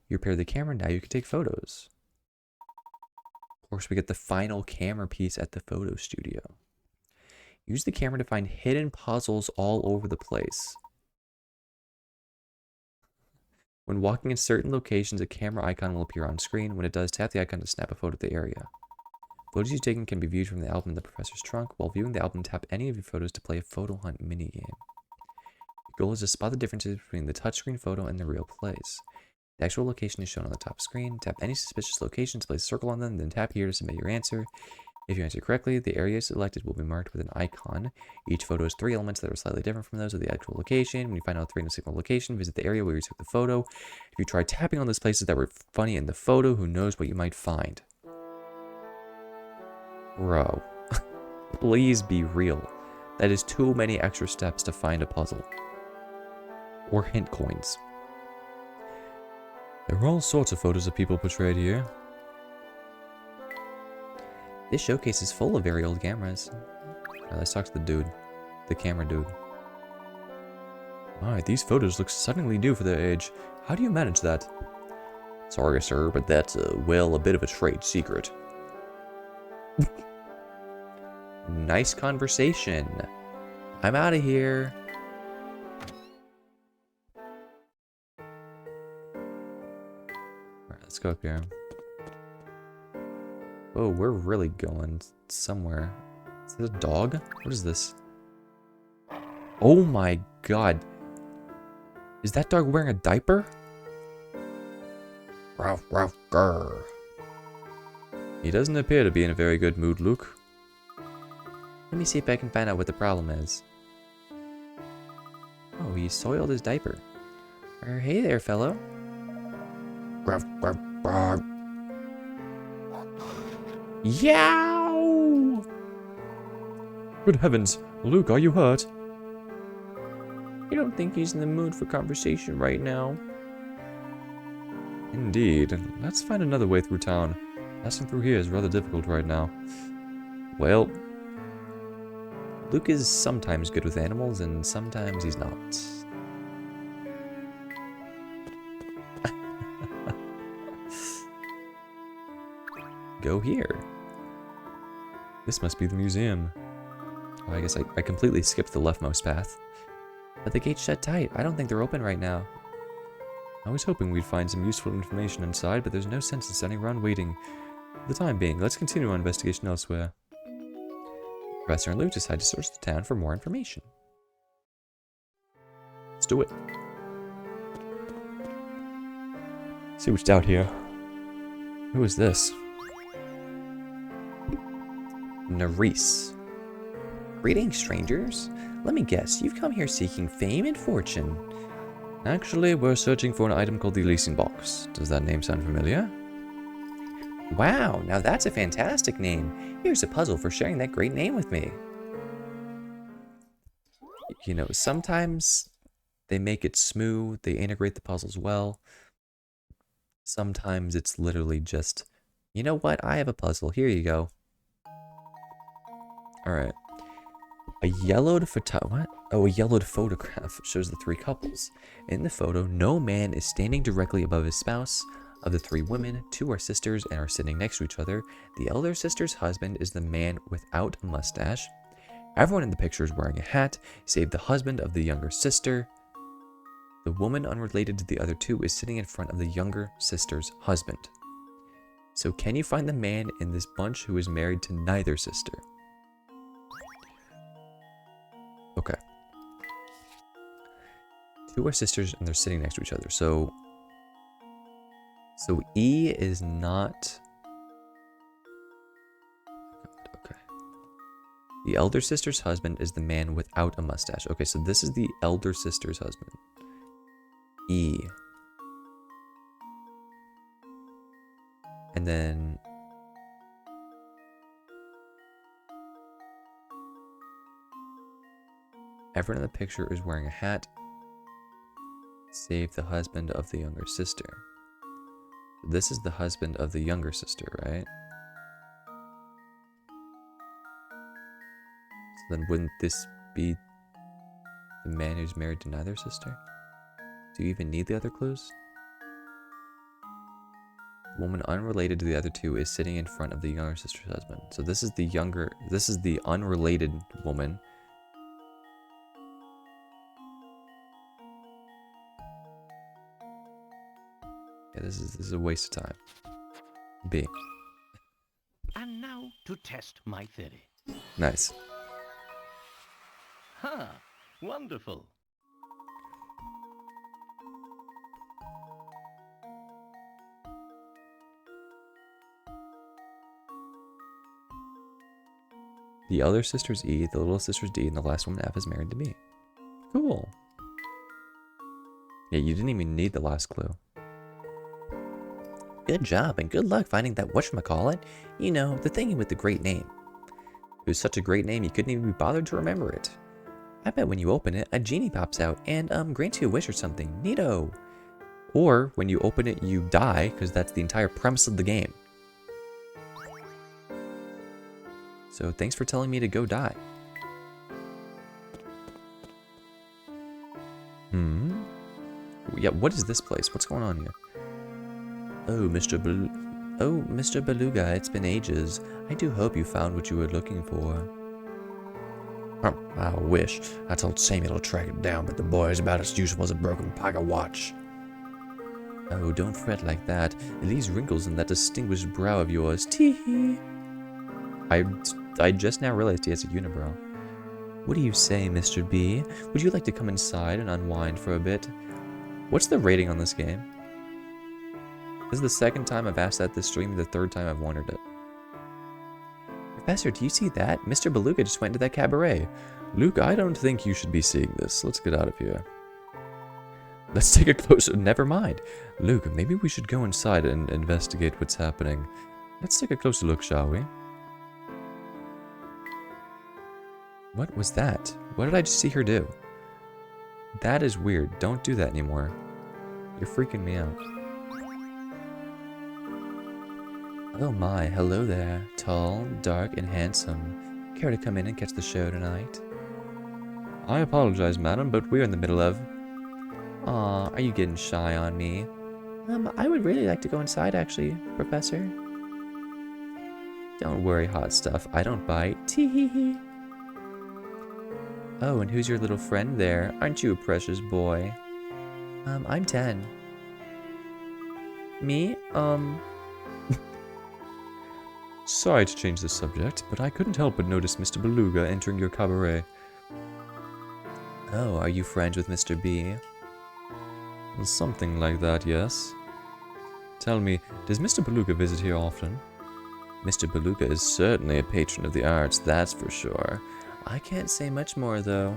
You repair the camera, now you can take photos. Of course, we get the final camera piece at the photo studio. Use the camera to find hidden puzzles all over the place. When walking in certain locations, a camera icon will appear on screen. When it does, tap the icon to snap a photo of the area. Photos you've taken can be viewed from the album in the professor's trunk. While viewing the album, tap any of your photos to play a photo hunt minigame. Your goal is to spot the differences between the touchscreen photo and the real place. The actual location is shown on the top screen. Tap any suspicious locations, place a circle on them, then tap here to submit your answer. If you answer correctly, the area selected will be marked with an icon. Each photo has 3 elements that are slightly different from those of the actual location. When you find out 3 in a single location, visit the area where you took the photo. If you try tapping on those places that were funny in the photo, who knows what you might find. Bro, please be real. That is too many extra steps to find a puzzle. Or hint coins. There are all sorts of photos of people portrayed here. This showcase is full of very old cameras. Let's talk to the dude. The camera dude. My, these photos look stunningly new for their age. How do you manage that? Sorry, sir, but that's, well, a bit of a trade secret. Nice conversation. I'm out of here. Alright, let's go up here. Oh, we're really going somewhere. Is this a dog? What is this? Oh my god. Is that dog wearing a diaper? Ruff, ruff, grrr. He doesn't appear to be in a very good mood, Luke. Let me see if I can find out what the problem is. Oh, he soiled his diaper. Hey there, fellow. Gruff, gruff, gruff. Yow! Good heavens, Luke, are you hurt? You don't think he's in the mood for conversation right now? Indeed. Let's find another way through town. Passing through here is rather difficult right now. Well, Luke is sometimes good with animals, and sometimes he's not. Go here. This must be the museum. Oh, I guess I completely skipped the leftmost path. But the gate's shut tight. I don't think they're open right now. I was hoping we'd find some useful information inside, but there's no sense in standing around waiting. For the time being, let's continue our investigation elsewhere. Professor and Luke decide to search the town for more information. Let's do it. See what's out here. Who is this? Nerisse. Greetings, strangers. Let me guess, you've come here seeking fame and fortune. Actually, we're searching for an item called the Elysian Box. Does that name sound familiar? Wow, now that's a fantastic name. Here's a puzzle for sharing that great name with me. You know, sometimes they make it smooth, they integrate the puzzles well. Sometimes it's literally just, you know what, I have a puzzle, here you go. Alright. A yellowed photograph shows the three couples. In the photo, no man is standing directly above his spouse. Of the three women, two are sisters and are sitting next to each other. The elder sister's husband is the man without a mustache. Everyone in the picture is wearing a hat, save the husband of the younger sister. The woman unrelated to the other two is sitting in front of the younger sister's husband. So can you find the man in this bunch who is married to neither sister? Okay. Two are sisters and they're sitting next to each other. So E is not... Okay. The elder sister's husband is the man without a mustache. Okay, so this is the elder sister's husband. E. And then... Everyone in the picture is wearing a hat, save the husband of the younger sister. This is the husband of the younger sister, right? So then wouldn't this be the man who's married to neither sister? Do you even need the other clues? The woman unrelated to the other two is sitting in front of the younger sister's husband. So this is the unrelated woman. Yeah, this is a waste of time. B. And now to test my theory. Nice. Ha! Wonderful. The elder sister's E, the little sister's D, and the last one F is married to B. Cool. Yeah, you didn't even need the last clue. Good job, and good luck finding that whatchamacallit. You know, the thingy with the great name. It was such a great name, you couldn't even be bothered to remember it. I bet when you open it, a genie pops out and, grants you a wish or something. Neato. Or, when you open it, you die, because that's the entire premise of the game. So, thanks for telling me to go die. Yeah, what is this place? What's going on here? Oh, Mr. Beluga, it's been ages. I do hope you found what you were looking for. I wish. I told Samuel to track it down, but the boy is about as useful as a broken pocket watch. Oh, don't fret like that. It leaves wrinkles in that distinguished brow of yours. Tee-hee. I just now realized he has a unibrow. What do you say, Mr. B? Would you like to come inside and unwind for a bit? What's the rating on this game? This is the second time I've asked that this stream, the third time I've wondered it. Professor, do you see that? Mr. Beluga just went to that cabaret. Luke, I don't think you should be seeing this. Let's get out of here. Let's take a closer... Never mind. Luke, maybe we should go inside and investigate what's happening. Let's take a closer look, shall we? What was that? What did I just see her do? That is weird. Don't do that anymore. You're freaking me out. Oh my, hello there. Tall, dark, and handsome. Care to come in and catch the show tonight? I apologize, madam, but we're in the middle of... Aw, are you getting shy on me? I would really like to go inside, actually, Professor. Don't worry, hot stuff. I don't bite. Tee-hee-hee. Oh, and who's your little friend there? Aren't you a precious boy? I'm 10. Me? Sorry to change the subject, but I couldn't help but notice Mr. Beluga entering your cabaret. Oh, are you friends with Mr. B? Something like that, yes. Tell me, does Mr. Beluga visit here often? Mr. Beluga is certainly a patron of the arts, that's for sure. I can't say much more, though.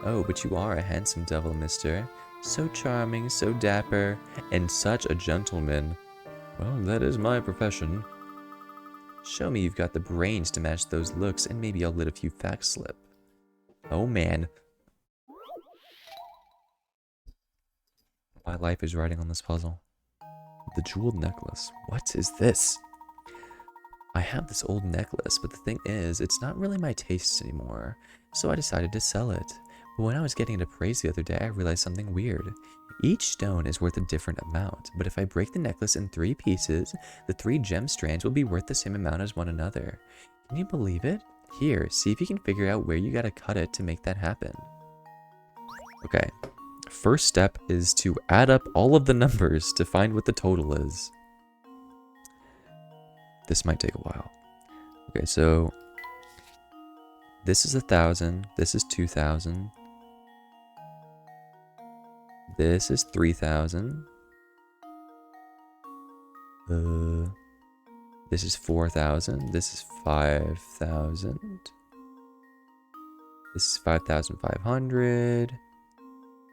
Oh, but you are a handsome devil, mister. So charming, so dapper, and such a gentleman. Well, that is my profession. Show me you've got the brains to match those looks, and maybe I'll let a few facts slip. Oh, man. My life is riding on this puzzle. The jeweled necklace. What is this? I have this old necklace, but the thing is, it's not really my taste anymore, so I decided to sell it. But when I was getting it appraised the other day, I realized something weird. Each stone is worth a different amount, but if I break the necklace in 3 pieces, the 3 gem strands will be worth the same amount as one another. Can you believe it? Here, see if you can figure out where you gotta cut it to make that happen. Okay, first step is to add up all of the numbers to find what the total is. This might take a while. Okay, so this is 1,000, this is 2,000, this is 3,000, this is 4,000, this is 5,000, this is 5,500,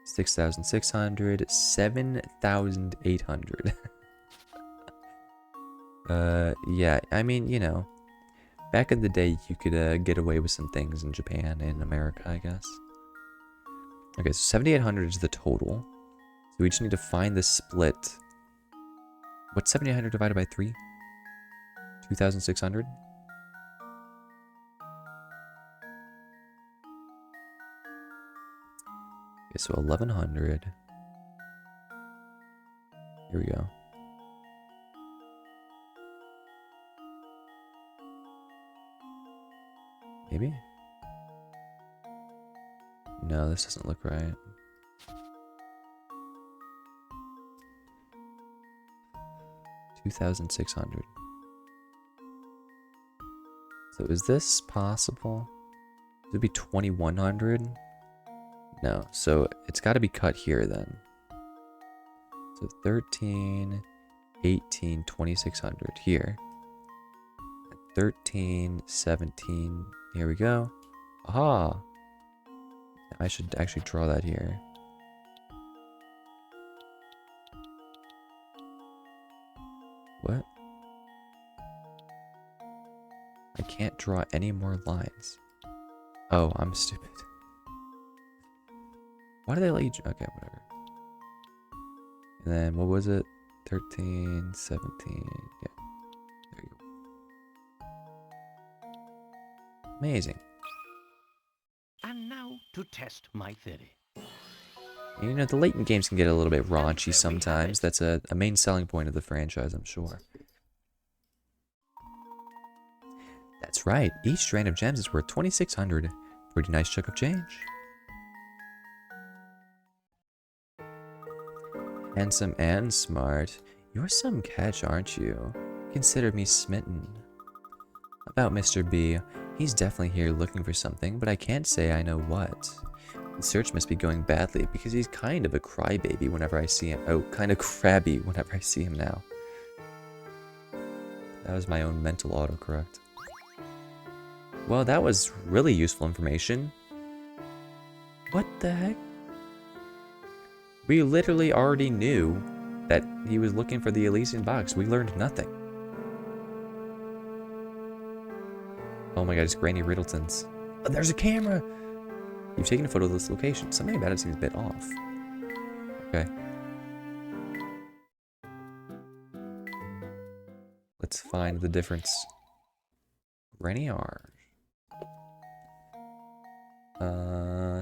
6,600, 7,800. Yeah, I mean, you know, back in the day, you could get away with some things in Japan and America, I guess. Okay, so 7,800 is the total. So we just need to find the split. What's 7,800 divided by 3? 2,600? Okay, so 1,100. Here we go. Maybe? No, this doesn't look right. $2,600. So is this possible? Would it be 2,100? No, so it's got to be cut here then. So 13, 18, 2,600 here. 13, 17, here we go. Aha! I should actually draw that here. What? I can't draw any more lines. Oh, I'm stupid. Why do they let you... Okay, whatever. And then, what was it? 13, 17, yeah. There you go. Amazing. And now to test my theory. You know, the Layton games can get a little bit raunchy sometimes. That's a main selling point of the franchise, I'm sure. That's right. Each strand of gems is worth 2,600. Pretty nice chunk of change. Handsome and smart. You're some catch, aren't you? Consider me smitten. About Mr. B, he's definitely here looking for something, but I can't say I know what. The search must be going badly because he's kind of a crybaby whenever I see him. Oh, kind of crabby whenever I see him now. That was my own mental autocorrect. Well, that was really useful information. What the heck? We literally already knew that he was looking for the Elysian box. We learned nothing. Oh my god, it's Granny Riddleton's. Oh, there's a camera! You've taken a photo of this location. Something about it seems a bit off. Okay. Let's find the difference. Granny R.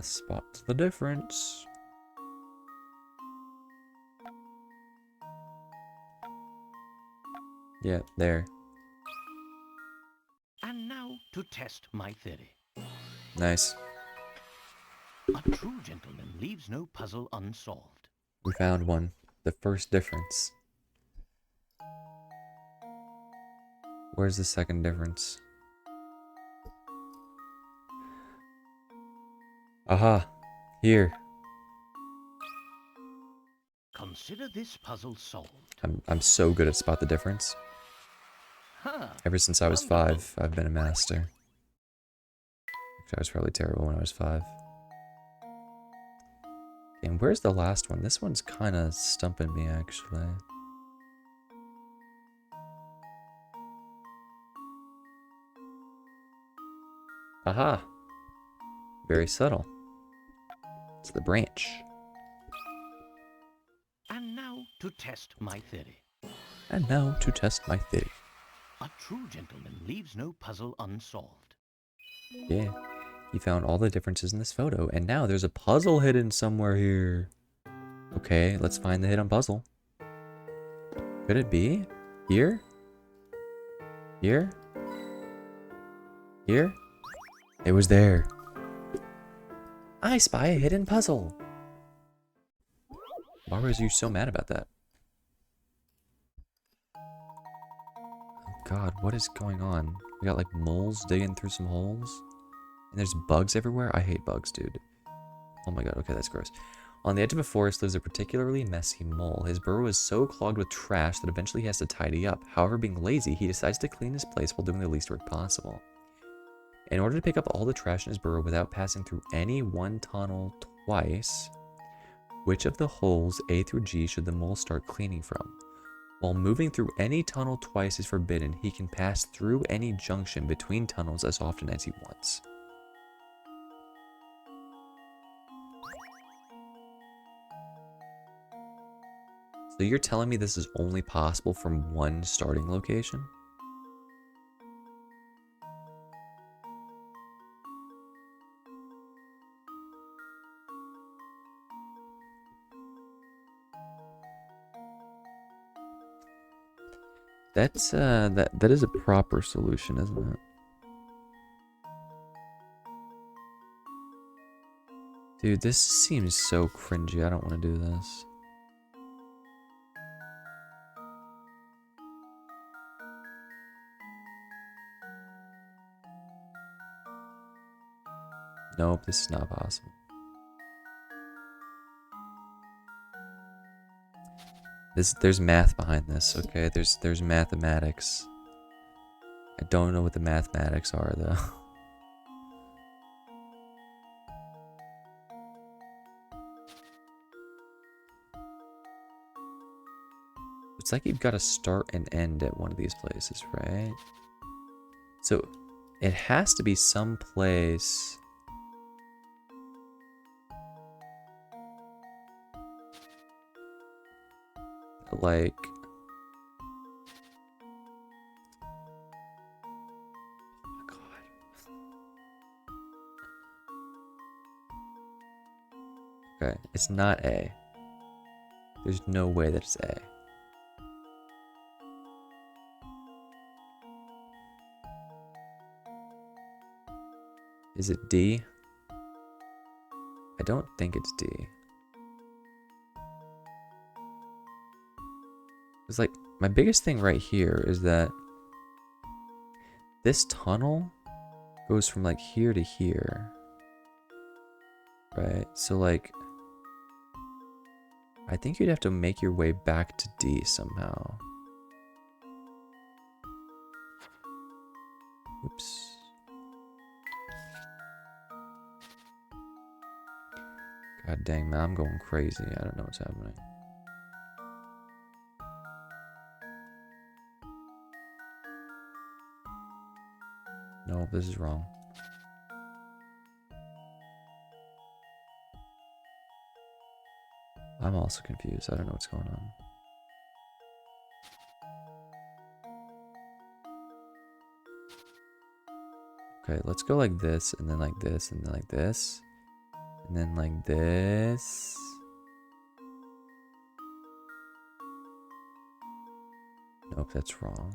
Spot the difference. Yeah, there. And now to test my theory. Nice. A true gentleman leaves no puzzle unsolved. We found one. The first difference. Where's the second difference? Aha! Here. Consider this puzzle solved. I'm so good at spot the difference. Huh. Ever since I was Wonderful. 5, I've been a master. Actually, I was probably terrible when I was 5. And where's the last one? This one's kind of stumping me, actually. Aha! Very subtle. It's the branch. And now to test my theory. And now to test my theory. A true gentleman leaves no puzzle unsolved. Yeah. He found all the differences in this photo, and now there's a puzzle hidden somewhere here. Okay, let's find the hidden puzzle. Could it be? Here? Here? Here? It was there. I spy a hidden puzzle. Why was you so mad about that? Oh god, what is going on? We got like moles digging through some holes. And there's bugs everywhere? I hate bugs, dude. Oh my god, okay, that's gross. On the edge of a forest lives a particularly messy mole. His burrow is so clogged with trash that eventually he has to tidy up. However, being lazy, he decides to clean his place while doing the least work possible. In order to pick up all the trash in his burrow without passing through any one tunnel twice, which of the holes A through G should the mole start cleaning from? While moving through any tunnel twice is forbidden, he can pass through any junction between tunnels as often as he wants. So you're telling me this is only possible from one starting location? That's that is a proper solution, isn't it? Dude, this seems so cringy. I don't want to do this. Nope, this is not possible. There's math behind this, okay? There's mathematics. I don't know what the mathematics are though. It's like you've got to start and end at one of these places, right? So it has to be some place. Like, oh my god. Okay, it's not A. There's no way that it's A. Is it D? I don't think it's D. It's like, my biggest thing right here is that this tunnel goes from like here to here. Right? So like, I think you'd have to make your way back to D somehow. Oops. God dang, man, I'm going crazy. I don't know what's happening. No, this is wrong. I'm also confused. I don't know what's going on. Okay, let's go like this, and then like this, and then like this. And then like this. Nope, that's wrong.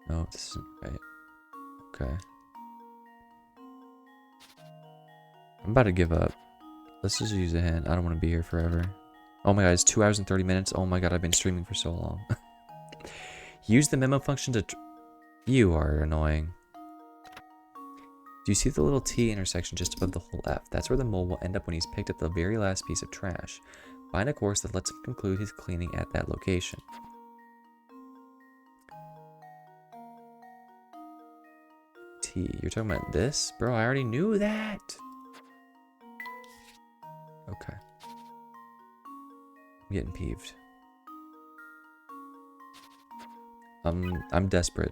No, this isn't right. Okay. I'm about to give up. Let's just use a hand. I don't want to be here forever. Oh my god, it's 2 hours and 30 minutes. Oh my god, I've been streaming for so long. Use the memo function to... You are annoying. Do you see the little T intersection just above the whole F? That's where the mole will end up when he's picked up the very last piece of trash. Find a course that lets him conclude his cleaning at that location. T. You're talking about this? Bro, I already knew that. Okay. I'm getting peeved. I'm desperate.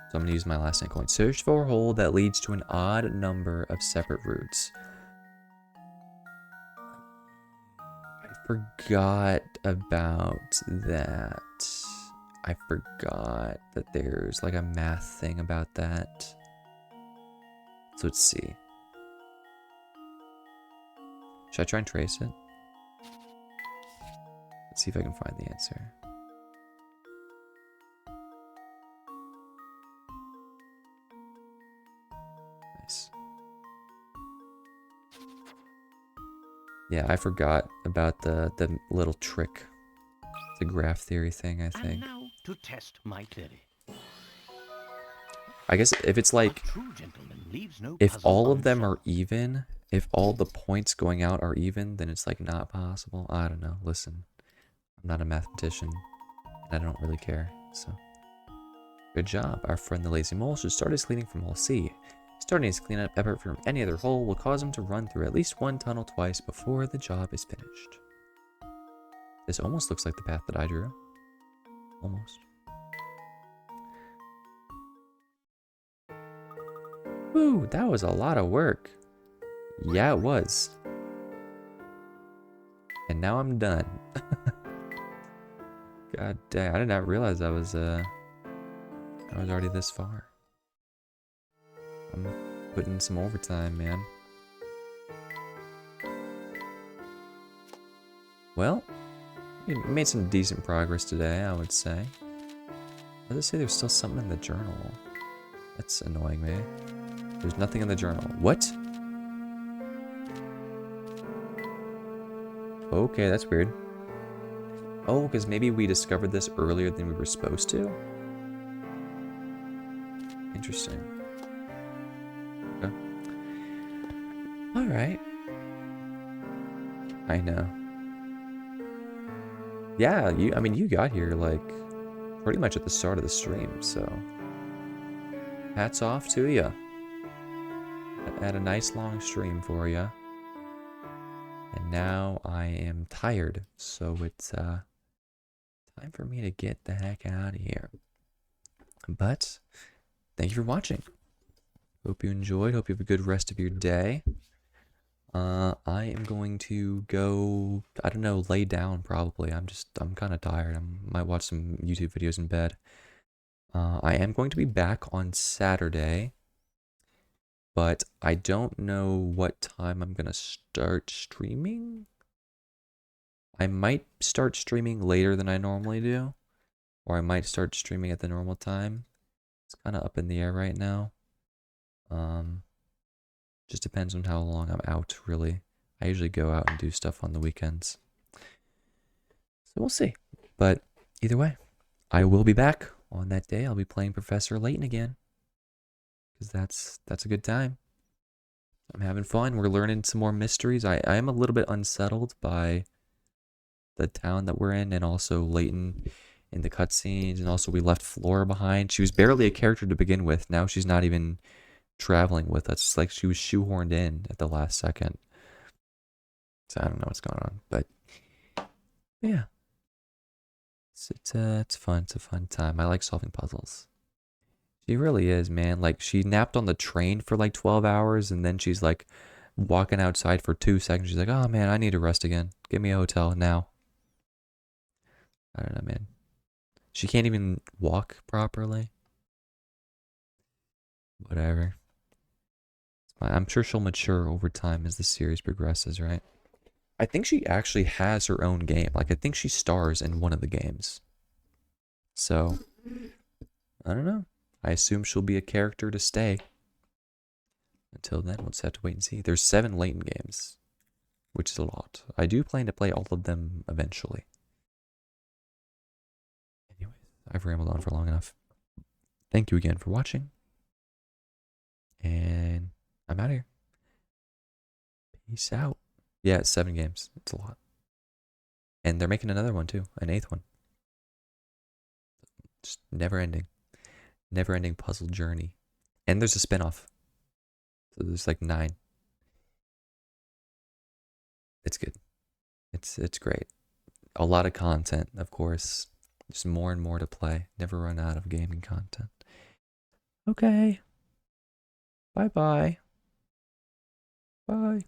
So I'm gonna use my last coin. Search for a hole that leads to an odd number of separate routes. I forgot about that. I forgot that there's like a math thing about that. So let's see. Should I try and trace it? Let's see if I can find the answer. Nice. Yeah, I forgot about the little trick. The graph theory thing, I think. And now to test my theory. I guess if it's like, if all of them are even, if all the points going out are even, then it's like not possible. I don't know. Listen, I'm not a mathematician, and I don't really care, so. Good job. Our friend the lazy mole should start his cleaning from hole C. Starting his cleanup effort from any other hole will cause him to run through at least one tunnel twice before the job is finished. This almost looks like the path that I drew. Almost. Woo, that was a lot of work. Yeah, it was. And now I'm done. God dang, I did not realize I was already this far. I'm putting some overtime, man. Well, we made some decent progress today, I would say. Does it say there's still something in the journal? That's annoying me. There's nothing in the journal. What? Okay, that's weird. Oh, because maybe we discovered this earlier than we were supposed to? Interesting. Okay. Alright. I know. Yeah, I mean, you got here, like, pretty much at the start of the stream, so... Hats off to ya. I had a nice long stream for ya. And now I am tired, so it's time for me to get the heck out of here. But thank you for watching. Hope you enjoyed. Hope you have a good rest of your day. I am going to go, I don't know, lay down probably. I'm kind of tired. I might watch some YouTube videos in bed. I am going to be back on Saturday. But I don't know what time I'm going to start streaming. I might start streaming later than I normally do. Or I might start streaming at the normal time. It's kind of up in the air right now. Just depends on how long I'm out, really. I usually go out and do stuff on the weekends. So we'll see. But either way, I will be back on that day. I'll be playing Professor Layton again. Because that's a good time. I'm having fun. We're learning some more mysteries. I am a little bit unsettled by the town that we're in, and also Layton in the cutscenes, and also we left Flora behind. She was barely a character to begin with. Now she's not even traveling with us. It's like she was shoehorned in at the last second. So I don't know what's going on, but yeah, it's fun. It's a fun time. I like solving puzzles. She really is, man. Like, she napped on the train for like 12 hours, and then she's like walking outside for 2 seconds. She's like, oh man, I need to rest again. Give me a hotel now. I don't know, man. She can't even walk properly. Whatever. I'm sure she'll mature over time as the series progresses, right? I think she actually has her own game. Like, I think she stars in one of the games. So, I don't know. I assume she'll be a character to stay. Until then, we'll just have to wait and see. There's 7 Layton games, which is a lot. I do plan to play all of them eventually. Anyways, I've rambled on for long enough. Thank you again for watching. And I'm out of here. Peace out. Yeah, it's 7 games. It's a lot. And they're making another one too, an 8th one. Just never ending. Never ending puzzle journey. And there's a spin-off. So there's like 9. It's good. It's great. A lot of content, of course. Just more and more to play. Never run out of gaming content. Okay. Bye-bye. Bye.